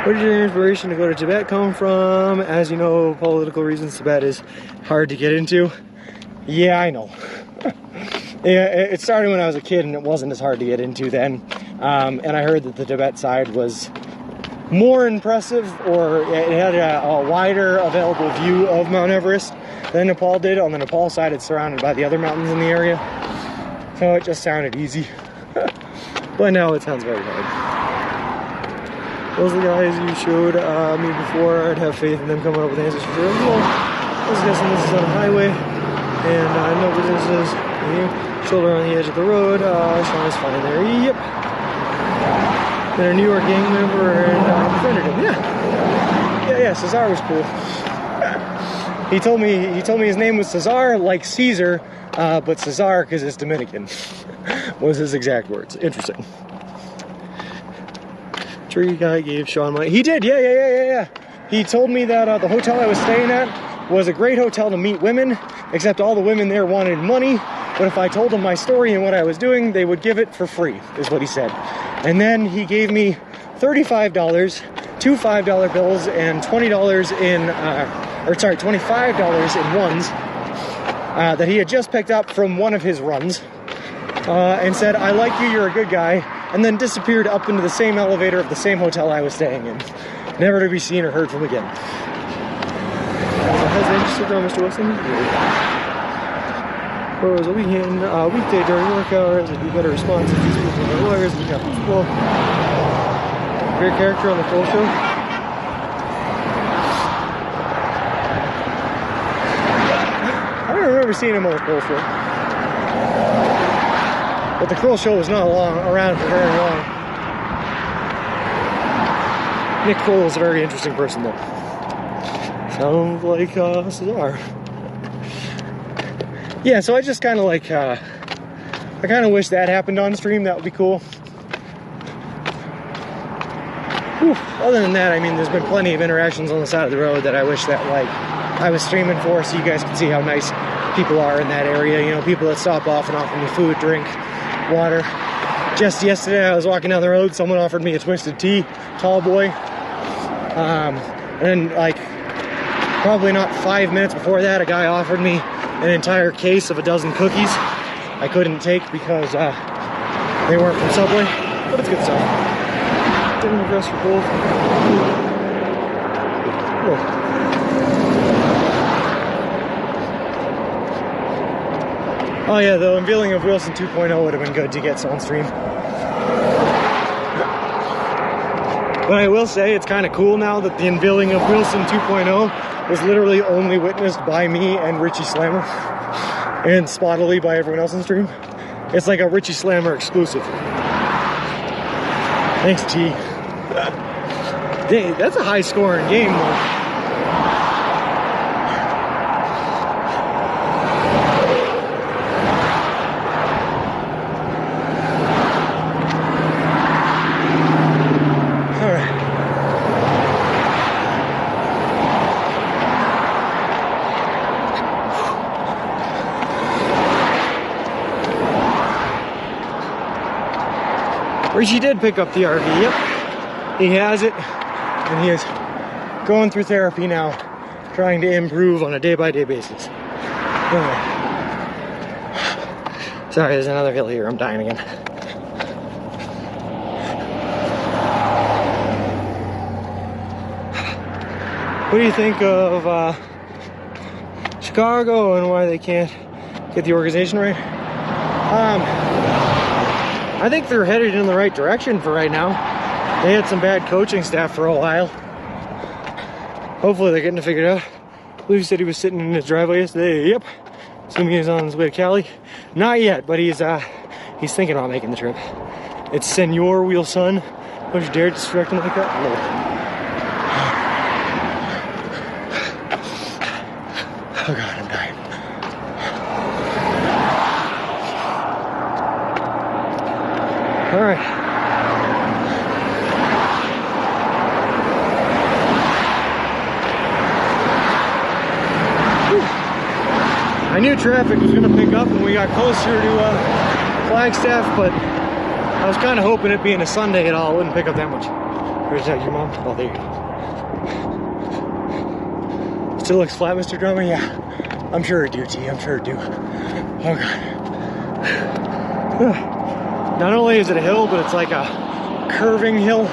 Where did your inspiration to go to Tibet come from? As you know, political reasons, Tibet is hard to get into. Yeah, I know. Yeah, it started when I was a kid and it wasn't as hard to get into then. And I heard that the Tibet side was more impressive, or it had a wider available view of Mount Everest than Nepal did. On the Nepal side, it's surrounded by the other mountains in the area. So it just sounded easy. But now it sounds very hard. Those are the guys you showed me before. I'd have faith in them coming up with answers for sure. Well, I was guessing this is on a highway, and no businesses here. Shoulder on the edge of the road. Sean is fine there. Yep. Then a New York gang member and befriended him. Yeah. Cesar was cool. He told me his name was Cesar, like Caesar, but Cesar because it's Dominican. Was his exact words. Interesting. Tree guy gave Sean money. He did. Yeah. He told me that the hotel I was staying at was a great hotel to meet women, except all the women there wanted money. But if I told them my story and what I was doing, they would give it for free, is what he said. And then he gave me $35, 2 $5 bills, and $20 in or sorry, $25 in ones that he had just picked up from one of his runs, and said, "I like you, you're a good guy," and then disappeared up into the same elevator of the same hotel I was staying in, never to be seen or heard from again. So has Instagram, Mr. Wilson? Or was a weekend, weekday during work hours, it'd be better responses to people from the lawyers, and we got people. Great character on the full show. I don't remember seeing him on the Kroll show. But the Kroll show was not around for very long. Nick Kroll is a very interesting person though. Sounds like Cesar. Yeah, so I just kind of like, I kind of wish that happened on stream. That would be cool. Whew. Other than that, I mean, there's been plenty of interactions on the side of the road that I wish that, like, I was streaming for, so you guys can see how nice people are in that area. You know, people that stop off and offer me food, drink, water. Just yesterday, I was walking down the road, someone offered me a twisted tea, tall boy. And then, like, probably not 5 minutes before that, a guy offered me an entire case of a dozen cookies. I couldn't take because they weren't from Subway, but it's good stuff. Didn't regress for both. Cool. Oh yeah, the unveiling of Wilson 2.0 would have been good to get on stream. But I will say it's kind of cool now that the unveiling of Wilson 2.0 was literally only witnessed by me and Richie Slammer, and spottily by everyone else on stream. It's like a Richie Slammer exclusive. Thanks, T. Dang, that's a high scoring game though. Richie did pick up the RV, yep. He has it, and he is going through therapy now, trying to improve on a day-by-day basis. Anyway. Sorry, there's another hill here, I'm dying again. What do you think of Chicago and why they can't get the organization right? I think they're headed in the right direction for right now. They had some bad coaching staff for a while. Hopefully they're getting it figured out. I believe he said he was sitting in his driveway yesterday. Yep. Assuming he's on his way to Cali. Not yet, but he's thinking about making the trip. It's Senor Wheelson. Don't you dare distract him like that? No. Oh God, I'm dying. All right. Whew. I knew traffic was going to pick up when we got closer to Flagstaff, but I was kind of hoping it being a Sunday at all, it wouldn't pick up that much. Where's that, your mom? Oh, there you go. Still looks flat, Mr. Drummer? Yeah. I'm sure it do, T. I'm sure it do. Oh, God. Not only is it a hill, but it's like a curving hill.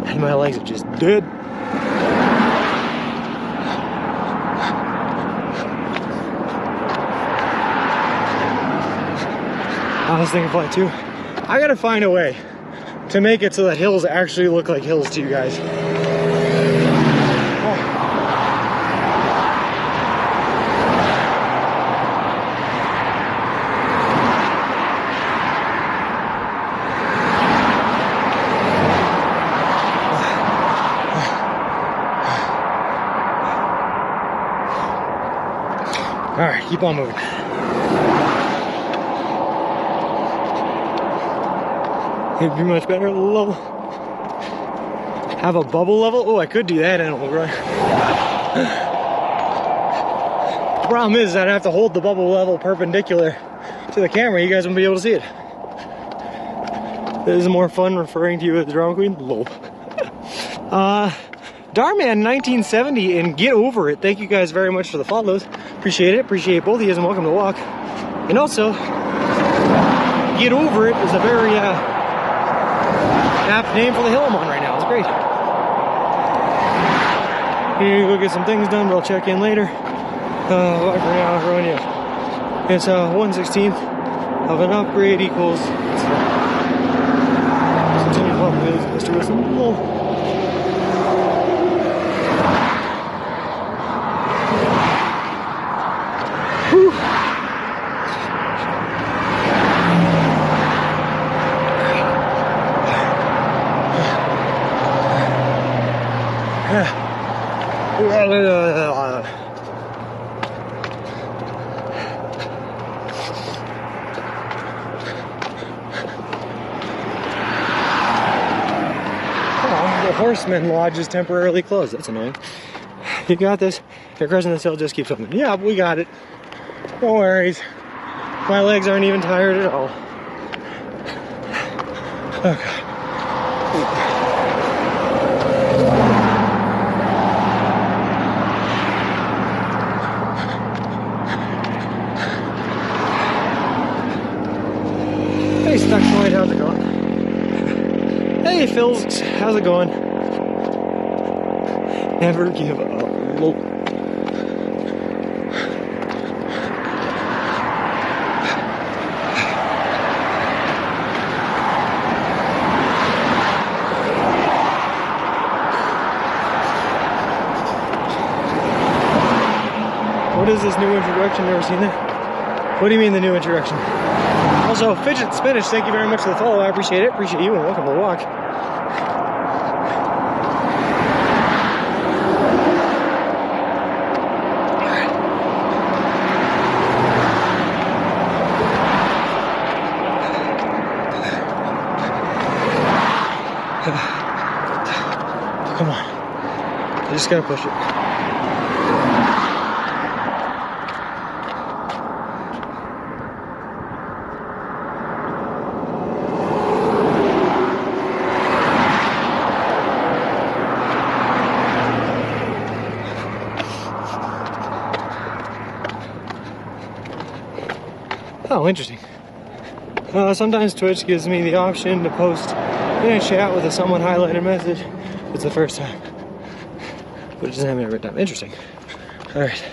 And my legs are just dead. I was thinking flat too. I gotta find a way to make it so that hills actually look like hills to you guys. All right, keep on moving. It'd be much better level. Have a bubble level? Oh, I could do that animal run. The problem is I'd have to hold the bubble level perpendicular to the camera. You guys wouldn't be able to see it. This is more fun referring to you as the drama queen. Lol. Darman 1970 and Get Over It. Thank you guys very much for the follows. Appreciate it. Appreciate both of you and welcome to the walk. And also, Get Over It is a very apt name for the hill I'm on right now. It's great. Here, go get some things done, but I'll check in later. Right now, everyone, yeah. It's 1/16th of an upgrade equals. Continue pump wheels, Mr. Wilson. Whoa. Whew. The Horseman Lodge is temporarily closed. That's annoying. You got this. You're crossing this hill, just keep swimming. Yeah, we got it. No worries. My legs aren't even tired at all. Okay. Hey, Stuck Floyd, how's it going? Hey, Phils, how's it going? Never give up. Whoa. What is this new introduction? Never seen it. What do you mean the new introduction? Also, Fidget Spinach, thank you very much for the follow. I appreciate it. Appreciate you and welcome to the walk. Come on. I just gotta push it. Oh, interesting. Sometimes Twitch gives me the option to post in a chat with a somewhat highlighted message. It's the first time. But it doesn't happen every time. Interesting. Alright.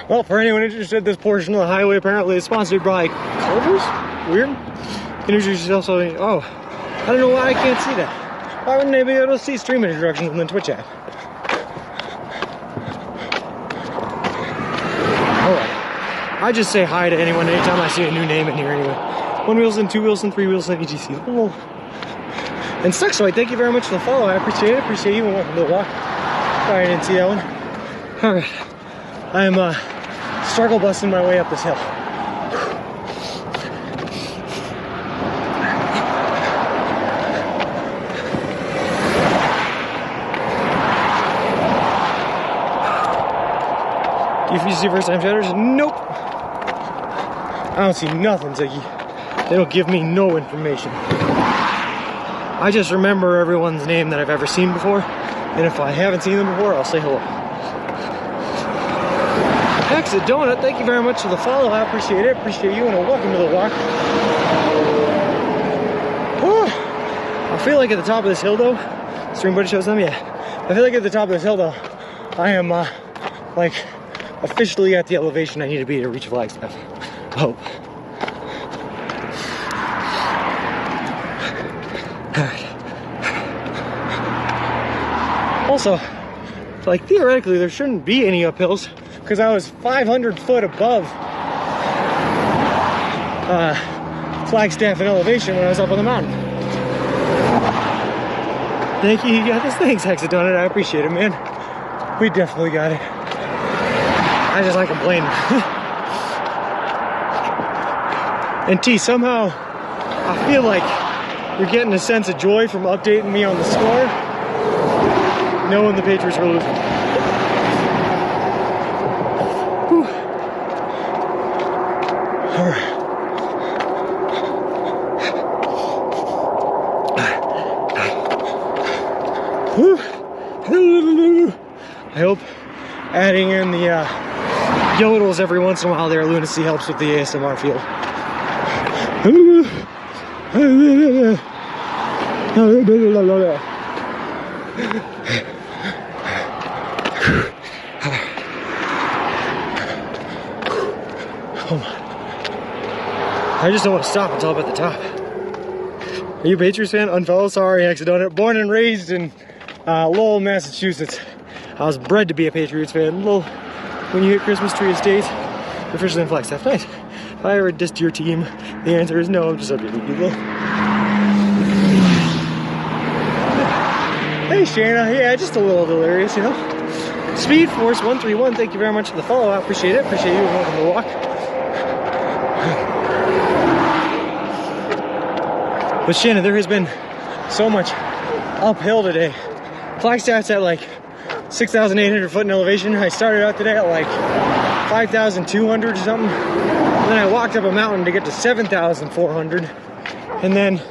Well, for anyone interested, this portion of the highway apparently is sponsored by Culver's? Weird. Introduce yourself so. Oh. I don't know why I can't see that. Why wouldn't they be able to see stream introductions in the Twitch app? I just say hi to anyone anytime I see a new name in here anyway. 1 Wilson, 2 Wilson, 3 Wilson, ETC. Oh. And Stuxoid, thank you very much for the follow. I appreciate it. Appreciate you and welcome to the walk. Sorry I didn't see that one. Alright. I am struggle busting my way up this hill. If you see first time shatters, nope. I don't see nothing, Ziggy. They don't give me no information. I just remember everyone's name that I've ever seen before, and if I haven't seen them before, I'll say hello. Exit Donut, thank you very much for the follow. I appreciate it. Appreciate you, and welcome to the walk. Whew. I feel like at the top of this hill, though, stream buddy shows them, yeah. I feel like at the top of this hill, though, I am like officially at the elevation I need to be to reach Flagstaff. Hope. Alright. Also, like theoretically, there shouldn't be any uphills because I was 500 foot above Flagstaff in elevation when I was up on the mountain. Thank you, you got this. Thanks, Hexadonut. I appreciate it, man. We definitely got it. I just like complaining. And T, somehow I feel like you're getting a sense of joy from updating me on the score, knowing the Patriots were losing. Whew. Whew. I hope adding in the yodels every once in a while there, lunacy, helps with the ASMR feel. I just don't want to stop until I'm at the top. Are you a Patriots fan? Unfollow? Sorry, accident. Born and raised in Lowell, Massachusetts. I was bred to be a Patriots fan. Lowell, when you hit Christmas tree estate, you're officially in Flagstaff. Nice. If I ever dissed your team, the answer is no. I'm just updating people. Hey Shayna, yeah, just a little delirious, you know. Speed Force 131, thank you very much for the follow. I appreciate it. Appreciate you and welcome to the walk. But Shannon, there has been so much uphill today. Flagstaff's at like 6,800 foot in elevation. I started out today at like 5,200 or something. And then I walked up a mountain to get to 7,400. And then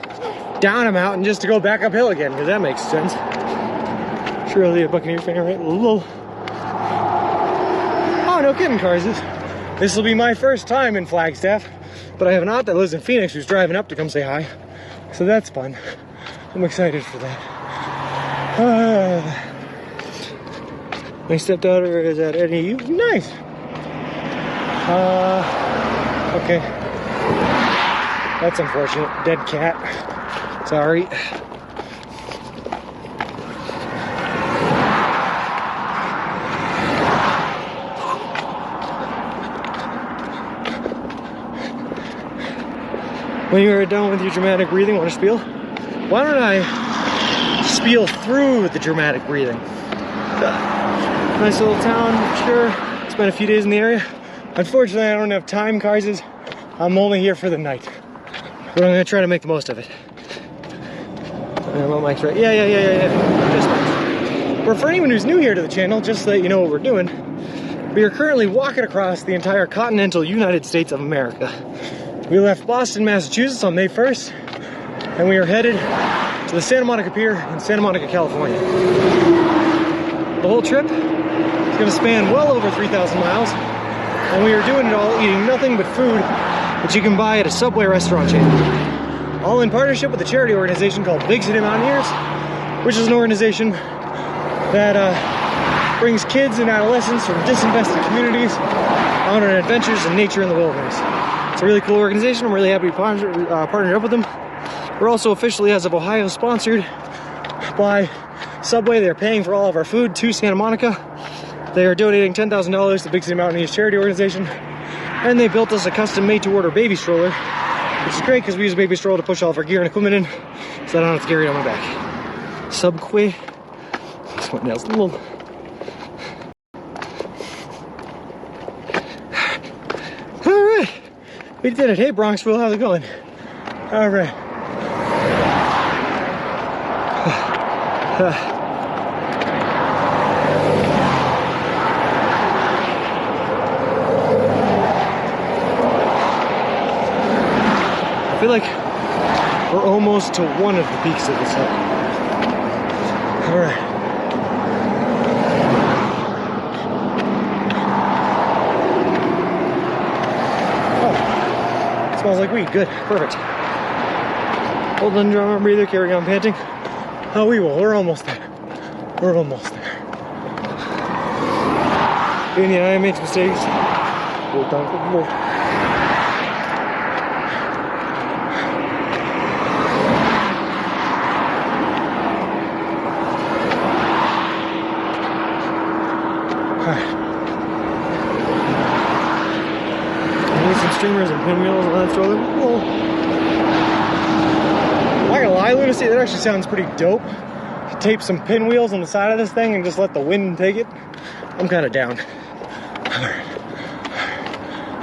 down a mountain just to go back uphill again, because that makes sense. Surely a Buccaneers fan, right? Lol. Oh, no kidding, cars. This will be my first time in Flagstaff. But I have an aunt that lives in Phoenix who's driving up to come say hi. So that's fun. I'm excited for that. My stepdaughter is at NAU. Nice. Okay. That's unfortunate. Dead cat. Sorry. When you're done with your dramatic breathing, want to spiel? Why don't I spiel through the dramatic breathing? Nice little town, sure. Spent a few days in the area. Unfortunately, I don't have time, Carses. I'm only here for the night. But I'm gonna try to make the most of it. My mic's right. Yeah. Just nice. But for anyone who's new here to the channel, just so that you know what we're doing, we are currently walking across the entire continental United States of America. We left Boston, Massachusetts on May 1st, and we are headed to the Santa Monica Pier in Santa Monica, California. The whole trip is going to span well over 3,000 miles, and we are doing it all eating nothing but food that you can buy at a Subway restaurant chain. All in partnership with a charity organization called Big City Mountaineers, which is an organization that brings kids and adolescents from disinvested communities out on adventures in nature in the wilderness. It's a really cool organization. I'm really happy to partner up with them. We're also officially, as of Ohio, sponsored by Subway. They're paying for all of our food to Santa Monica. They are donating $10,000 to Big City Mountaineers charity organization. And they built us a custom made-to-order baby stroller, which is great because we use a baby stroller to push all of our gear and equipment in, so I don't have to carry it on my back. Subway. This one has a little... We did it. Hey, Bronxville, how's it going? All right. I feel like we're almost to one of the peaks of this hill. All right. Smells like weed. Good. Perfect. Hold on, drum and breather. Carry on panting. Oh, we will. We're almost there. We're almost there. Danny and I make mistakes. We'll talk more. Streamers and pinwheels on that stroller. Well, I'm not gonna lie, Lunacy, that actually sounds pretty dope. Tape some pinwheels on the side of this thing and just let the wind take it. I'm kind of down.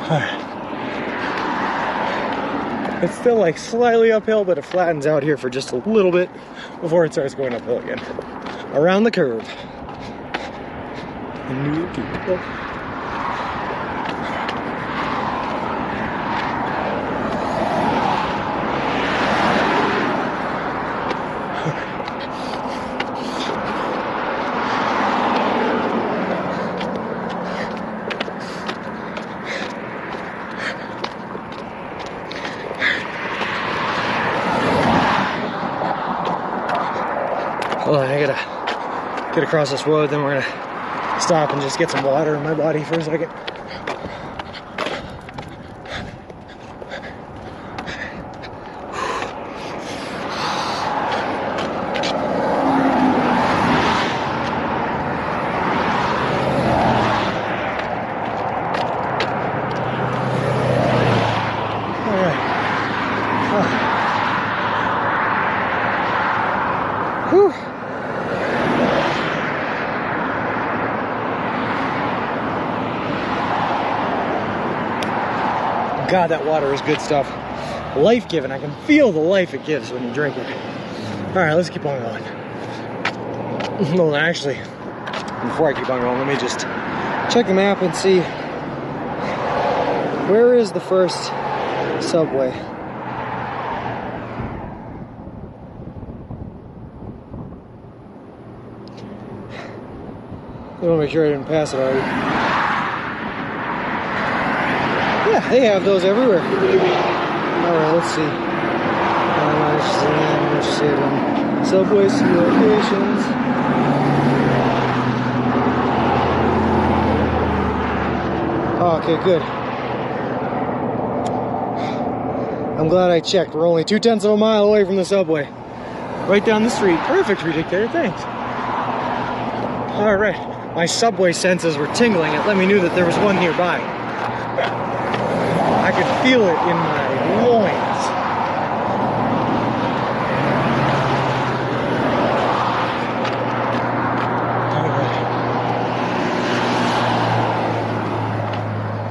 Alright. It's still like slightly uphill, but it flattens out here for just a little bit before it starts going uphill again. Around the curve. New people. Hold on, I gotta get across this road, then we're gonna stop and just get some water in my body for a second. Whew. God, that water is good stuff. Life-giving. I can feel the life it gives when you drink it. All right, let's keep on going. Well, actually, before I keep on going, let me just check the map and see where is the first subway. I want to make sure I didn't pass it already. Yeah, they have those everywhere. Alright, let's see. I'm interested in subway locations. Oh, okay, good. I'm glad I checked. We're only 0.2 of a mile away from the subway. Right down the street. Perfect, Predictor. Thanks. Alright. My subway senses were tingling. It let me know that there was one nearby. I could feel it in my loins.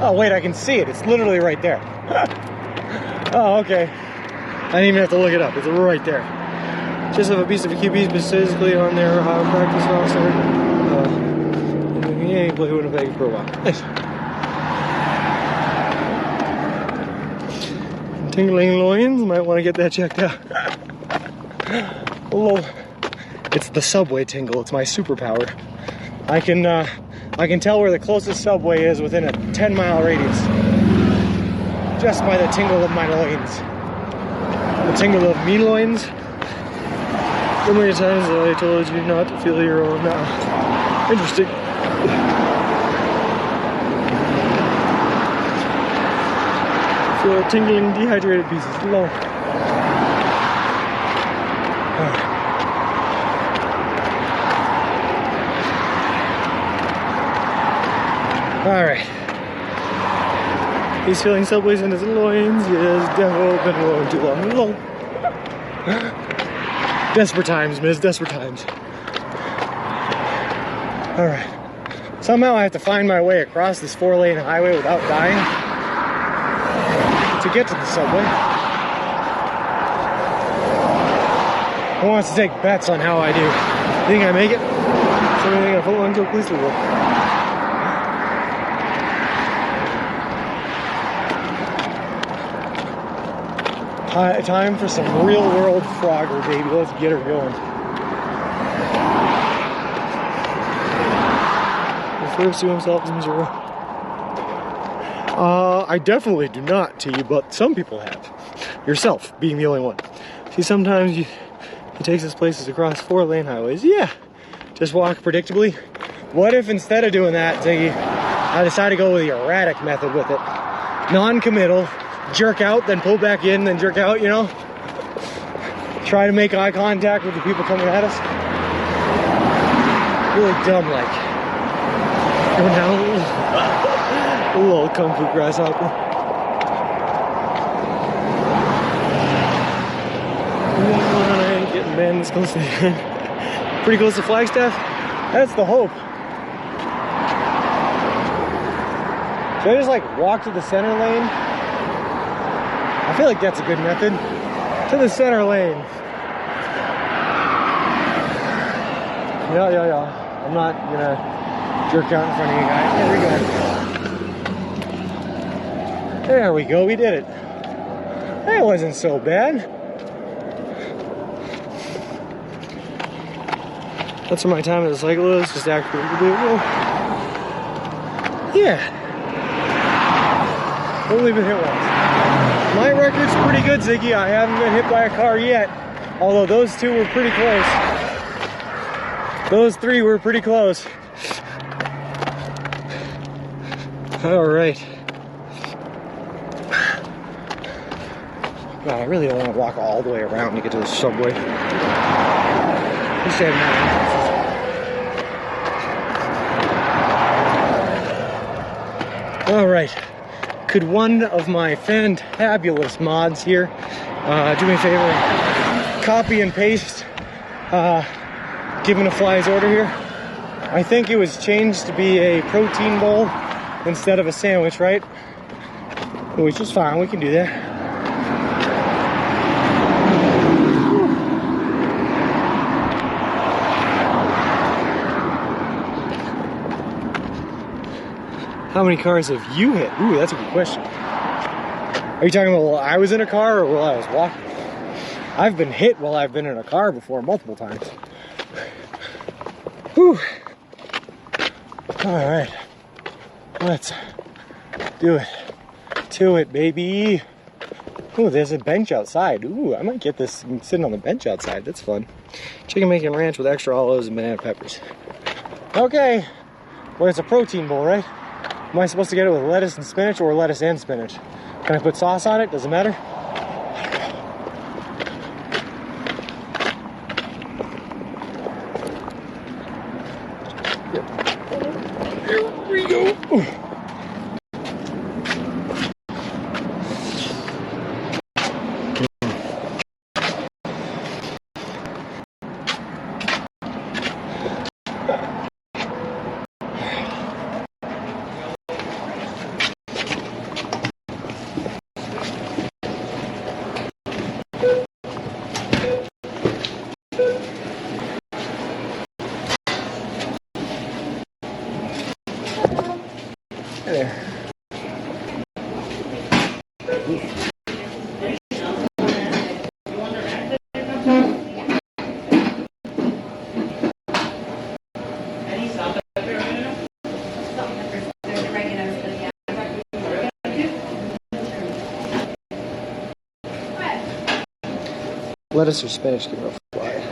Oh wait, I can see it. It's literally right there. Oh, okay. I didn't even have to look it up. It's right there. Just have a piece of QB specifically on their practice roster. Yeah, play Winnipeg for a while. Nice. Tingling loins, might want to get that checked out. Hello. It's the subway tingle. It's my superpower. I can tell where the closest subway is within a 10-mile radius, just by the tingle of my loins. The tingle of me loins. How many times have I told you not to feel your own now? Interesting. Feel tingling, dehydrated pieces. Low. All right. He's feeling subways in his loins. Yes, devil, been rolling too long. Low. Desperate times, Miz. Desperate times. All right. Somehow I have to find my way across this 4-lane highway without dying to get to the subway. Who wants to take bets on how I do? You think I make it? Somebody think I pull on to a police wheel? Time for some real world Frogger, baby. Let's get her going. Refers to himself as miserable. I definitely do not, T, but some people have. Yourself being the only one. See, sometimes he takes his places across 4-lane highways. Yeah, just walk predictably. What if instead of doing that, Ziggy, I decide to go with the erratic method with it? Non-committal, jerk out, then pull back in, then jerk out, you know? Try to make eye contact with the people coming at us. Really dumb, like. Go down. A little kung fu grasshopper. I ain't getting banned this close to pretty close to Flagstaff. That's the hope. Should I just like walk to the center lane? I feel like that's a good method. To the center lane. Yeah. I'm not gonna jerk out in front of you guys. There we go, we did it. That wasn't so bad. That's for my time as a cyclist, just act predictable. Yeah. Only been hit once. My record's pretty good, Ziggy. I haven't been hit by a car yet, although those two were pretty close. Those three were pretty close. All right. God, I really don't want to walk all the way around to get to the subway. Wish they had more entrances. All right. Could one of my fantabulous mods here do me a favor and copy and paste Given a Fly's order here? I think it was changed to be a protein bowl instead of a sandwich, right? Which is fine, we can do that. How many cars have you hit? Ooh, that's a good question. Are you talking about while I was in a car or while I was walking? I've been hit while I've been in a car before, multiple times. Whew. All right, let's do it. To it, baby. Ooh, there's a bench outside. Ooh, I might get this sitting on the bench outside. That's fun. Chicken bacon ranch with extra olives and banana peppers. Okay, well, it's a protein bowl, right? Am I supposed to get it with lettuce and spinach or lettuce and spinach? Can I put sauce on it? Does it matter? Yep. Here we go. There. Lettuce or spinach give it a fly.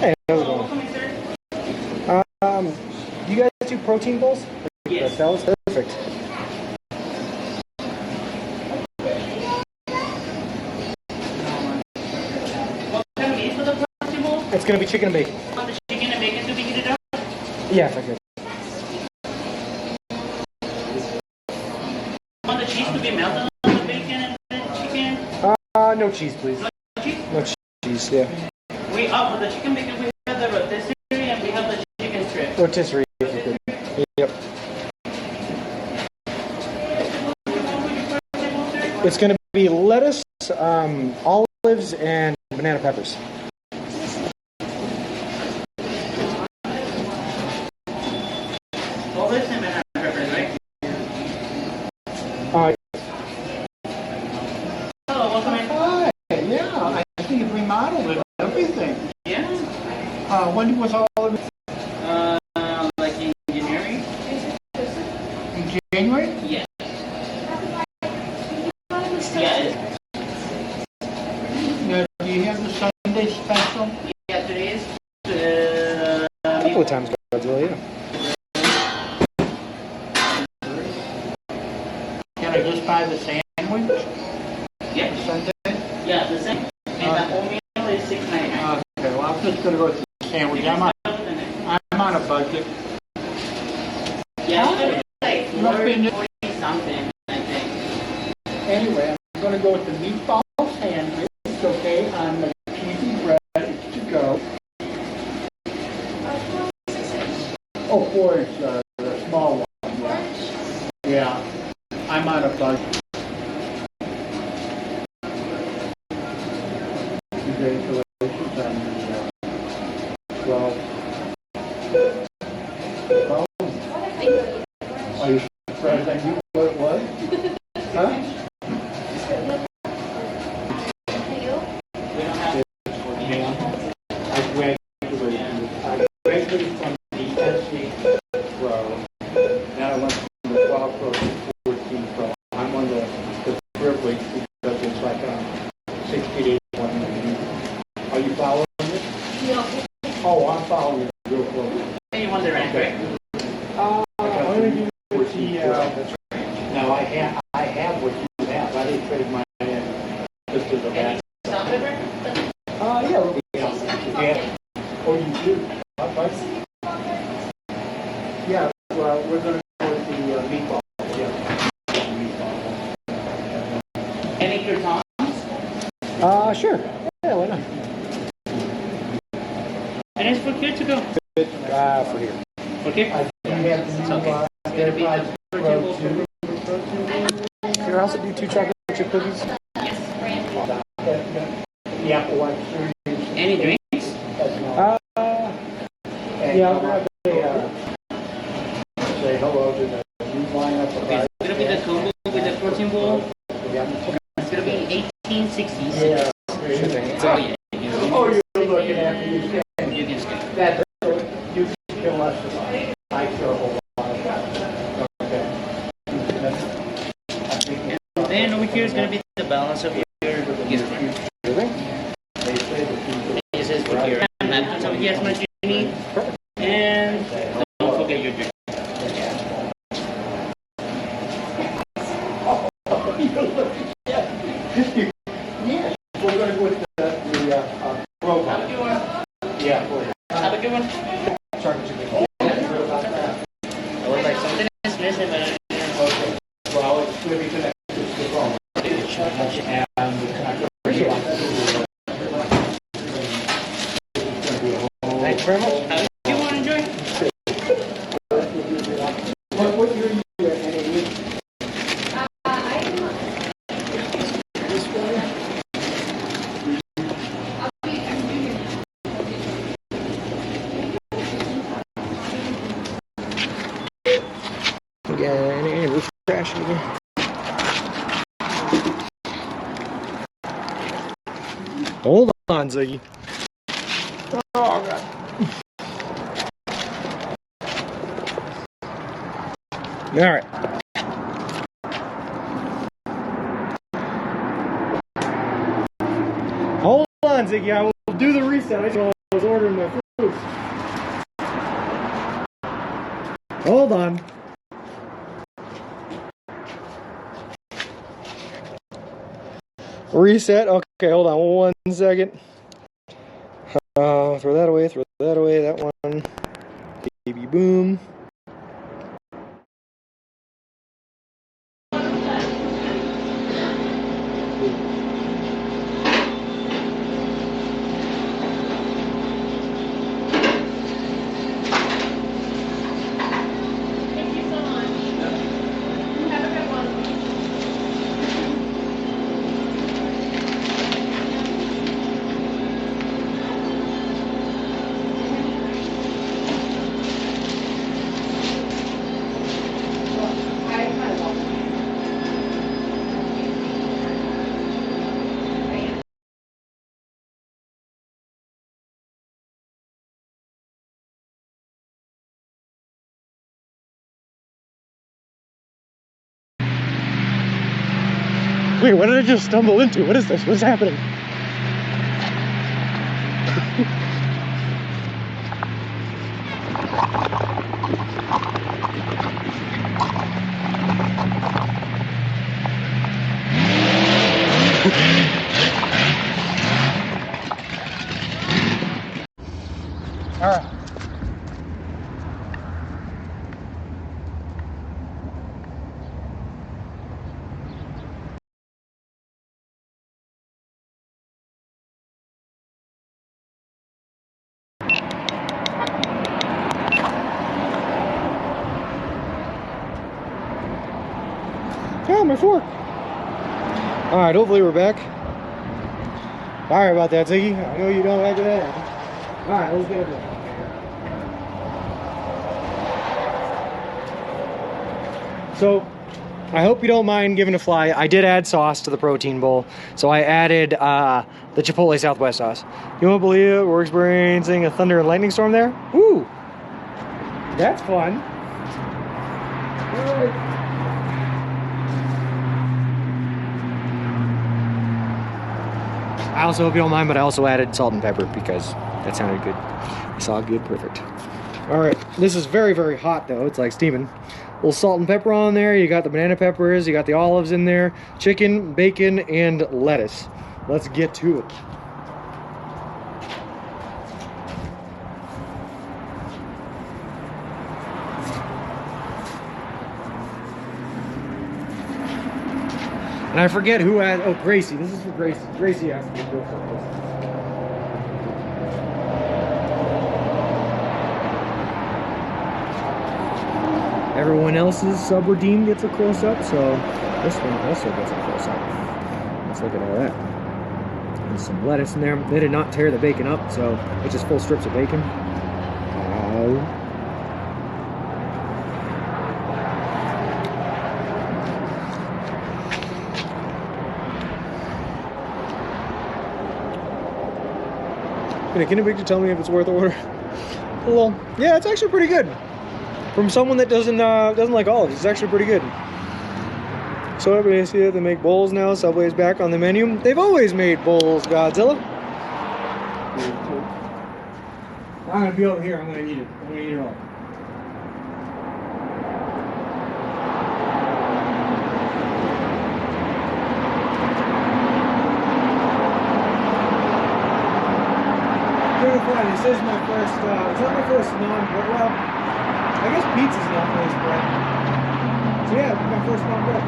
Hey, how's it going? You guys do protein bowls? Yes. That was perfect. What kind of meat for the protein bowl? It's gonna be chicken and bacon. Want the chicken and bacon to be heated up? Yeah, if I could. Want the cheese to be melted on the bacon and the chicken? No cheese, please. No cheese? No cheese, yeah. For the chicken bacon, we have the rotisserie and we have the chicken strip. Rotisserie, if you could. Yep. It's gonna be lettuce, olives, and banana peppers. Olives and banana peppers, right? Hello, welcome in. Hi, yeah, I think it remodeled it, everything. Yeah. When was all of it? Like in January? In January? Yeah. Yeah. Now, do you have the Sunday special? Yeah, today is A couple of times, Godzilla, yeah. Can I just buy the sandwich? Yeah. Sunday? Yeah, the same. And the whole meal is $6.99. Okay, well, I'm just gonna go with the sandwich. I'm on a budget. Yeah, it's like Nothing. 40 something, I think. Anyway, I'm gonna go with the meatball sandwich. It's okay on the cheesy bread. It's to go. Oh, 4-inch, the small one. Yeah, I'm on a budget. Congratulations on the 12. Oh, are you surprised I knew what it was? Huh? I graduated from the SC Pro. Now I went from the 12 Pro to 14 Pro. I'm on the privilege because it's like a 60 day one. Are you following it? No. Oh, I'm following it real close. And you want the rank, right? I'm going to do with the, now I have what you have. I didn't trade mine in just as a back. Salt pepper? Yeah. Yeah. Oh, you do? Yeah, well, we're going to go with the meatball. Yeah. Any croutons? Sure. Yeah, why not? And it's for kids to go. For here. Okay? I have the It's okay. It's going to be the protein bowl for Can I also do 2 chocolate chip cookies? the Apple Watch series. any drinks? Yeah, I'll grab Say hello to the new lineup of Okay, it's going to be the combo with the protein bowl. It's going to be $18.66. Yeah. Oh, yeah. Oh, you're looking at me. You can skip. That's you kill less. I kill a whole lot of that. Okay. And then over here is going to be the balance of your gift card. They say the It says for your napkins over here as much as you need. And don't forget your drink. Yeah, we're going to go with the program. Have a good one. Yeah, go ahead. Have a good one. Chocolate chip. I was like, something is missing, but I didn't Okay. Well, it's going to be connected to the phone. And the connector. Thanks very much. Have you want to enjoy? What year are you at? Yeah, any roof crash either. Hold on, Ziggy. Oh, God. All right. Hold on, Ziggy. I will do the reset. I was ordering my food. Hold on. Reset. Okay, hold on 1 second. Throw that away. Throw that away. That one. Baby boom. Thank you so much. Have a good one. Wait, what did I just stumble into? What is this? What's happening? All right. Yeah, my fork. All right, hopefully we're back. Sorry about that, Ziggy. I know you don't like that. All right, let's get it done. So, I hope you don't mind giving a fly. I did add sauce to the protein bowl. So I added the Chipotle Southwest sauce. You won't believe it, we're experiencing a thunder and lightning storm there. Woo! That's fun. All right. I also hope you don't mind, but I also added salt and pepper because that sounded good. It's all good, perfect. All right, this is very, very hot though. It's like steaming. A little salt and pepper on there. You got the banana peppers, you got the olives in there, chicken, bacon, and lettuce. Let's get to it. And I forget who asked. Oh, Gracie. This is for Gracie. Gracie asked me to go for this. Everyone else's sub-redeem gets a close-up, so this one also gets a close-up. Let's look at all that. There's some lettuce in there. They did not tear the bacon up, so it's just full strips of bacon. Can a Victor tell me if it's worth order? Well, yeah, it's actually pretty good. From someone that doesn't like olives, it's actually pretty good. So everybody see that they make bowls now. Subway's back on the menu. They've always made bowls, Godzilla. I'm gonna be over here. I'm gonna eat it. I'm gonna eat it all. This is my first, it's not my first non-bread, well, I guess pizza's not really bread. So yeah, it's my first non-bread.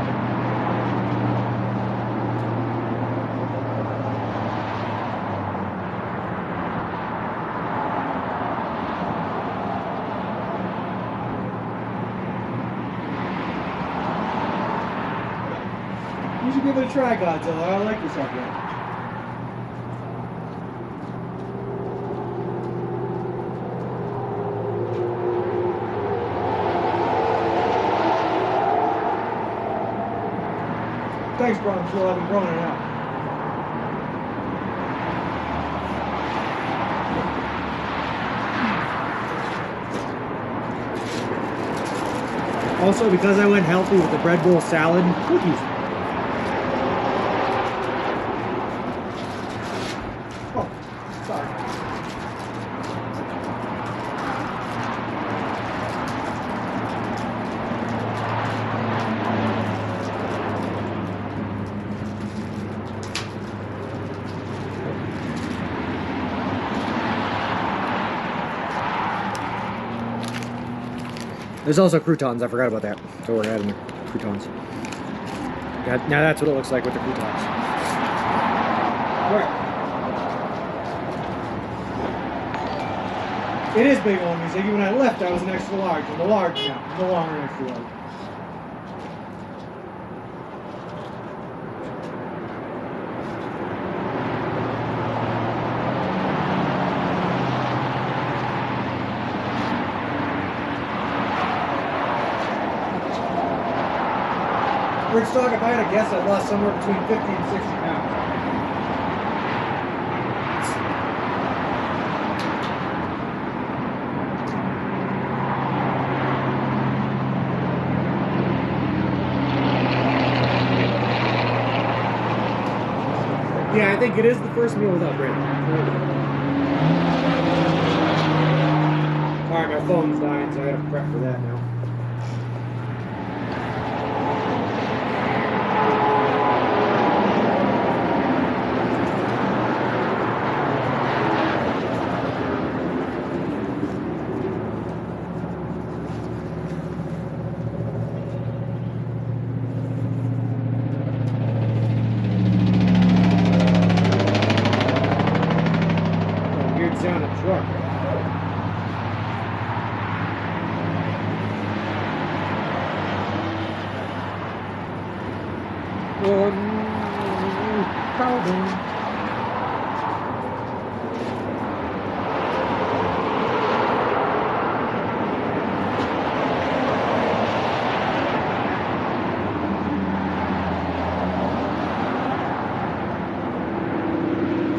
You should give it a try, Godzilla. I like this up here. Thanks, bro. I'm sure I've been growing it out. Also, because I went healthy with the bread bowl salad, cookies. Oh, sorry. There's also croutons. I forgot about that. So we're adding the croutons. Now that's what it looks like with the croutons. All right. It is big on me. So when I left, I was an extra large. I'm a large now. I'm no longer an extra large. Stock, if I had to guess, I'd lost somewhere between 50 and 60 pounds. Yeah, I think it is the first meal without bread. Alright, my phone's dying, so I gotta prep for that now. You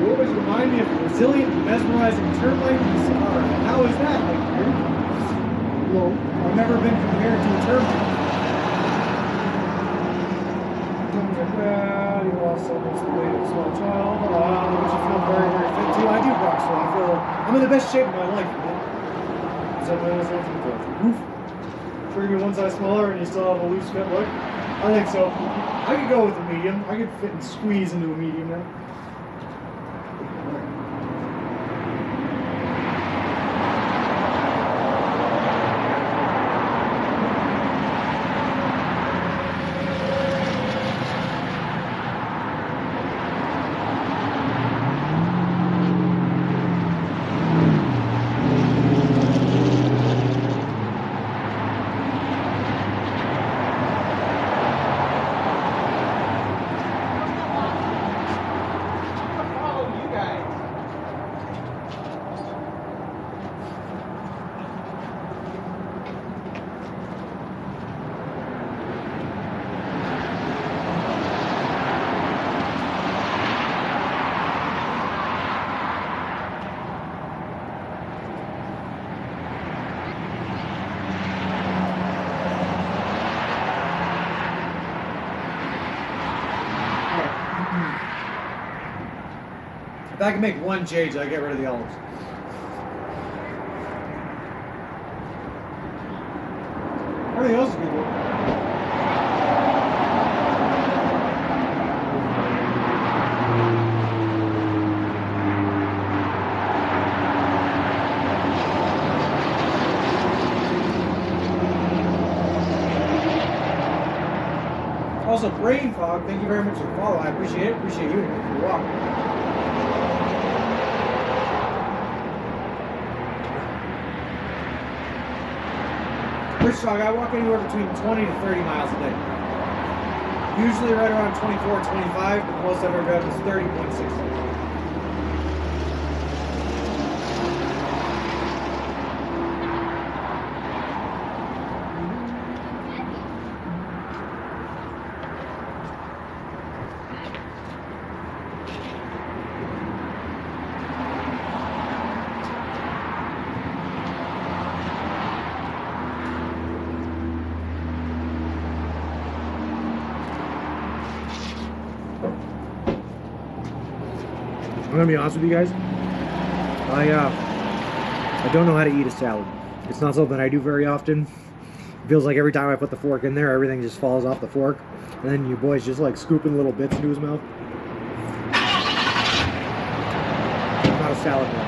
always remind me of resilient, mesmerizing termite in the Sahara. How is that, like, weird? Well, I've never been compared to a termite. Someone's like, well, you lost so much weight as a small child. But you feel very, very fit too. I do rock, so I feel I'm in the best shape of my life, man. Is that my last answer? Oof. Sure, you be one size smaller and you still have a loose fit look? I think so. I could go with a medium. I could fit and squeeze into a medium now. If I can make one change, I get rid of the olives. Everything else is good. Also, brain fog, thank you very much for the follow. I appreciate it. Appreciate you for the walk. Rich dog, I walk anywhere between 20 to 30 miles a day. Usually right around 24, 25, but the most I've ever done is 30.6. I'm gonna be honest with you guys. I don't know how to eat a salad. It's not something I do very often. It feels like every time I put the fork in there, everything just falls off the fork, and then you boys just like scooping little bits into his mouth. I'm not a salad man.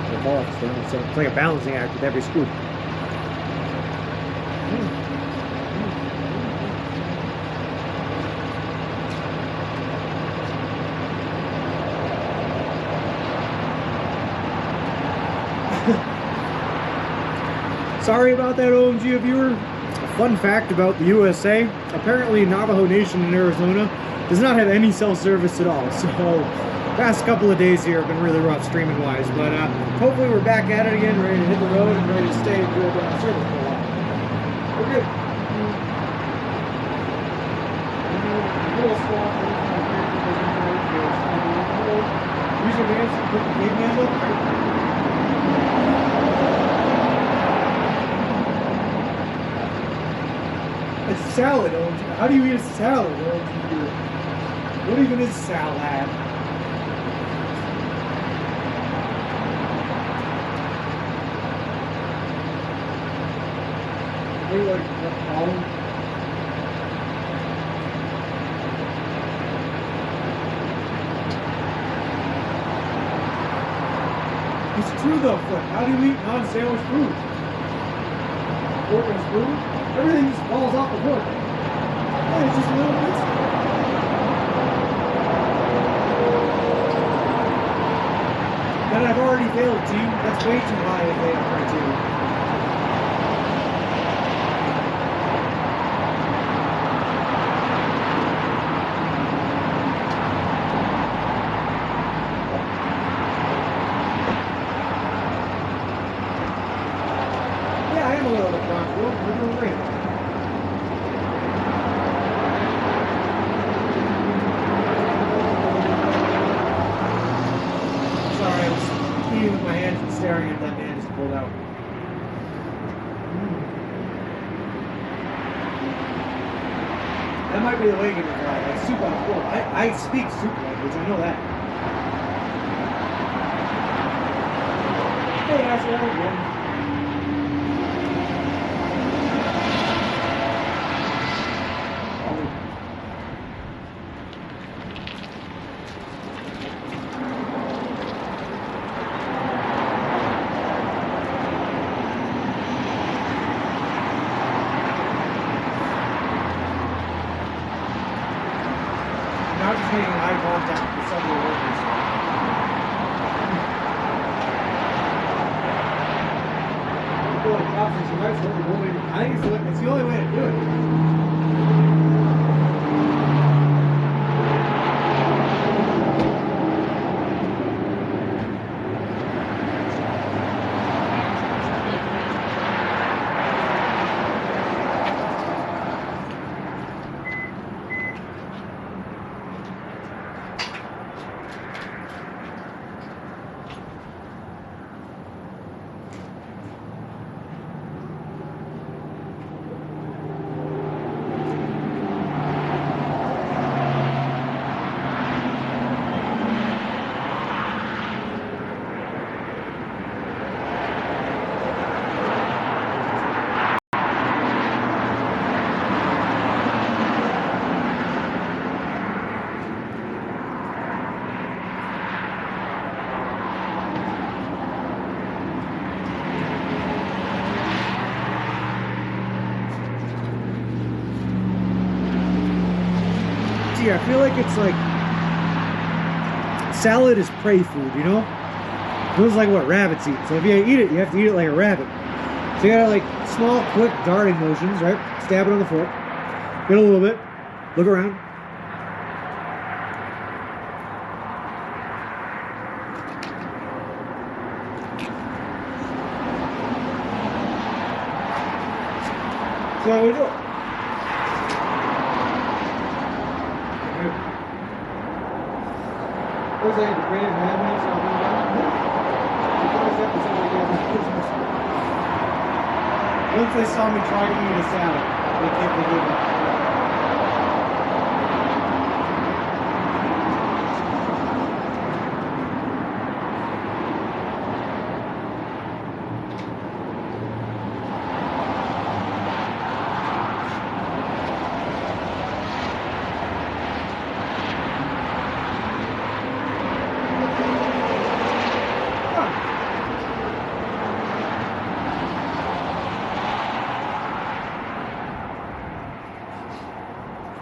It'll fall off the stem, so it's like a balancing act with every scoop. Sorry about that, OMG viewer. A fun fact about the USA, apparently Navajo Nation in Arizona does not have any self-service at all, so past couple of days here have been really rough streaming wise, but hopefully we're back at it again, ready to hit the road and ready to stay in good service for a while. We're good. Use your hands to put the caveman up. It's salad, OMG. How do you eat a salad, OMG? What even is salad? Are you like a problem? It's true though, Flip. How do you eat non-sandwich food? Fork and spoon? Everything just falls off the fork. Yeah, it's just a little bit. Then I've already failed, team. That's way too high a fail criteria. pulled out. That might be the way getting fried, like soup on a fork. I speak soup language, I know that. Hey, asshole, again. Now just making eye contact with some of the workers. I think it's the only way to do it. I feel like it's like salad is prey food, you know? It feels like what rabbits eat. So if you eat it, you have to eat it like a rabbit. So you gotta like small, quick darting motions, right? Stab it on the fork. Get a little bit. Look around. So how we do it. Looks like the creative madness once they saw me try to eat a salad, they can't believe it.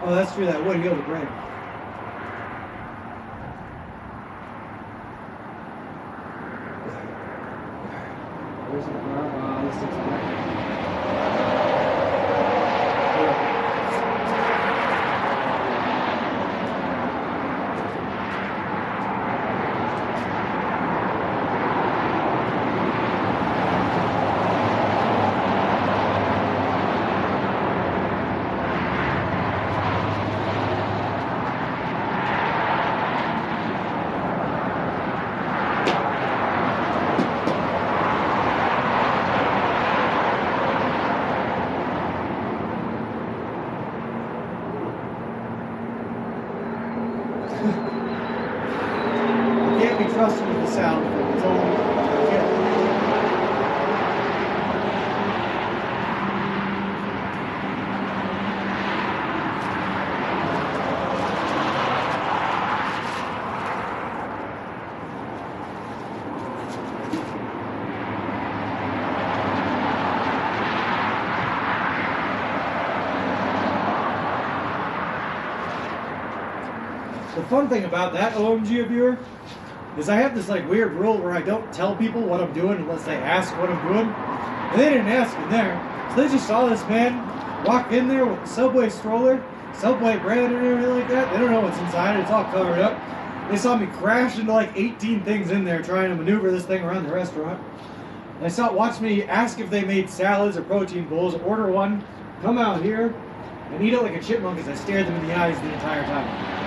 Oh, that's true, that would heal the brain. Where's the car? This looks great. Can't be trusted with the sound. It's only the fun thing about that OMG viewer is I have this like weird rule where I don't tell people what I'm doing unless they ask what I'm doing. And they didn't ask in there. So they just saw this man walk in there with a Subway stroller, Subway brand and everything like that. They don't know what's inside. It's all covered up. They saw me crash into like 18 things in there trying to maneuver this thing around the restaurant. And they watched me ask if they made salads or protein bowls, order one, come out here, and eat it like a chipmunk as I stared them in the eyes the entire time.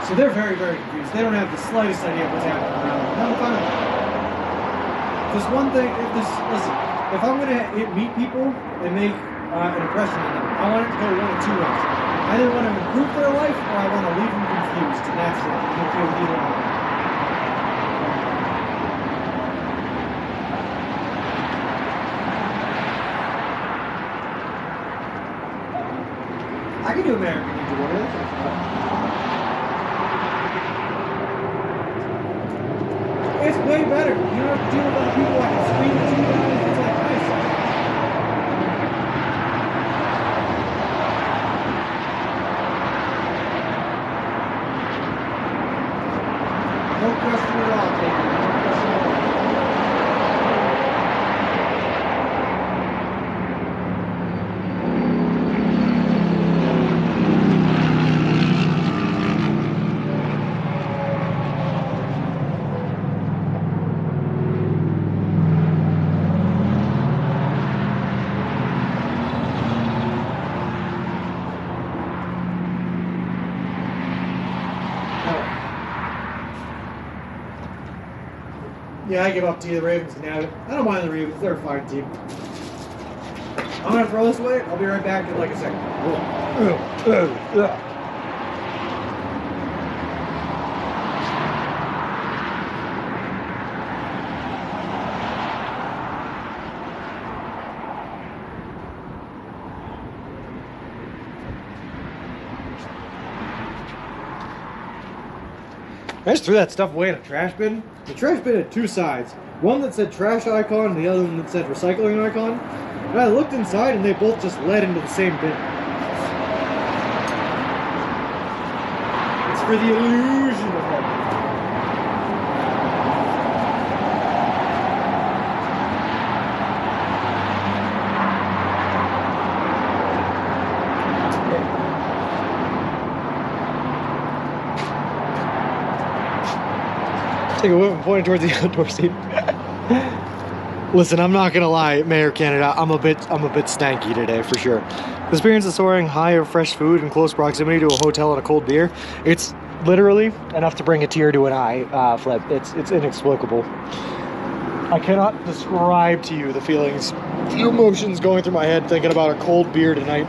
So they're very, very confused. They don't have the slightest idea of what's happening around them. No fun of it. this one thing, listen, if I'm gonna meet people and make an impression on them, I want it to go one of two ways. I either want to improve their life or I want to leave them confused, and that's it. I'm okay with either one. I can do American Ninja Warrior. It's way better. You don't have to deal with other people I can scream at you guys. It's like nice. No question at all, Taylor. No question at all. Yeah, I give up to you. The Ravens can have it. I don't mind the Ravens. They're a fine team. I'm going to throw this away. I'll be right back in like a second. I just threw that stuff away in a trash bin. The trash bin had two sides. One that said trash icon and the other one that said recycling icon. And I looked inside and they both just led into the same bin. It's for the illusion of heaven. Take a whiff and point it towards the outdoor seat. Listen, I'm not gonna lie, Mayor Canada, I'm a bit stanky today for sure. The experience of soaring high of fresh food in close proximity to a hotel and a cold beer, it's literally enough to bring a tear to an eye, Flip. It's inexplicable. I cannot describe to you the feelings, the emotions going through my head thinking about a cold beer tonight.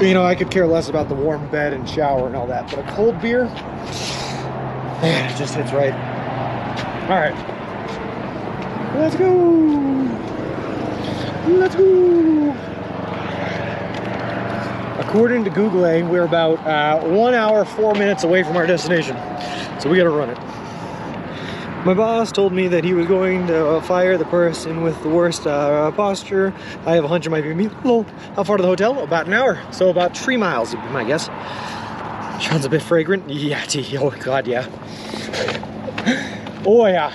You know, I could care less about the warm bed and shower and all that, but a cold beer, man, it just hits right. All right, let's go. Let's go. According to Google, we're about 1 hour, 4 minutes away from our destination, so we gotta run it. My boss told me that he was going to fire the person with the worst posture. I have a hunch it might be me. How far to the hotel? About an hour, so about 3 miles would be my guess. Sounds a bit fragrant. Yeah, oh god, yeah. Oh yeah.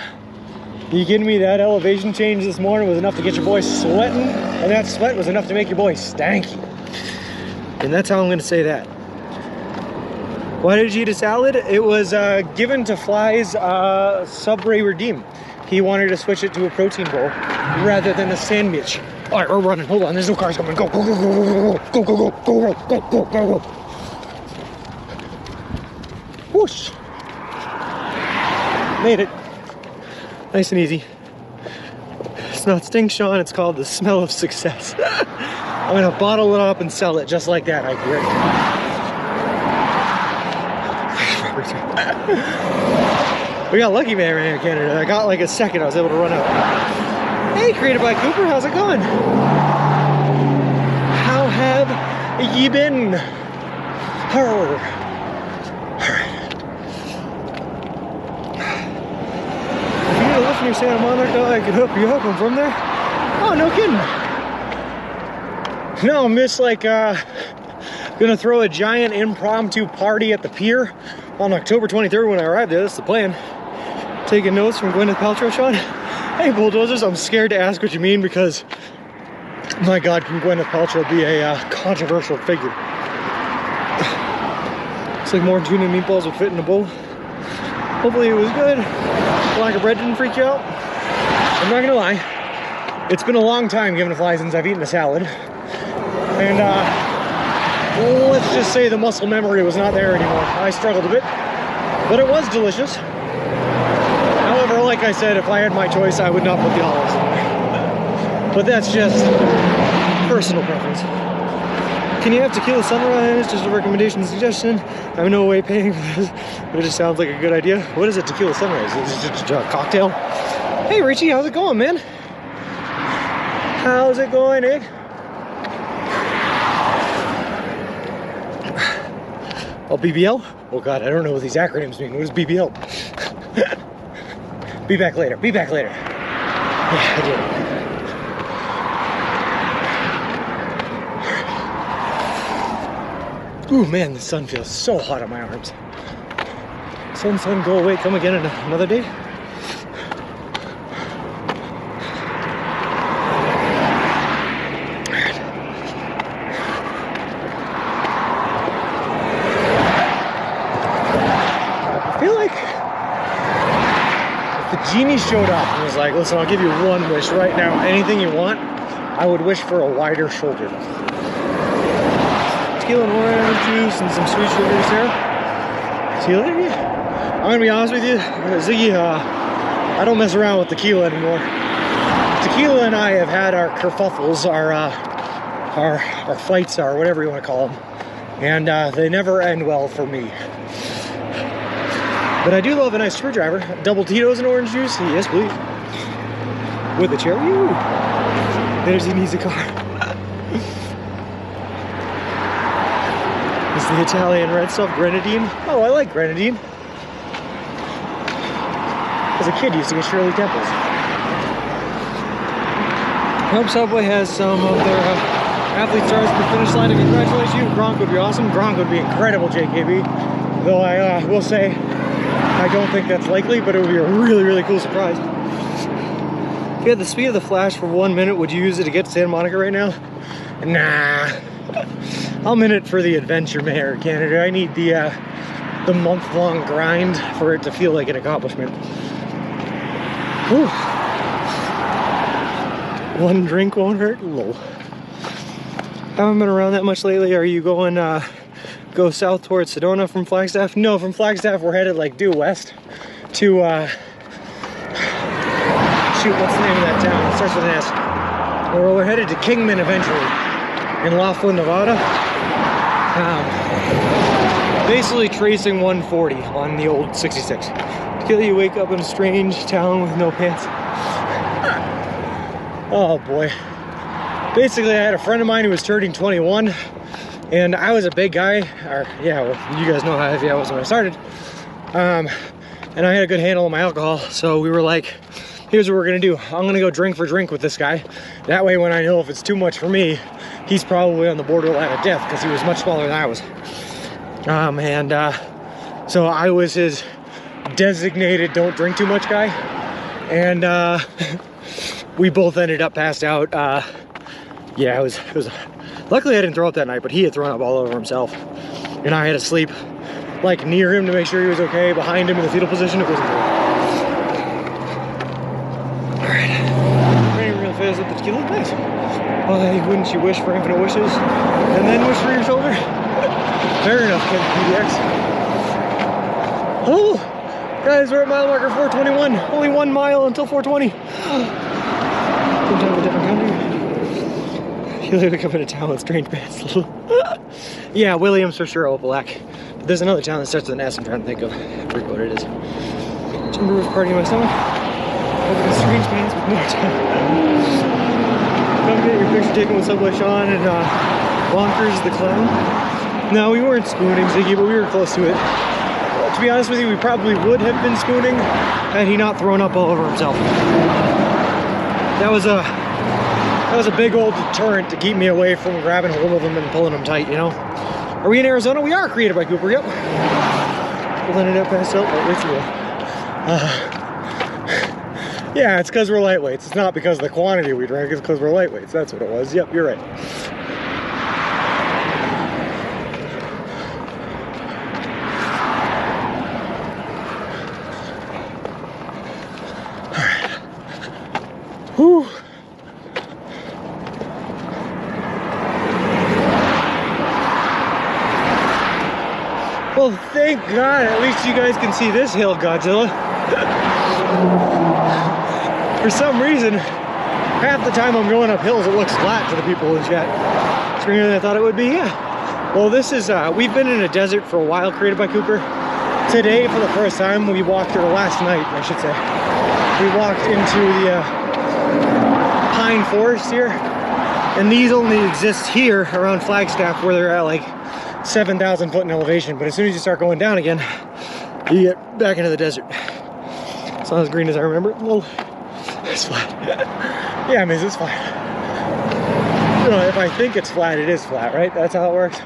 You kidding me? That elevation change this morning was enough to get your boy sweating, and that sweat was enough to make your boy stanky. And that's how I'm gonna say that. Why did you eat a salad? It was given to Fly's Subway Redeem. He wanted to switch it to a protein bowl rather than a sandwich. All right, we're running. Hold on, there's no cars coming. Go, go, go, go, go, go, go, go, go, go, go, go. Whoosh. Made it. Nice and easy. It's not Stink Sean, it's called the smell of success. I'm gonna bottle it up and sell it just like that, I hear. We got lucky, man, right here in Canada. I got like a second, I was able to run out. Hey, created by Cooper, how's it going? How have ye been? Alright. If you need a lift from your Santa Monica, I can hook you up. I'm from there. Oh, no kidding. No, I'm just like gonna throw a giant impromptu party at the pier on October 23rd when I arrive there. That's the plan. Taking notes from Gwyneth Paltrow, Sean. Hey, bulldozers, I'm scared to ask what you mean because, my God, can Gwyneth Paltrow be a controversial figure? It's like more tuna meatballs would fit in a bowl. Hopefully it was good. Lack of bread didn't freak you out. I'm not gonna lie. It's been a long time, given a fly, since I've eaten a salad. And let's just say the muscle memory was not there anymore. I struggled a bit, but it was delicious. However, However, like I said, if I had my choice, I would not put the olives in there. But that's just personal preference. Can you have tequila sunrise? Just a recommendation, suggestion. I'm in no way paying for this, but it just sounds like a good idea. What is a tequila sunrise? Is it just a cocktail? Hey Richie, how's it going, man? How's it going, eh? Oh, BBL? Oh God, I don't know what these acronyms mean. What is BBL? Be back later. Be back later. Yeah, I did. Ooh, man, the sun feels so hot on my arms. Sun, go away, come again another day. I feel like if the genie showed up and was like, listen, I'll give you one wish right now, anything you want, I would wish for a wider shoulder. Tequila and orange juice and some sweet sugars there. See you later. I'm gonna be honest with you, Ziggy, I don't mess around with tequila anymore. Tequila and I have had our kerfuffles, our fights, or whatever you want to call them, and they never end well for me. But I do love a nice screwdriver. Double Tito's and orange juice, yes please. With a cherry. Ooh. There's he needs a car. It's the Italian red stuff, grenadine. Oh, I like grenadine. As a kid, I used to get Shirley Temples. I hope Subway has some of their athlete stars at the finish line to congratulate you. Gronk would be awesome. Gronk would be incredible, JKB. Though I will say, I don't think that's likely, but it would be a really, really cool surprise. If you had the speed of the Flash for 1 minute, would you use it to get to Santa Monica right now? Nah. I'm in it for the adventure, Mayor Canada. I need the month-long grind for it to feel like an accomplishment. Whew. One drink won't hurt? Lol. Haven't been around that much lately. Are you going go south towards Sedona from Flagstaff? No, from Flagstaff we're headed like due west to shoot, what's the name of that town? It starts with an S. Well, we're headed to Kingman eventually in Laughlin, Nevada. Basically tracing 140 on the old 66. Till you wake up in a strange town with no pants. Oh boy. Basically, I had a friend of mine who was turning 21, and I was a big guy. Or yeah, well, you guys know how heavy I was when I started. And I had a good handle on my alcohol, so we were like, here's what we're gonna do. I'm gonna go drink for drink with this guy. That way, when I know if it's too much for me, he's probably on the borderline of death because he was much smaller than I was. So I was his designated don't drink too much guy, and we both ended up passed out. Yeah, it was luckily I didn't throw up that night, but he had thrown up all over himself, and I had to sleep like near him to make sure he was okay, behind him in the fetal position. It wasn't good. All right, raining real fast with the tequila. Nice. Why wouldn't you wish for infinite wishes and then wish for your shoulder? Fair enough, Ken PDX. Oh, guys, we're at mile marker 421. Only 1 mile until 420. From time to different country. You literally come into town with strange pants. Yeah, Williams for sure, Opalac. But there's another town that starts with an S I'm trying to think of. I forget what it is. Timber roof party in my stomach. Over the strange pants with no time. Come get your picture taken with Subway Sean and Bonkers the Clown. No, we weren't spooning, Ziggy, but we were close to it. To be honest with you, we probably would have been spooning had he not thrown up all over himself. That was a big old deterrent to keep me away from grabbing hold of him and pulling him tight, you know? Are we in Arizona? We are, created by Cooper, yep. Pulling it up past up, ritual. Yeah, it's because we're lightweights. It's not because of the quantity we drank, it's because we're lightweights. That's what it was. Yep, you're right. Whew. Well, thank God, at least you guys can see this hill, Godzilla. For some reason, half the time I'm going up hills, it looks flat to the people in chat. It's greener than I thought it would be, yeah. Well, this is, we've been in a desert for a while created by Cooper. Today, for the first time, we walked, or last night, I should say, we walked into the pine forest here. And these only exist here around Flagstaff where they're at like 7,000 foot in elevation. But as soon as you start going down again, you get back into the desert. It's not as green as I remember. Well, it's flat. Yeah, I mean, it's flat. You know, if I think it's flat, it is flat, right? That's how it works.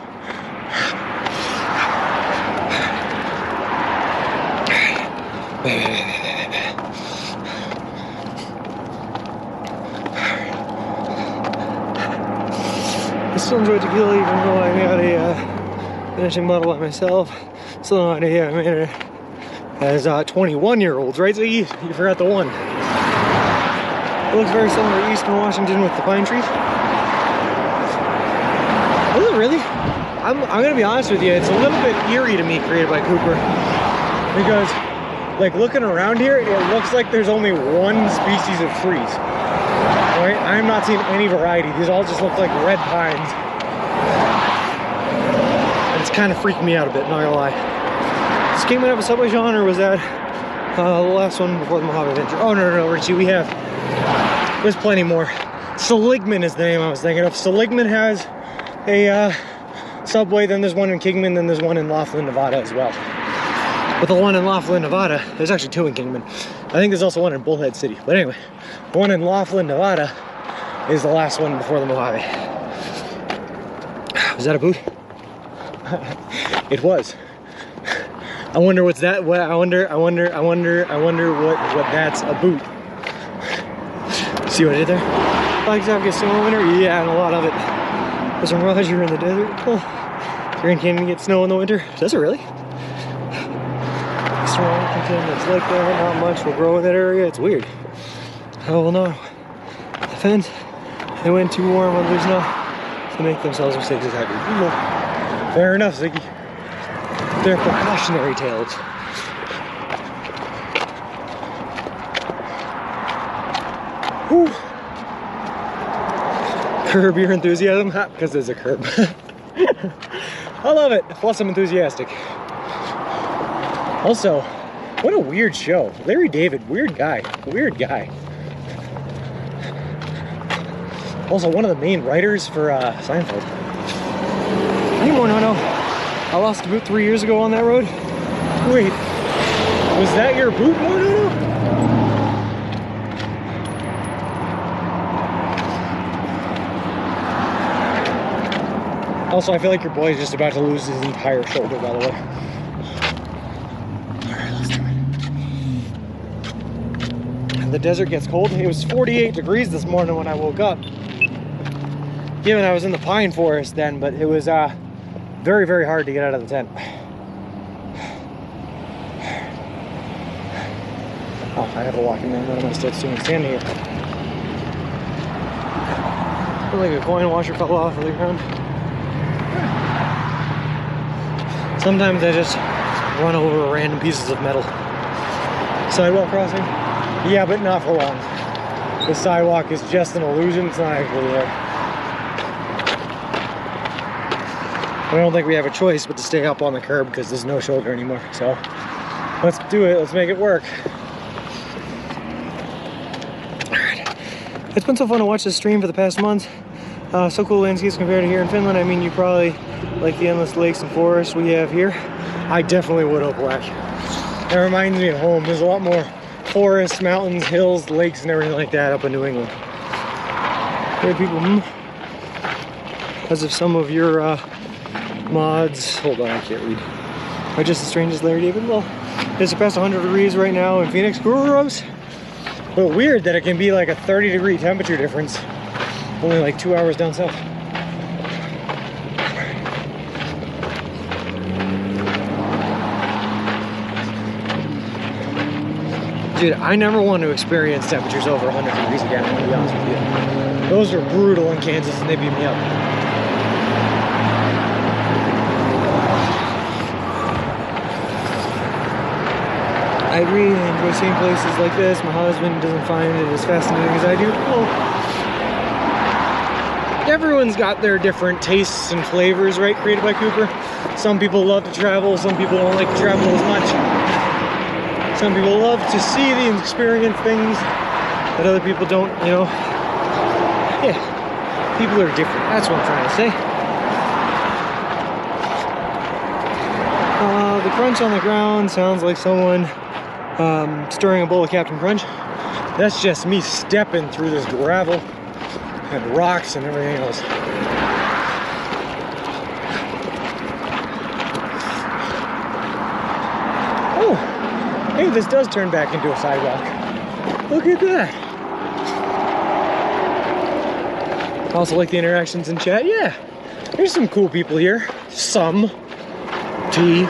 I still enjoy tequila even though I made a finishing bottle by myself. Still no idea I made it as 21-year-olds, right? So you forgot the one. It looks very similar to Eastern Washington with the pine trees. Is it really? I'm gonna be honest with you, it's a little bit eerie to me created by Cooper. Because like looking around here, it looks like there's only one species of trees. Right? I'm not seeing any variety. These all just look like red pines. And it's kind of freaking me out a bit, not gonna lie. This came out of a Subway, Sean, or was that the last one before the Mojave Adventure? Oh, no, Richie, there's plenty more. Seligman is the name I was thinking of. Seligman has a Subway, then there's one in Kingman, then there's one in Laughlin, Nevada as well. But the one in Laughlin, Nevada, there's actually two in Kingman. I think there's also one in Bullhead City. But anyway, the one in Laughlin, Nevada is the last one before the Mojave. Was that a boot? It was. I wonder what's that? What I wonder what that's a boot. See what I did there? Flagstaff gets snow in the winter? Yeah, and a lot of it. There's some Roger in the desert. Oh, Grand Canyon gets snow in the winter. Does it really? Eastern Washington, it's like that. Not much will grow in that area. It's weird. Oh well, no. The fence. They went too warm. Others not to make themselves mistakes as happy. Fair enough, Ziggy. They're precautionary tales. Whew. Curb your enthusiasm? Because there's a curb. I love it. Plus, I'm enthusiastic. Also, what a weird show. Larry David, weird guy. Weird guy. Also, one of the main writers for Seinfeld. Anyone know? I lost a boot 3 years ago on that road. Wait, was that your boot, Mono? Also, I feel like your boy is just about to lose his entire shoulder, by the way. Alright, let's do it. The desert gets cold. It was 48 degrees this morning when I woke up. Given I was in the pine forest then, but it was very, very hard to get out of the tent. Oh, I have a walking man. What am I still doing? Standing here. Feel like a coin washer fell off of the ground. Sometimes I just run over random pieces of metal. Sidewalk crossing? Yeah, but not for long. The sidewalk is just an illusion. It's not actually there. I don't think we have a choice but to stay up on the curb because there's no shoulder anymore. So let's do it. Let's make it work. Alright. It's been so fun to watch this stream for the past month. So cool landscapes compared to here in Finland. I mean, you probably like the endless lakes and forests we have here. I definitely would Opelak. It reminds me of home. There's a lot more forests, mountains, hills, lakes, and everything like that up in New England. Hey people, as if some of your mods, hold on, I can't read, are just as strange as Larry David. Well, it's past 100 degrees right now in Phoenix. Gross. But weird that it can be like a 30-degree temperature difference only like 2 hours down south. Dude, I never want to experience temperatures over 100 degrees again, I'm gonna be honest with you. Those are brutal in Kansas and they beat me up. I really enjoy seeing places like this. My husband doesn't find it as fascinating as I do. Well, everyone's got their different tastes and flavors, right, created by Cooper. Some people love to travel, some people don't like to travel as much. Some people love to see and experience things that other people don't, you know. Yeah, people are different, that's what I'm trying to say. The crunch on the ground sounds like someone stirring a bowl of Captain Crunch. That's just me stepping through this gravel and rocks and everything else. Oh, hey, this does turn back into a sidewalk. Look at that. Also like the interactions in chat. Yeah, there's some cool people here. Some. T.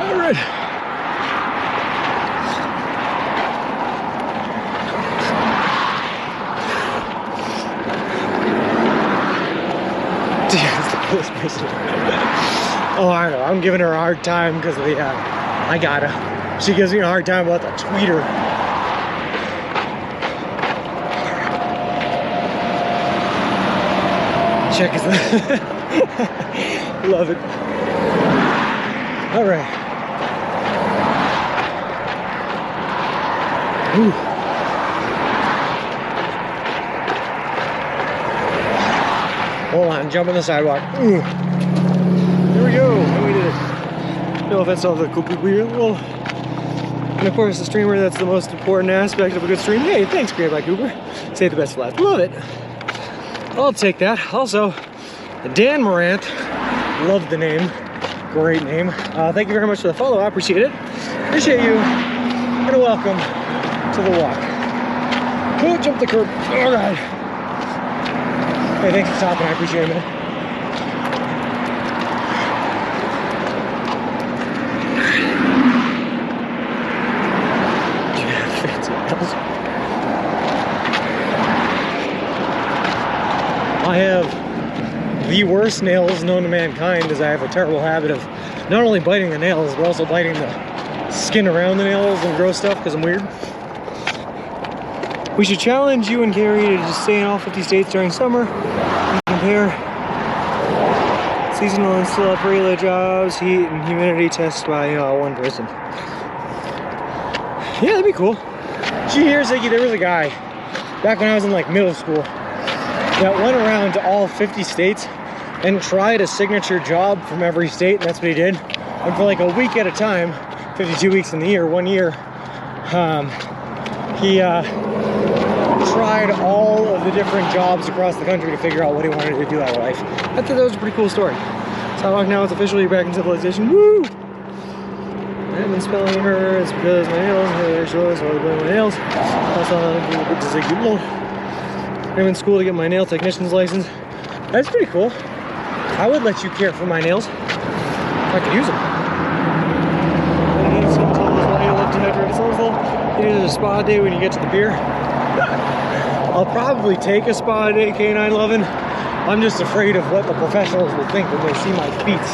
All right. Oh, I don't know. I'm giving her a hard time because of the, I gotta. She gives me a hard time about the tweeter. Check is love it. All right. Ooh. Hold on, jump on the sidewalk. Ooh. There we go. We did it. No offense to all the cool people here. Well, and of course, the streamer, that's the most important aspect of a good stream. Hey, thanks, Created by Cooper. Say the best for last. Love it. I'll take that. Also, Dan Morant. Love the name. Great name. Thank you very much for the follow. I appreciate it. Appreciate you. And welcome to the walk. Oh, jump the curb. All right. Hey, thanks for stopping. I appreciate it, man. I have the worst nails known to mankind, as I have a terrible habit of not only biting the nails, but also biting the skin around the nails and gross stuff because I'm weird. We should challenge you and Carrie to just stay in all 50 states during summer and compare seasonal and still have regular jobs, heat and humidity test by one person. Yeah, that'd be cool. Gee, here's like, there was a guy back when I was in like middle school that went around to all 50 states and tried a signature job from every state, and that's what he did. And for like a week at a time, 52 weeks in the year, 1 year, he tried all of the different jobs across the country to figure out what he wanted to do out of life. I thought that was a pretty cool story. Sidewalk now is officially back in civilization. Woo! I've been spelling her, it's because my nails, her shows, so I blame my nails. Also, I'm in school to get my nail technician's license. That's pretty cool. I would let you care for my nails if I could use them. It is a spa day when you get to the pier. I'll probably take a spa day, K9 loving. I'm just afraid of what the professionals will think when they see my feet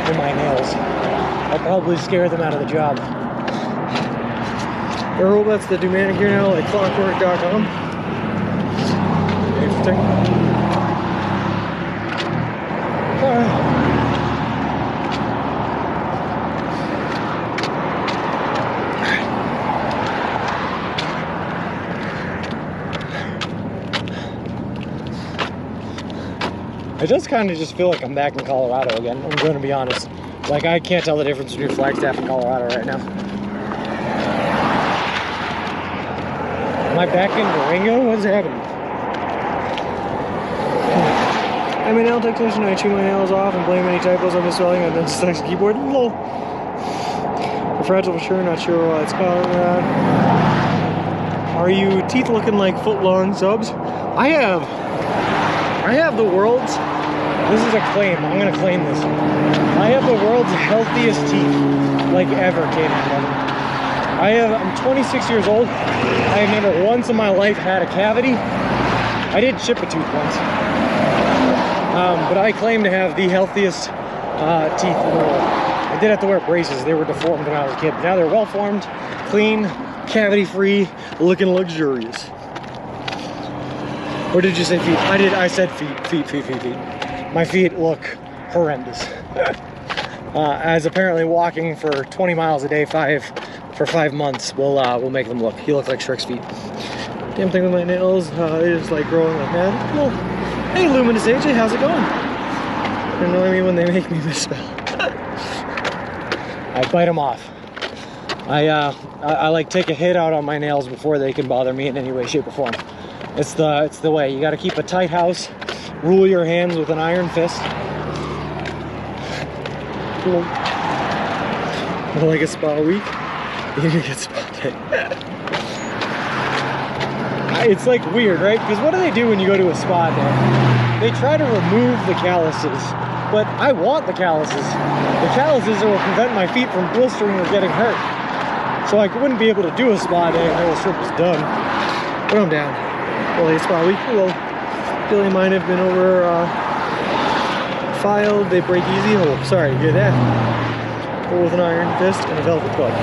and my nails. I'll probably scare them out of the job. There are robots that do manicure now, like clockwork.com. Interesting. I just kind of feel like I'm back in Colorado again. I'm going to be honest. Like, I can't tell the difference between Flagstaff and Colorado right now. Am I back in Durango? What is happening? I'm a nail technician. I chew my nails off and blame any typos on misspelling on the sex keyboard. Lol. For fragile for sure, not sure why it's called that. Are you teeth looking like foot-long subs? I have the world's This is a claim. I'm gonna claim this. I have the world's healthiest teeth, like ever came out of them. I'm 26 years old. I have never once in my life had a cavity. I did chip a tooth once. But I claim to have the healthiest teeth in the world. I did have to wear braces. They were deformed when I was a kid. Now they're well formed, clean, cavity free, looking luxurious. Or did you say feet? I said feet. My feet look horrendous. As apparently walking for 20 miles a day for 5 months will make them look. You look like Shrek's feet. Damn thing with my nails. They just like growing like mad. Well, hey Luminous AJ, how's it going? They annoy me when they make me misspell. I bite them off. I like take a hit out on my nails before they can bother me in any way, shape, or form. It's the way. You got to keep a tight house. Rule your hands with an iron fist. Like a spa week. You get spa day. It's like weird, right? Because what do they do when you go to a spa day? They try to remove the calluses. But I want the calluses. The calluses will prevent my feet from blistering or getting hurt. So I wouldn't be able to do a spa day until the strip was done. But I'm down. Well, a spa week. Hello. Billy and mine have been over filed. They break easy. Oh, sorry to hear that. Or with an iron fist and a velvet glove.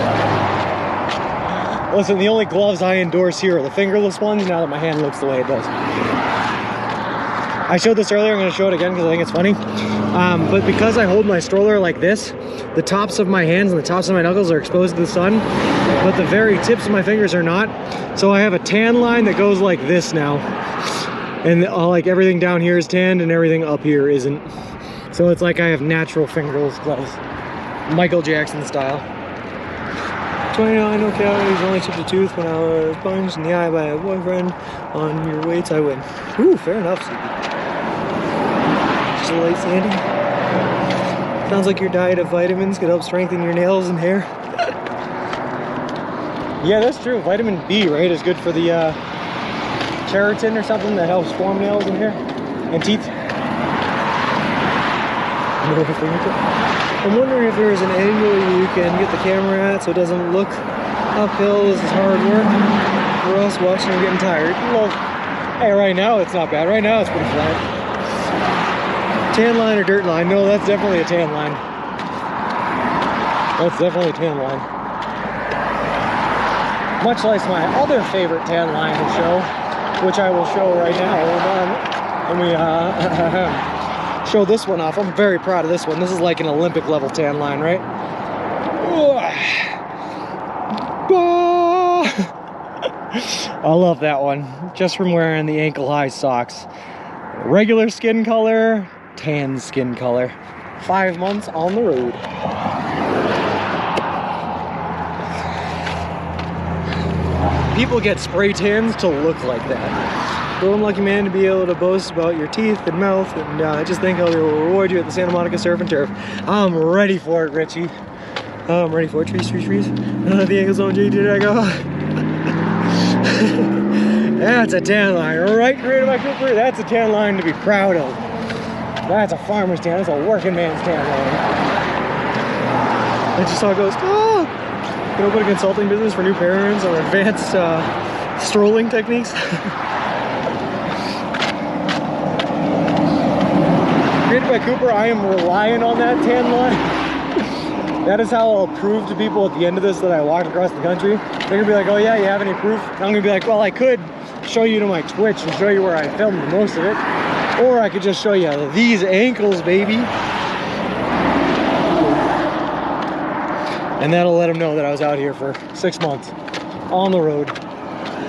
Listen, the only gloves I endorse here are the fingerless ones now that my hand looks the way it does. I showed this earlier, I'm going to show it again because I think it's funny. But because I hold my stroller like this, the tops of my hands and the tops of my knuckles are exposed to the sun, but the very tips of my fingers are not. So I have a tan line that goes like this now. And like everything down here is tanned and everything up here isn't. So it's like I have natural fingerless gloves. Michael Jackson style. 29, no calories, only chipped a tooth when I was punched in the eye by a boyfriend. On your weights, I win. Ooh, fair enough, Sleepy. Just a light Sandy. Sounds like your diet of vitamins could help strengthen your nails and hair. Yeah, that's true. Vitamin B, right, is good for the keratin or something that helps form nails and hair and teeth. I'm wondering if there's an angle you can get the camera at so it doesn't look uphill. This is hard work. Or else watching and getting tired. Well, hey, right now it's not bad. Right now it's pretty flat. Tan line or dirt line? No, that's definitely a tan line. That's definitely a tan line. Much like my other favorite tan line to show, which I will show right now. Hold on. Let me show this one off. I'm very proud of this one. This is like an Olympic level tan line, right? I love that one. Just from wearing the ankle high socks. Regular skin color, tan skin color. 5 months on the road. People get spray tans to look like that. Well, I'm lucky man to be able to boast about your teeth and mouth, and I just think how they will reward you at the Santa Monica Surf and Turf. I'm ready for it, Richie. I'm ready for it. Trees. The ankles on JT, I go. That's a tan line, right? Created by Cooper. That's a tan line to be proud of. That's a farmer's tan. That's a working man's tan line. I just saw it goes, oh! You open a consulting business for new parents on advanced strolling techniques. Created by Cooper, I am relying on that tan line. That is how I'll prove to people at the end of this that I walked across the country. They're gonna be like, oh yeah, you have any proof? And I'm gonna be like, well, I could show you to my Twitch and show you where I filmed most of it. Or I could just show you these ankles, baby. And that'll let them know that I was out here for 6 months. On the road.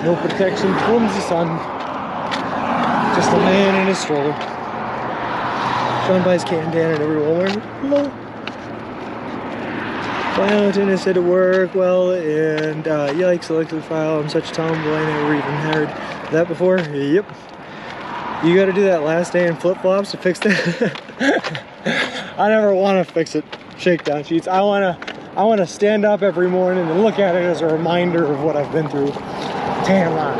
No protection from the sun. Just a man in a stroller. Sean buys can tan at every Walmart. Hello. Biotin is said to work well, and yikes, electric file. I'm such a tomboy, I never even heard that before. Yep. You gotta do that last day in flip-flops to fix that. I never want to fix it. Shakedown sheets. I wanna stand up every morning and look at it as a reminder of what I've been through. Tan line.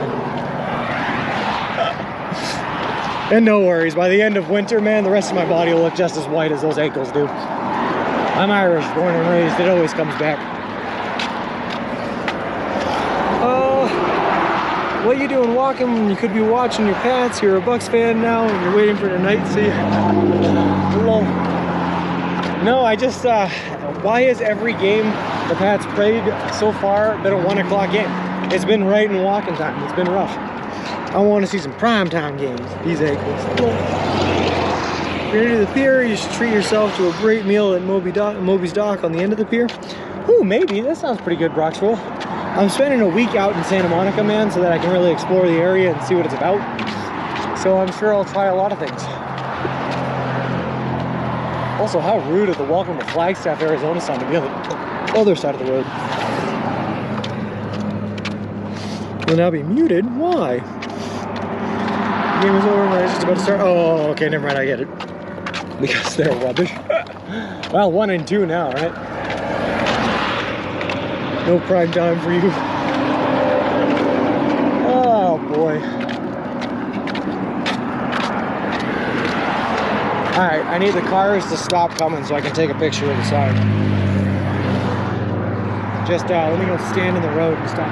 And no worries, by the end of winter, man, the rest of my body will look just as white as those ankles do. I'm Irish, born and raised, it always comes back. What you doing walking? You could be watching your Pats, you're a Bucks fan now, and you're waiting for the night to see. Hello. No, I just, why has every game the Pats played so far been a 1 o'clock game? It's been right in walking time, it's been rough. I want to see some primetime games, these ankles. If you're into the pier, you should treat yourself to a great meal at Moby's Dock on the end of the pier. Ooh, maybe, that sounds pretty good, Brock's Roll. I'm spending a week out in Santa Monica, man, so that I can really explore the area and see what it's about. So I'm sure I'll try a lot of things. Also, how rude of the welcome to Flagstaff, Arizona sign to be on the other side of the road. Will now be muted. Why? The game is over and it's just about to start. Oh, okay, never mind, I get it. Because they're rubbish. Well, 1 and 2 now, right? No prime time for you. Oh boy. Alright, I need the cars to stop coming so I can take a picture of the sign. Just let me go stand in the road and stop.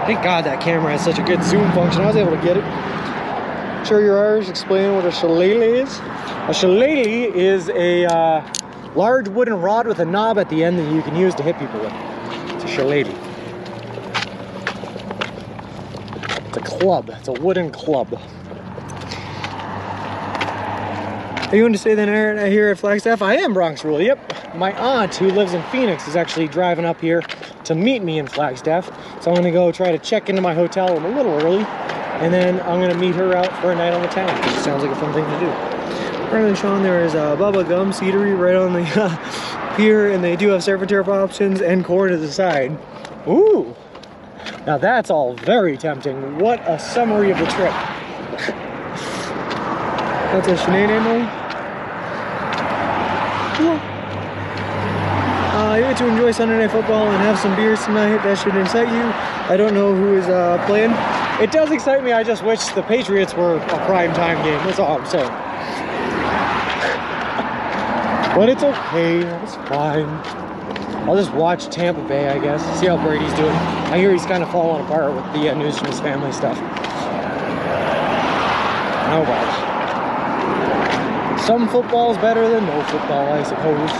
Thank God that camera has such a good zoom function. I was able to get it. Sure you're Irish. Explain what a shillelagh is. A shillelagh is a large wooden rod with a knob at the end that you can use to hit people with. It's a shillelagh. It's a club. It's a wooden club. Are you going to stay the night here at Flagstaff? I am, Bronx Rule. Yep. My aunt, who lives in Phoenix, is actually driving up here to meet me in Flagstaff. So I'm going to go try to check into my hotel a little early, and then I'm going to meet her out for a night on the town, which sounds like a fun thing to do. Rather than Sean, there is Bubba Gum Seedery right on the pier, and they do have surf and turf options and corn to the side. Ooh! Now that's all very tempting. What a summary of the trip. That's a Sinead Emily. Cool. You get to enjoy Sunday Night Football and have some beers tonight. That should excite you. I don't know who is playing. It does excite me. I just wish the Patriots were a prime time game. That's all I'm saying. But it's okay. It's fine. I'll just watch Tampa Bay, I guess. See how Brady's doing. I hear he's kind of falling apart with the news from his family stuff. Oh well. Some football's better than no football, I suppose.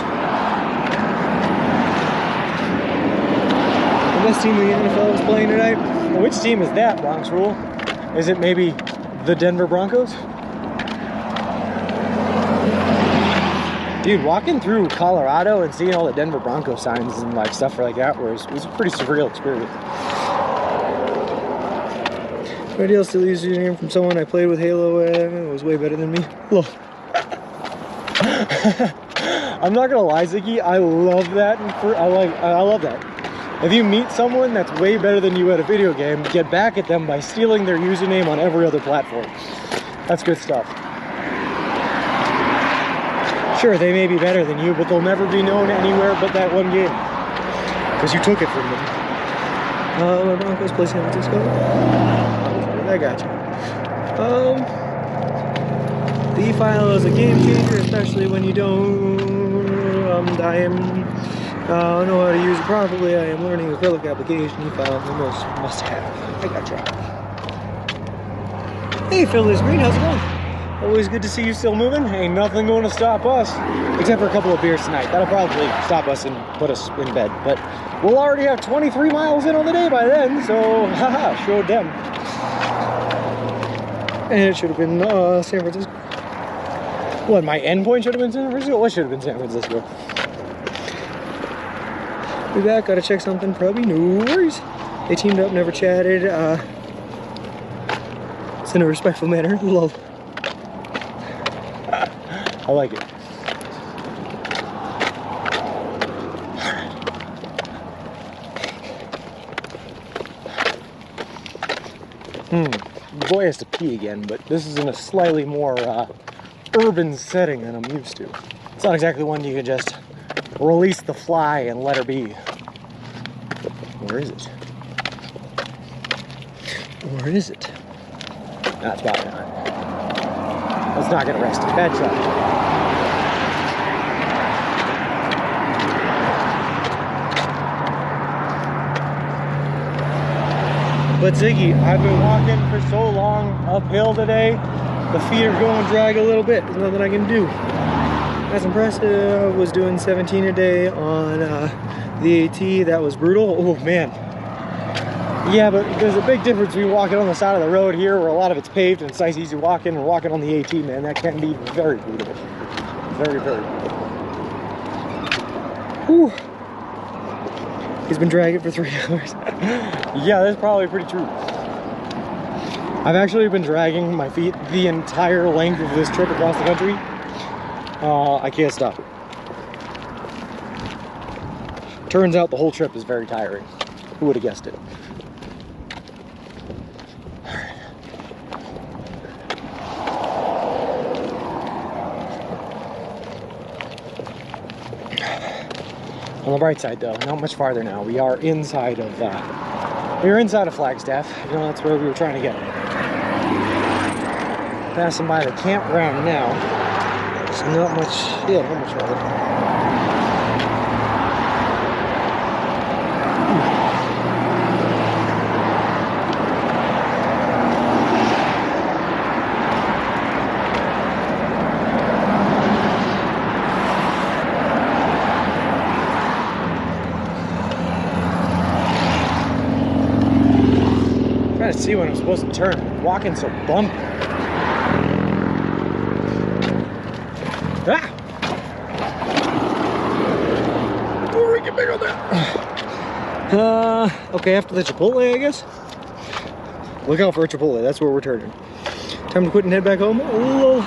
The best team in the NFL is playing tonight. Well, which team is that, Bronx Rule? Is it maybe the Denver Broncos? Dude, walking through Colorado and seeing all the Denver Broncos signs and like stuff like that was a pretty surreal experience. Ideal still use your name from someone I played with Halo and it was way better than me. Look. I'm not gonna lie, Ziggy, I love that. I love that. If you meet someone that's way better than you at a video game, get back at them by stealing their username on every other platform. That's good stuff. Sure, they may be better than you, but they'll never be known anywhere but that one game. Because you took it from them. My Broncos play San Francisco. I got you. The e-file is a game changer, especially when you don't. I know how to use it properly. I am learning acrylic application. E-file is the most must-have. I got you. Hey, Phyllis Green, how's it going? Always good to see you still moving. Ain't nothing going to stop us, except for a couple of beers tonight. That'll probably stop us and put us in bed. But we'll already have 23 miles in on the day by then, so haha, showed them. And it should have been San Francisco. What, my endpoint should have been San Francisco? What should have been San Francisco? Be back, gotta check something, probably, no worries. They teamed up, never chatted. It's in a respectful manner, love. I like it. the boy has to pee again, but this is in a slightly more urban setting than I'm used to. It's not exactly one you can just release the fly and let her be. Where is it? Where is it? That's probably not. Let's not get arrested. Bad shot. But Ziggy, I've been walking for so long uphill today, the feet are going drag a little bit. There's nothing I can do. That's impressive. Was doing 17 a day on the AT. That was brutal. Oh man. Yeah, but there's a big difference between walking on the side of the road here, where a lot of it's paved and it's nice, easy walking, and walking on the AT, man. That can be very brutal. Very, very brutal. Whew. He's been dragging for 3 hours. Yeah, that's probably pretty true. I've actually been dragging my feet the entire length of this trip across the country. I can't stop it. Turns out the whole trip is very tiring. Who would have guessed it? On the bright side, though, not much farther now. We are inside of Flagstaff. You know, that's where we were trying to get. Passing by the campground now. There's not much, yeah, not much farther. Trying to see when I'm supposed to turn. I'm walking so bumpy. Ah! Oh, we get big on that. Okay, after the Chipotle, I guess. Look out for a Chipotle. That's where we're turning. Time to quit and head back home. Oh,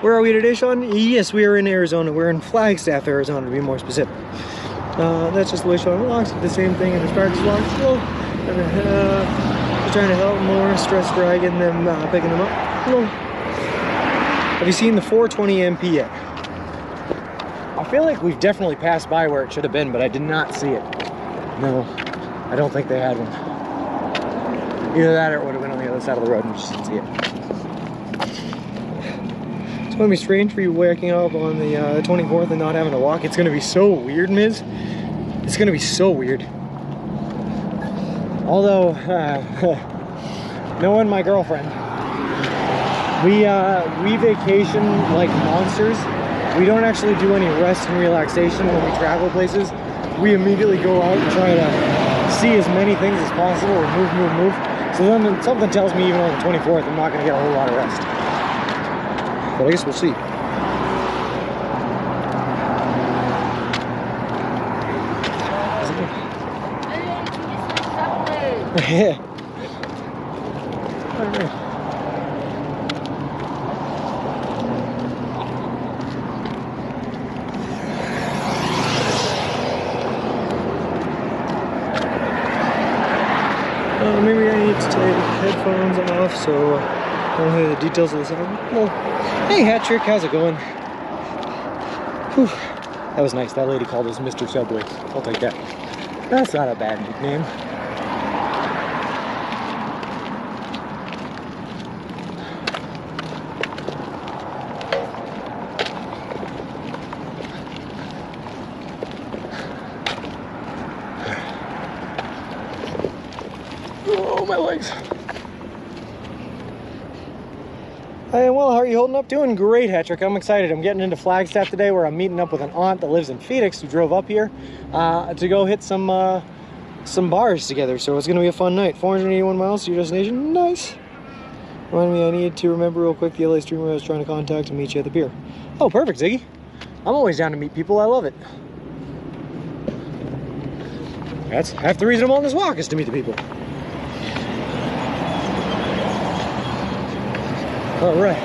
where are we today, Sean? Yes, we are in Arizona. We're in Flagstaff, Arizona, to be more specific. That's just the way Sean walks. The same thing in his practice walks. Well, trying to help more stress dragging them, picking them up. Well, have you seen the 420 MP yet? I feel like we've definitely passed by where it should have been, but I did not see it. No, I don't think they had one. Either that or it would have been on the other side of the road and just didn't see it. It's going to be strange for you waking up on the 24th and not having to walk. It's going to be so weird, Miz. It's going to be so weird. Although, knowing my girlfriend, we vacation like monsters. We don't actually do any rest and relaxation when we travel places. We immediately go out and try to see as many things as possible and move. So then something tells me even on the 24th, I'm not going to get a whole lot of rest. But I guess we'll see. Yeah. Maybe I need to take headphones off so I don't hear the details of the sound. Well, hey Hat-Trick, how's it going? Whew. That was nice. That lady called us Mr. Subway. I'll take that. That's not a bad nickname. Oh, my legs. Well, how are you holding up? Doing great, Hat-Trick. I'm excited. I'm getting into Flagstaff today where I'm meeting up with an aunt that lives in Phoenix who drove up here to go hit some bars together. So it's going to be a fun night. 481 miles to your destination. Nice. Remind me, I need to remember real quick the LA streamer I was trying to contact and meet you at the pier. Oh, perfect, Ziggy. I'm always down to meet people. I love it. That's half the reason I'm on this walk is to meet the people. All right.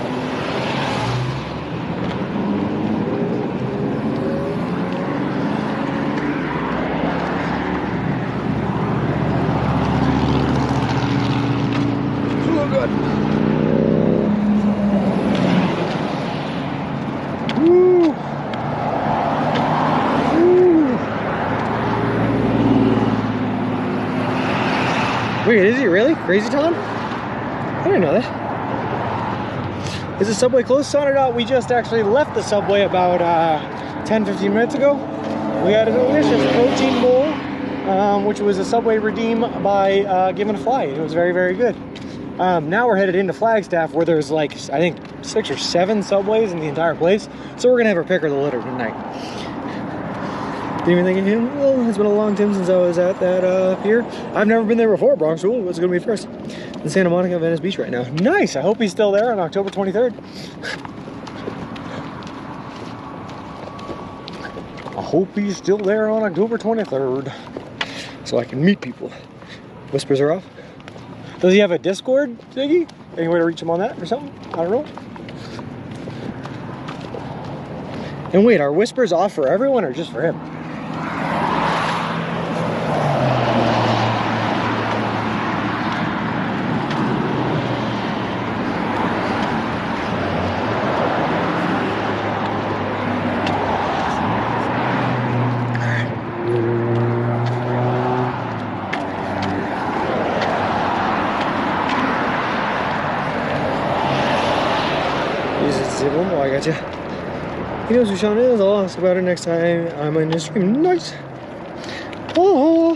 Oh God. god. Woo. Woo. Wait, is he really? Crazy Town? I didn't know that. Is the subway closed? We just actually left the subway about 10-15 minutes ago. We had a delicious protein bowl, which was a Subway redeem by Given a Fly. It was very, very good. Now we're headed into Flagstaff, where there's like, I think 6 or 7 subways in the entire place. So we're gonna have our pick or the litter tonight. Didn't even think of him. Well, it's been a long time since I was at that pier. I've never been there before, Bronx. Ooh, it's gonna be first. In Santa Monica, Venice Beach right now. Nice. I hope he's still there on October 23rd. I hope he's still there on October 23rd, so I can meet people. Whispers are off. Does he have a Discord, Ziggy? Any way to reach him on that or something? I don't know. And wait, are whispers off for everyone or just for him? Oh, I got you. He knows who Sean is. I'll ask about it next time I'm on the stream. Nice. Oh.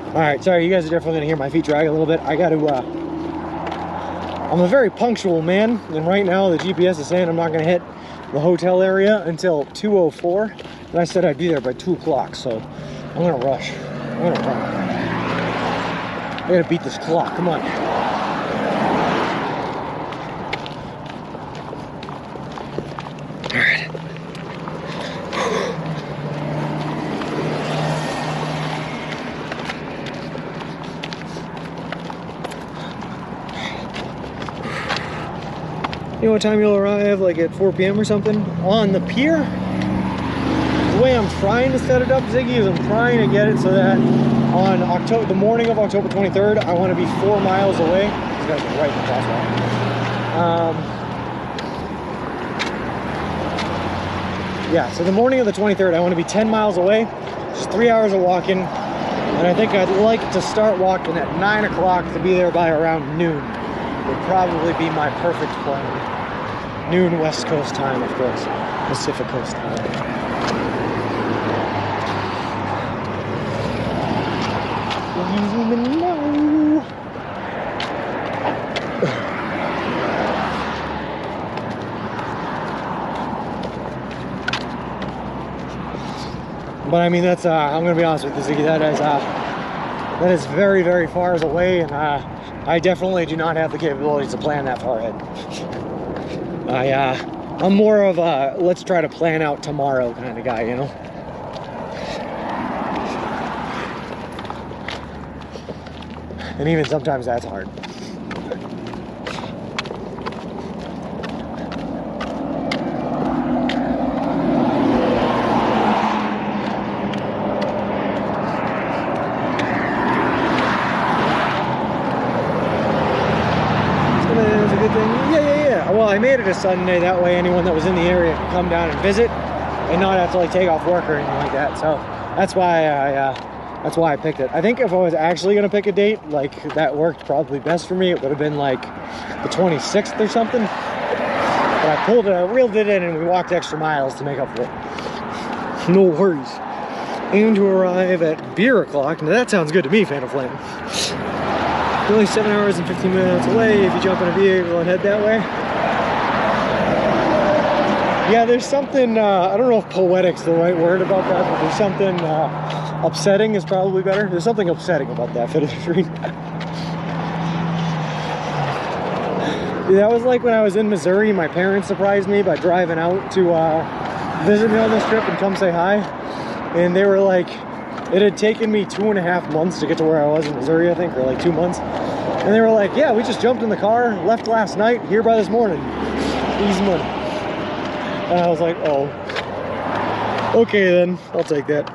All right, sorry, you guys are definitely gonna hear my feet drag a little bit. I got to. I'm a very punctual man, and right now the GPS is saying I'm not gonna hit the hotel area until 2:04, and I said I'd be there by 2 o'clock. So I'm gonna rush. I'm gonna run. I gotta beat this clock. Come on. You know what time you'll arrive, like at 4 p.m. or something? On the pier? The way I'm trying to set it up, Ziggy, is I'm trying to get it so that on the morning of October 23rd, I want to be 4 miles away. These guys are right in the crosswalk. Yeah, so the morning of the 23rd, I want to be 10 miles away. Just 3 hours of walking. And I think I'd like to start walking at 9 o'clock to be there by around noon. Would probably be my perfect plan. Noon West Coast time, of course. Pacific Coast time. But I mean, that's I'm gonna be honest with you, Ziggy, that is very, very far away, and I definitely do not have the capabilities to plan that far ahead. I'm more of a let's try to plan out tomorrow kind of guy, you know? And even sometimes that's hard. Well, I made it a Sunday, that way anyone that was in the area could come down and visit and not have to like take off work or anything like that. So that's why I picked it. I think if I was actually gonna pick a date, like that worked probably best for me. It would have been like the 26th or something. But I pulled it, I reeled it in, and we walked extra miles to make up for it. No worries. Aim to arrive at beer o'clock. Now that sounds good to me, Phantom Flame. You're only 7 hours and 15 minutes away if you jump in a vehicle and head that way. Yeah, there's something, I don't know if poetic's the right word about that, but there's something upsetting is probably better. There's something upsetting about that, Fit of the Three. That was like when I was in Missouri, my parents surprised me by driving out to visit me on this trip and come say hi. And they were like, it had taken me 2.5 months to get to where I was in Missouri, I think, or like 2 months. And they were like, yeah, we just jumped in the car, left last night, here by this morning. Easy money. And I was like, oh, okay then, I'll take that.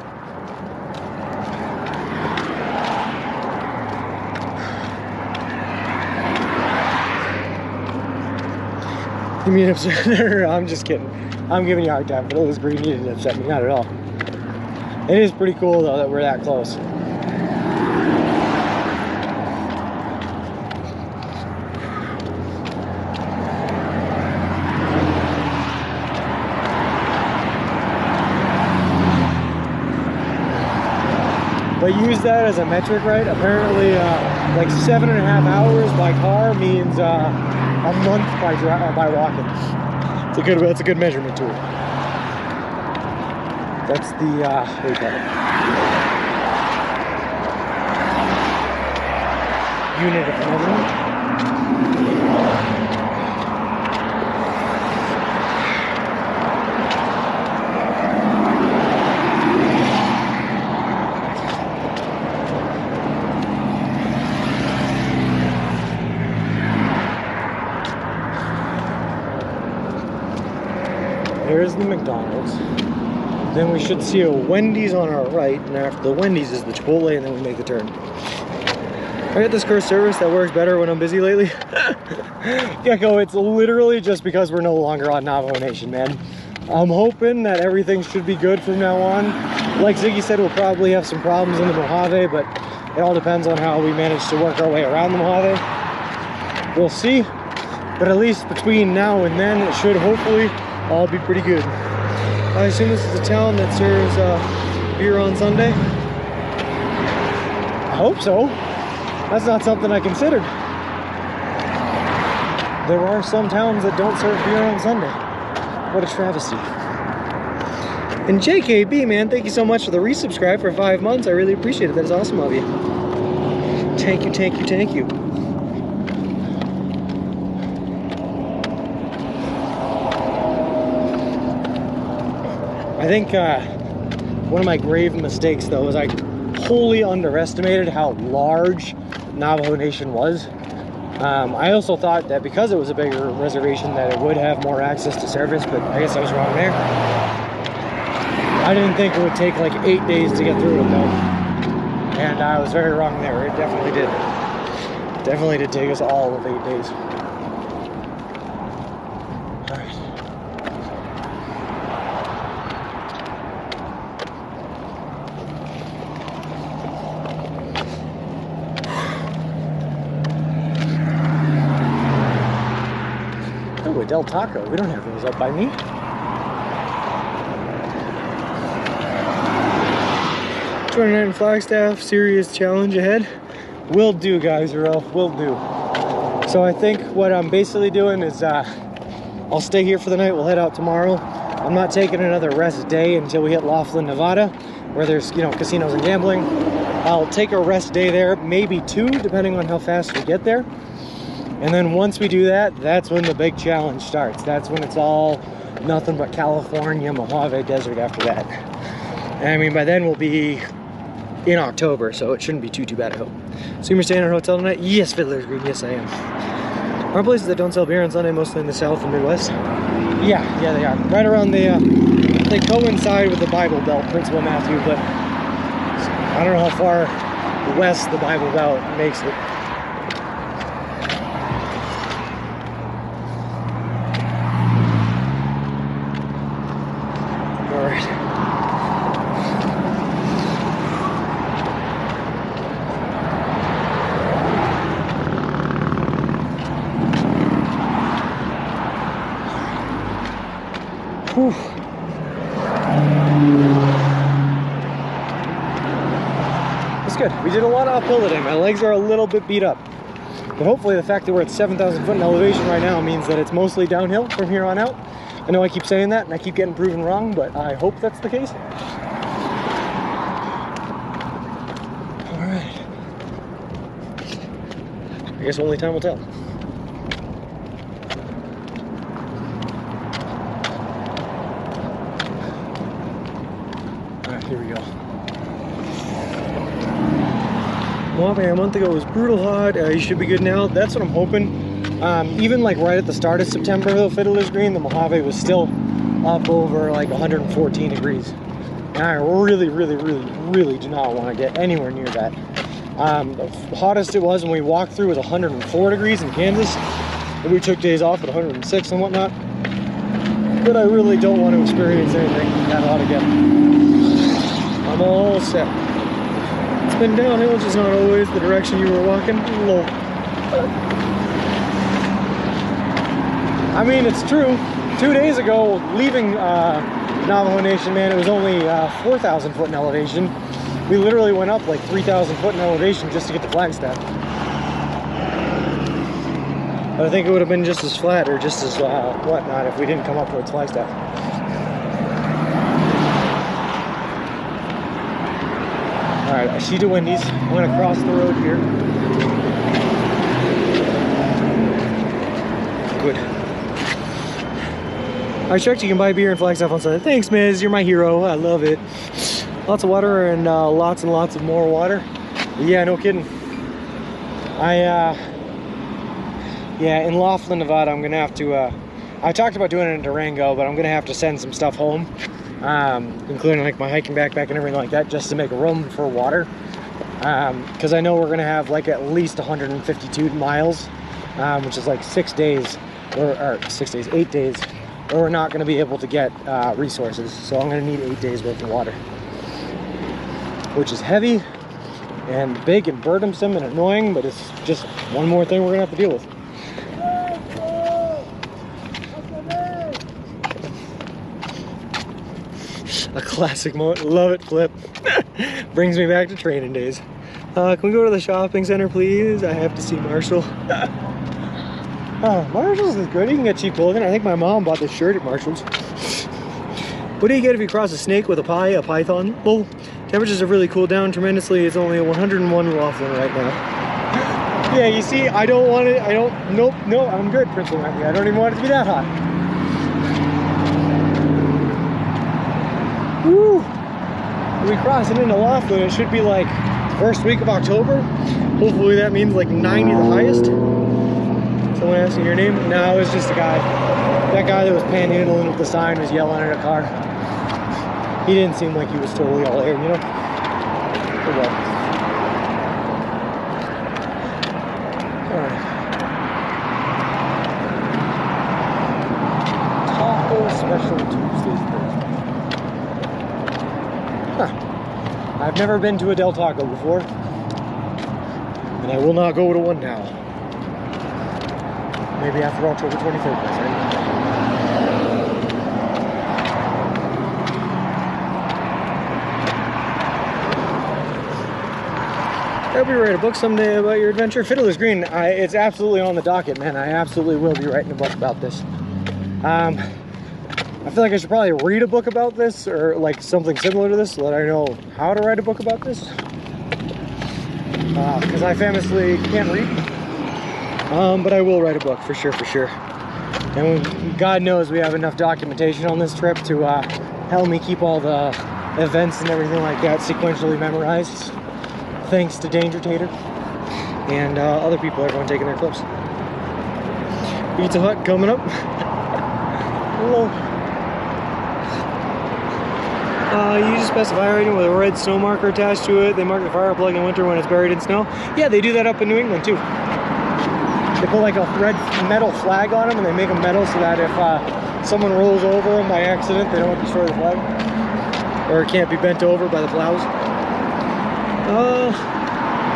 You mean upset? No, I'm just kidding. I'm giving you a hard time. Fatilla's Green, you didn't upset me, not at all. It is pretty cool though that we're that close. But use that as a metric, right? Apparently, like 7.5 hours by car means a month by walking. That's a good measurement tool. That's the what do you call it? Unit of measurement. There's the McDonald's. Then we should see a Wendy's on our right, and after the Wendy's is the Chipotle, and then we make the turn. I got this car service that works better when I'm busy lately. Gecko, it's literally just because we're no longer on Navajo Nation, man. I'm hoping that everything should be good from now on. Like Ziggy said, we'll probably have some problems in the Mojave, but it all depends on how we manage to work our way around the Mojave. We'll see, but at least between now and then, it should hopefully all be pretty good. I assume this is a town that serves beer on Sunday. I hope so. That's not something I considered. There are some towns that don't serve beer on Sunday. What a travesty. And JKB, man, thank you so much for the resubscribe for 5 months. I really appreciate it. That is awesome of you. Thank you, thank you, thank you. I think one of my grave mistakes though is I wholly underestimated how large Navajo Nation was. I also thought that because it was a bigger reservation that it would have more access to service, but I guess I was wrong there. I didn't think it would take like 8 days to get through it though. And I was very wrong there. It definitely did. It definitely did take us all of 8 days. Del Taco. We don't have those up by me. '29 in Flagstaff, serious challenge ahead. Will do, guys, will do. So I think what I'm basically doing is I'll stay here for the night. We'll head out tomorrow. I'm not taking another rest day until we hit Laughlin, Nevada, where there's, you know, casinos and gambling. I'll take a rest day there, maybe 2, depending on how fast we get there. And then once we do that, that's when the big challenge starts. That's when it's all nothing but California, Mojave Desert after that. And I mean, by then we'll be in October, so it shouldn't be too bad, I hope. So you're staying at a hotel tonight? Yes, Fiddler's Green, yes I am. Are places that don't sell beer on Sunday, mostly in the South and Midwest? Yeah, they are. Right around the, they coincide with the Bible Belt, Principal Matthew, but I don't know how far west the Bible Belt makes it. Whew. That's good. We did a lot of uphill today. My legs are a little bit beat up. But hopefully the fact that we're at 7,000 foot in elevation right now means that it's mostly downhill from here on out. I know I keep saying that and I keep getting proven wrong, but I hope that's the case. Alright. I guess only time will tell. Here we go. Mojave a month ago was brutal hot. You should be good now. That's what I'm hoping. Even like right at the start of September, though, Fiddler's Green, the Mojave was still up over like 114 degrees. And I really do not want to get anywhere near that. The hottest it was when we walked through was 104 degrees in Kansas. And we took days off at 106 and whatnot. But I really don't want to experience anything that hot again. I'm all set. It's been downhill, just not always the direction you were walking. Lol. I mean, it's true. 2 days ago, leaving Navajo Nation, man, it was only 4,000 foot in elevation. We literally went up like 3,000 foot in elevation just to get to Flagstaff. But I think it would have been just as flat or just as whatnot if we didn't come up towards Flagstaff. All right, I see the Wendy's. I'm gonna cross the road here. Good. I checked, you can buy beer in Flagstaff on Sunday. Thanks, Miz, you're my hero. I love it. Lots of water and lots and lots of more water. Yeah, no kidding. Yeah, in Laughlin, Nevada, I'm gonna have to, I talked about doing it in Durango, but I'm gonna have to send some stuff home, including like my hiking backpack and everything like that, just to make room for water. Because I know we're gonna have like at least 152 miles, which is like 6 days, or 6 days, 8 days, where we're not gonna be able to get resources. So I'm gonna need 8 days worth of water, which is heavy and big and burdensome and annoying, but it's just one more thing we're gonna have to deal with. A classic moment. Love it, Flip. Brings me back to training days. Can we go to the shopping center, please? I have to see Marshall. Marshall's is good. You can get cheap clothing. I think my mom bought this shirt at Marshall's. What do you get if you cross a snake with a python? Well, temperatures have really cooled down tremendously. It's only 101 in Laughlin right now. Yeah, you see, I don't want it. Nope, I'm good, Prince William. I don't even want it to be that hot. Woo! When we crossing into Laughlin, it should be like first week of October. Hopefully that means like 90 the highest. Someone asking your name? No, it was just a guy. That guy that was panhandling with the sign was yelling at a car. He didn't seem like he was totally all air, you know? Oh well. Alright. Taco Special Tuesdays. I've never been to a Del Taco before, and I will not go to one now. Maybe after October 23rd, my friend. I'll be writing a book someday about your adventure. Fiddler's Green, it's absolutely on the docket, man. I absolutely will be writing a book about this. I feel like I should probably read a book about this, or like something similar to this, so that I know how to write a book about this. Because I famously can't read. But I will write a book, for sure, for sure. And God knows we have enough documentation on this trip to help me keep all the events and everything like that sequentially memorized. Thanks to Danger Tater and other people, everyone taking their clips. Pizza Hut coming up. Hello. You just specify item with a red snow marker attached to it. They mark the fire plug in winter when it's buried in snow. Yeah, they do that up in New England too. They put like a red metal flag on them, and they make them metal so that if someone rolls over them by accident, they don't destroy the flag, or it can't be bent over by the plows.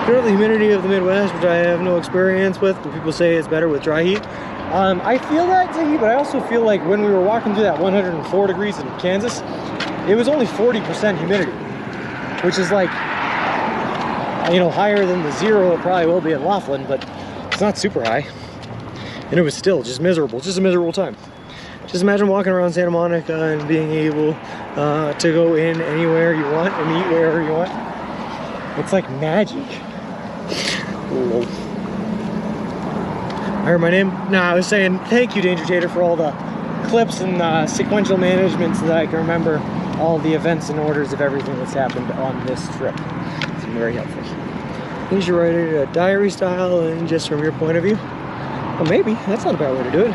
You know, the humidity of the Midwest, which I have no experience with, but people say it's better with dry heat. I feel that, Ziggy, but I also feel like when we were walking through that 104 degrees in Kansas, it was only 40% humidity, which is like, you know, higher than the zero it probably will be in Laughlin, but it's not super high. And it was still just miserable, just a miserable time. Just imagine walking around Santa Monica and being able to go in anywhere you want and eat wherever you want. It's like magic. Whoa. I heard my name? Nah, I was saying thank you, Danger Tater, for all the clips and sequential management so that I can remember all the events and orders of everything that's happened on this trip. It's been very helpful. You should write it a diary style and just from your point of view. Well, maybe. That's not a bad way to do it.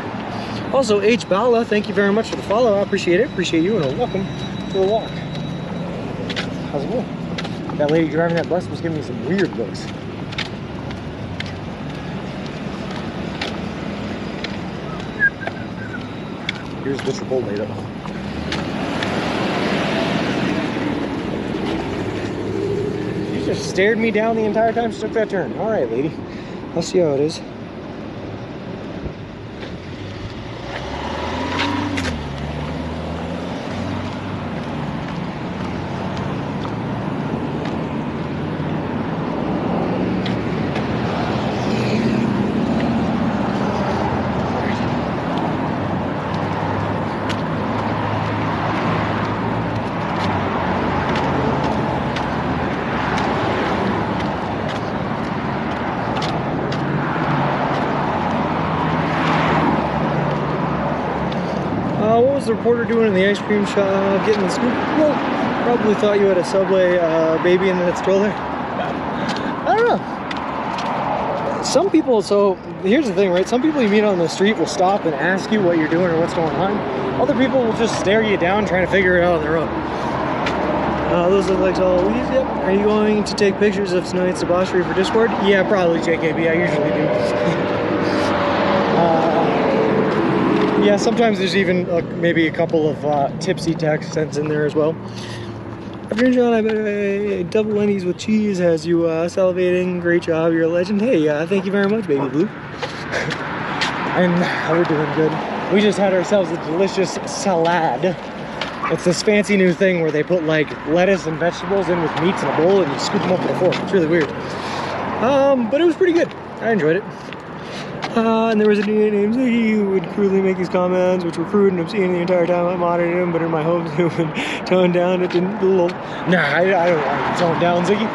Also, H. Bala, thank you very much for the follow. I appreciate it. Appreciate you, and welcome to the walk. How's it going? That lady driving that bus was giving me some weird looks. Here's the Chipotle though. She just stared me down the entire time she took that turn. All right, lady. I'll see how it is. What was the reporter doing in the ice cream shop, getting the scoop? Well, probably thought you had a Subway baby in that stroller. I don't know. Some people, so here's the thing, right? Some people you meet on the street will stop and ask you what you're doing or what's going on. Other people will just stare you down trying to figure it out on their own. Those look like always, yep. Are you going to take pictures of tonight's debauchery for Discord? Yeah, probably, JKB. I usually do. Yeah, sometimes there's even maybe a couple of tipsy text sent in there as well. Afternoon, John. I bet a double Lenny's with cheese has you salivating. Great job. You're a legend. Hey, thank you very much, Baby Blue. And we're doing good. We just had ourselves a delicious salad. It's this fancy new thing where they put like lettuce and vegetables in with meats in a bowl and you scoop them up with a fork. It's really weird. But it was pretty good. I enjoyed it. And there was a dude named Ziggy who would crudely make these comments, which were crude and obscene the entire time I monitored him, but in my hopes he would tone down. It didn't. Nah, I don't want to tone down, Ziggy.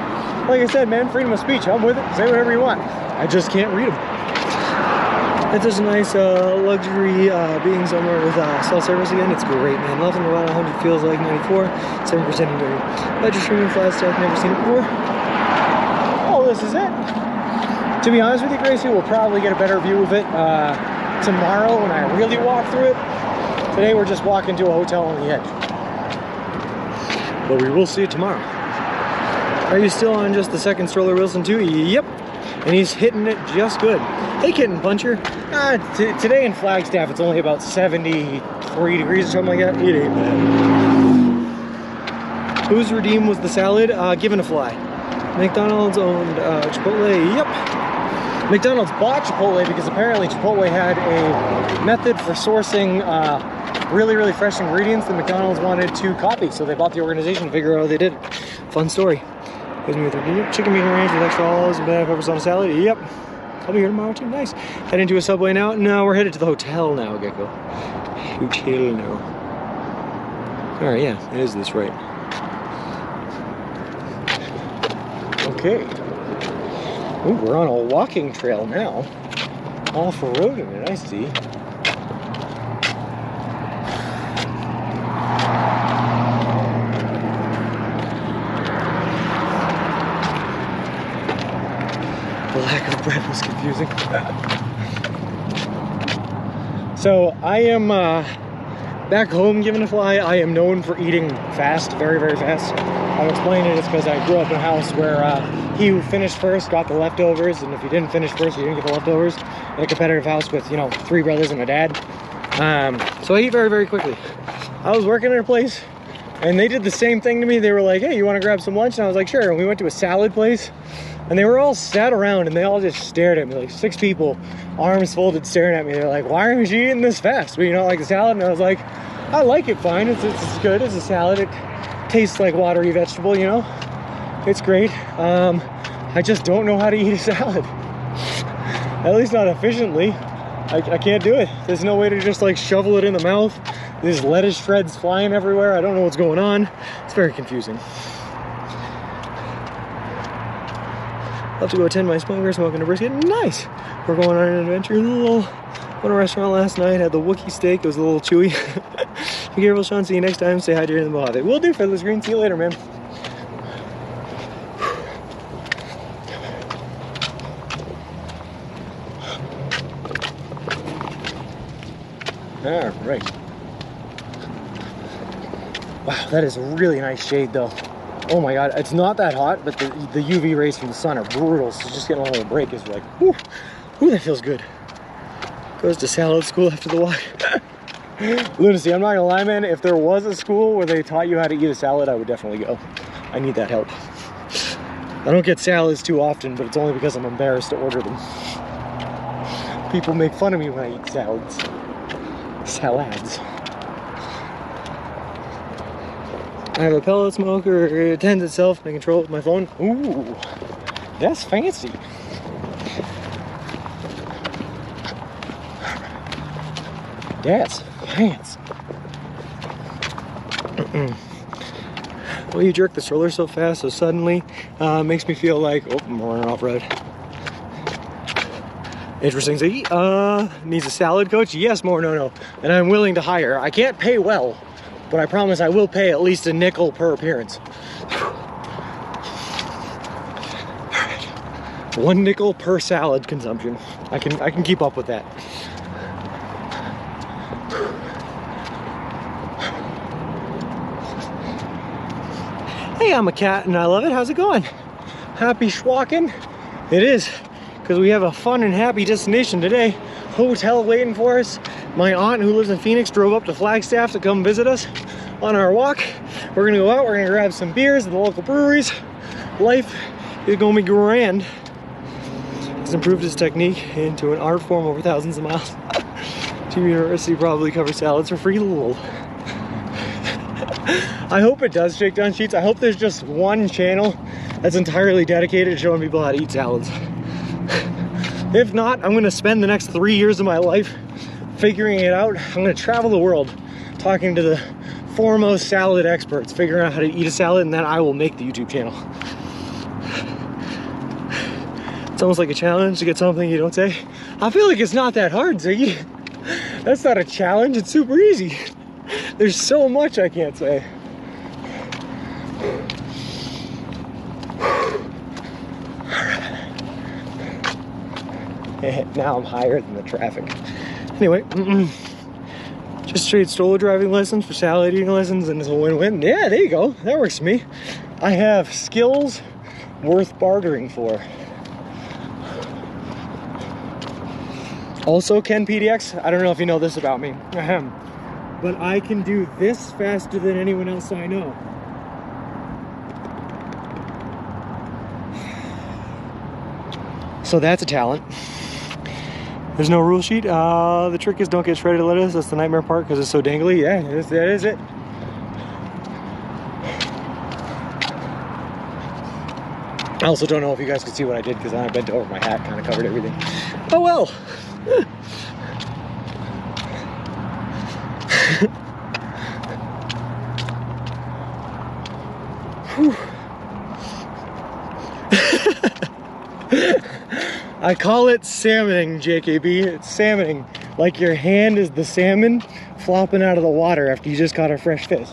Like I said, man, freedom of speech. I'm with it. Say whatever you want. I just can't read them. It's just a nice luxury being somewhere with cell service again. It's great, man. Nothing about 100 feels like 94. 7% humidity. Ledger streaming flat stack. Never seen it before. Oh, this is it. To be honest with you, Gracie, we'll probably get a better view of it tomorrow when I really walk through it. Today we're just walking to a hotel on the edge. But we will see it tomorrow. Are you still on just the second stroller, Wilson, too? Yep. And he's hitting it just good. Hey, Kitten Puncher. Today in Flagstaff, it's only about 73 degrees or something like that. It ain't bad. Whose redeem was the salad? Given a fly. McDonald's owned Chipotle. Yep. McDonald's bought Chipotle because apparently Chipotle had a method for sourcing really, really fresh ingredients that McDonald's wanted to copy. So they bought the organization to figure out how they did it. Fun story. Chicken bean ranch with extra olives and banana peppers on a salad. Yep. I'll be here tomorrow too. Nice. Head into a Subway now. No, we're headed to the hotel now, Gecko. Hotel now. All right, yeah, it is this right. Okay. Ooh, we're on a walking trail now. Off-roading it, I see. The lack of bread was confusing. So I am back home giving a fly. I am known for eating fast, very, very fast. I'll explain it. It's because I grew up in a house where he who finished first got the leftovers, and if you didn't finish first, you didn't get the leftovers. In a competitive house with, you know, 3 brothers and a dad. So I eat very, very quickly. I was working at a place, and they did the same thing to me. They were like, hey, you want to grab some lunch? And I was like, sure. And we went to a salad place, and they were all sat around, and they all just stared at me, like 6 people, arms folded, staring at me. They're like, why aren't you eating this fast? Well, you don't like the salad? And I was like, I like it fine. It's good. It's a salad. It tastes like watery vegetable, you know? It's great. I just don't know how to eat a salad. At least not efficiently. I can't do it. There's no way to just like shovel it in the mouth. There's lettuce shreds flying everywhere. I don't know what's going on. It's very confusing. Love to go attend my smoker, smoking a brisket. Nice. We're going on an adventure. Went to a restaurant last night, had the Wookiee steak. It was a little chewy. Be careful, Sean. See you next time. Stay hydrated in the Mojave. Will do, Featherless Green. See you later, man. All right. Wow, that is a really nice shade, though. Oh my God, it's not that hot, but the UV rays from the sun are brutal. So just getting a little break is like, whoo, that feels good. Goes to salad school after the walk. Lunacy, I'm not gonna lie, man. If there was a school where they taught you how to eat a salad, I would definitely go. I need that help. I don't get salads too often, but it's only because I'm embarrassed to order them. People make fun of me when I eat salads. Salads. I have a pellet smoker. It attends itself. I control it with my phone. Ooh, that's fancy. That's fancy. Well, you jerk the stroller so fast, so suddenly, makes me feel like, oh, I'm running off road. Interesting. So, needs a salad coach? Yes, more no. And I'm willing to hire. I can't pay well, but I promise I will pay at least a nickel per appearance. Alright. 1 nickel per salad consumption. I can keep up with that. Hey, I'm a cat and I love it. How's it going? Happy schwalking? It is, because we have a fun and happy destination today. Hotel waiting for us. My aunt who lives in Phoenix drove up to Flagstaff to come visit us on our walk. We're gonna go out, we're gonna grab some beers at the local breweries. Life is gonna be grand. He's improved his technique into an art form over thousands of miles. Team University probably covers salads for free. Lol. I hope it does, Shakedown Sheets. I hope there's just one channel that's entirely dedicated to showing people how to eat salads. If not, I'm gonna spend the next 3 years of my life figuring it out. I'm gonna travel the world talking to the foremost salad experts, figuring out how to eat a salad, and then I will make the YouTube channel. It's almost like a challenge to get something you don't say. I feel like it's not that hard, Ziggy. That's not a challenge, it's super easy. There's so much I can't say. Now I'm higher than the traffic. Anyway, just straight stroller driving lessons for salad eating lessons, and it's a win-win. Yeah, there you go. That works for me. I have skills worth bartering for. Also, Ken PDX, I don't know if you know this about me. But I can do this faster than anyone else I know. So that's a talent. There's no rule sheet. The trick is don't get shredded lettuce. That's the nightmare part because it's so dangly. Yeah, that is it. I also don't know if you guys could see what I did because I bent over, my hat kind of covered everything. Oh well. I call it salmoning, JKB. It's salmoning. Like your hand is the salmon flopping out of the water after you just caught a fresh fish.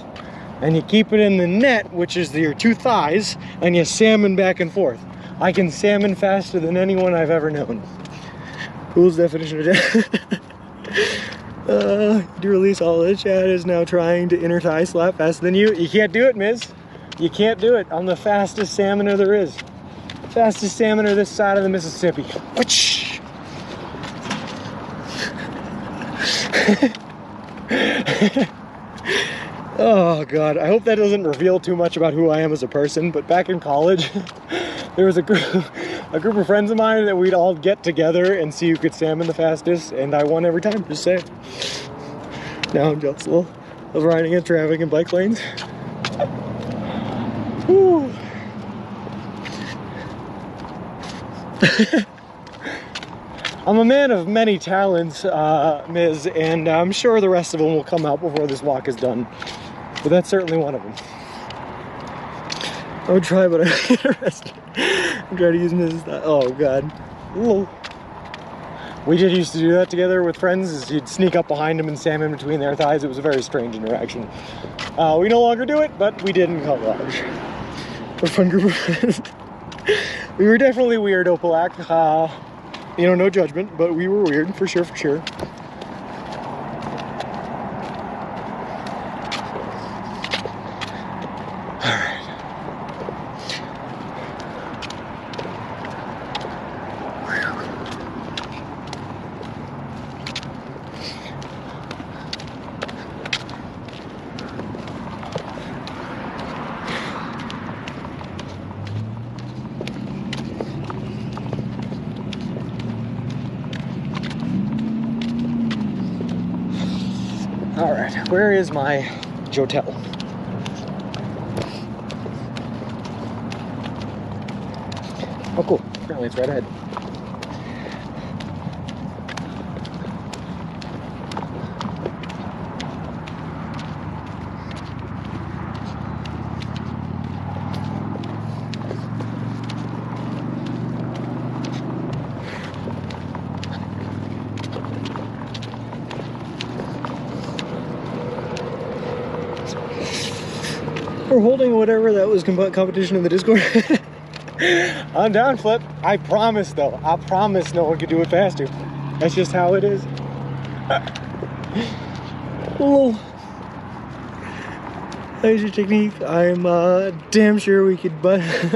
And you keep it in the net, which is your 2 thighs, and you salmon back and forth. I can salmon faster than anyone I've ever known. Cool's definition of death. To release all of the chat is now trying to inner thigh slap faster than you. You can't do it, Miz. You can't do it. I'm the fastest salmoner there is. Fastest salmoner this side of the Mississippi. Oh God, I hope that doesn't reveal too much about who I am as a person, but back in college, there was a group of friends of mine that we'd all get together and see who could salmon the fastest, and I won every time, just saying. Now I'm jealous of riding in traffic and bike lanes. Whew. I'm a man of many talents, Ms., and I'm sure the rest of them will come out before this walk is done. But that's certainly one of them. I would try, but I'm interested. I'm trying to use Mrs. Oh, God. Ooh. We did used to do that together with friends, is you'd sneak up behind them and salmon between their thighs. It was a very strange interaction. We no longer do it, but we did in college. We're a fun group of friends. We were definitely weirdo, Palak. You know, no judgment, but we were weird, for sure, for sure. All right, where is my Jotel? Oh, cool. Apparently it's right ahead. We're holding whatever that was competition in the Discord. I'm down, Flip. I promise, though. I promise no one could do it faster. That's just how it is. Lol. That is your technique. I'm damn sure we could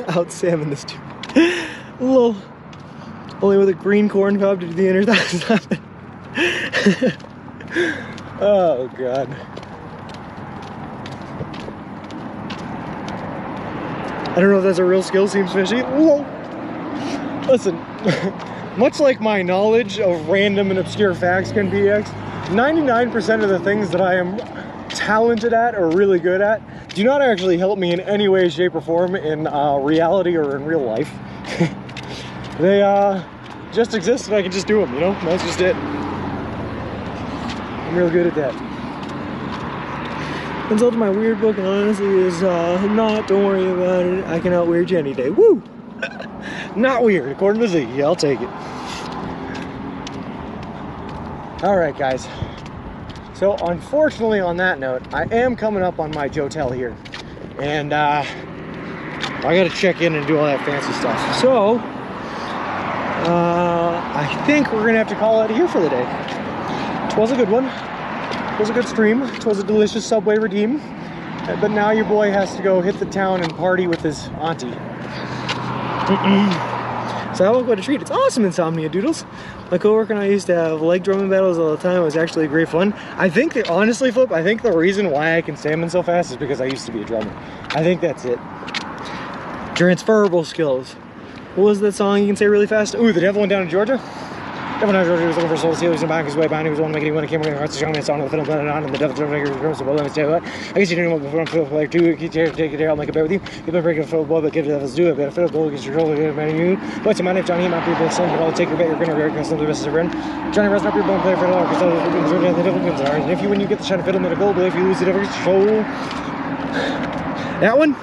out salmon this too. Lol. Only with a green corn cob to do the inner thigh. Oh, God. I don't know if that's a real skill, seems fishy. Whoa. Listen, much like my knowledge of random and obscure facts can be 99% of the things that I am talented at or really good at do not actually help me in any way, shape, or form in reality or in real life. They just exist and I can just do them, you know? That's just it. I'm real good at that. Consult my weird book, honestly, is not, don't worry about it. I can out-weird you any day. Woo! Not weird, according to Z. Yeah, I'll take it. Alright, guys. So, unfortunately, on that note, I am coming up on my Jotel here. And, I gotta check in and do all that fancy stuff. So, I think we're gonna have to call it here for the day. It was a good one. It was a good stream. It was a delicious Subway redeem. But now your boy has to go hit the town and party with his auntie. So I woke up to treat. It's awesome, Insomnia Doodles. My coworker and I used to have leg drumming battles all the time. It was actually great fun. I think that, honestly, Flip, I think the reason why I can salmon so fast is because I used to be a drummer. I think that's it. Transferable skills. What was that song you can say really fast? Ooh, The Devil Went Down to Georgia? Devil Went Down to Georgia was looking for a soul to steal. He was back his way behind. He was one making when it came when he hearts to show me a song of the fiddle blended on and the devil drum maker comes to blow and say what? I guess you didn't want before I'm fiddle player too. Take it there, I'll make a bet with you. You've been breaking a fiddle boy, but give the devil's do it. But a fiddle boy against your control, get a man you. What's my name, Johnny? He might be a bit son, but I'll take your bet. You're gonna regret because some of the best is a friend. Johnny, rest up your bone, play for the Lord, because the devil comes are. And if you win, you get the shine of fiddle, made a goal, but if you lose, the devil gets your soul. That one?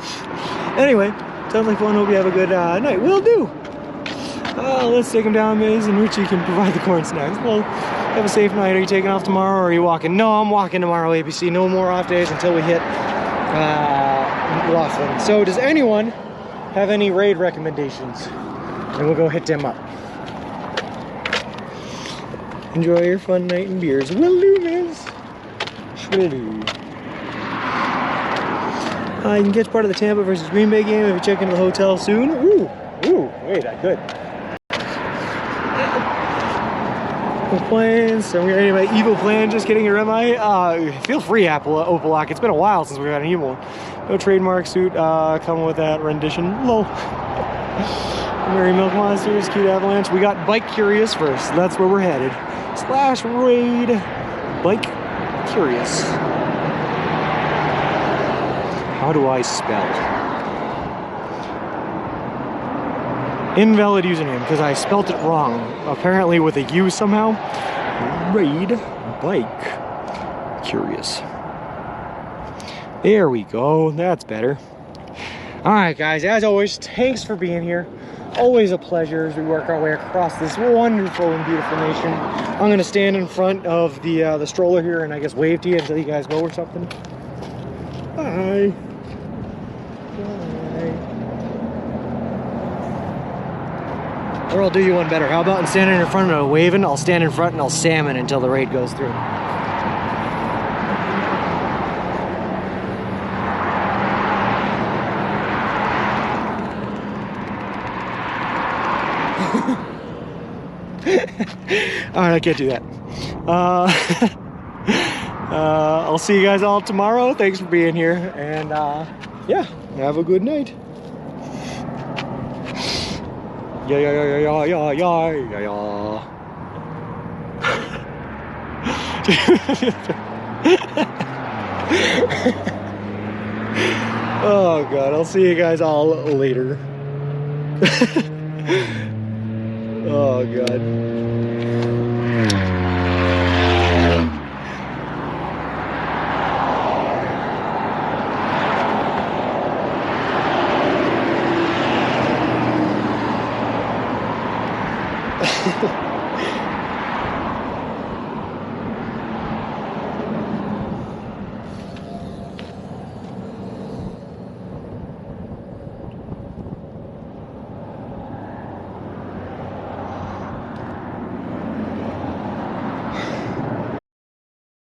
Anyway, sounds like fun. Hope you have a good night. Will do. Let's take him down, Maze, and Richie can provide the corn snacks. Well, have a safe night. Are you taking off tomorrow or are you walking? No, I'm walking tomorrow, ABC. No more off days until we hit Laughlin. So does anyone have any raid recommendations? And we'll go hit them up. Enjoy your fun night and beers. Will do, Maze. Will do. You can catch part of the Tampa versus Green Bay game if you check into the hotel soon. Ooh, wait, I could. Plans. So we're getting my evil plan. Just kidding, or am I? Feel free, Opalock. It's been a while since we've had an evil. No trademark suit coming with that rendition. Lol. Mary Milk Monsters, Cute Avalanche. We got Bike Curious first. That's where we're headed. /raid Bike Curious. How do I spell? Invalid username, because I spelt it wrong. Apparently with a U somehow. Raid Bike Curious. There we go. That's better. Alright, guys. As always, thanks for being here. Always a pleasure as we work our way across this wonderful and beautiful nation. I'm going to stand in front of the stroller here and I guess wave to you until you guys go or something. Bye. Or I'll do you one better. How about in standing in front of it waving, I'll stand in front and I'll salmon until the raid goes through. Alright, I can't do that. I'll see you guys all tomorrow. Thanks for being here. And yeah, have a good night. Yeah. Oh God, I'll see you guys all later. Oh God.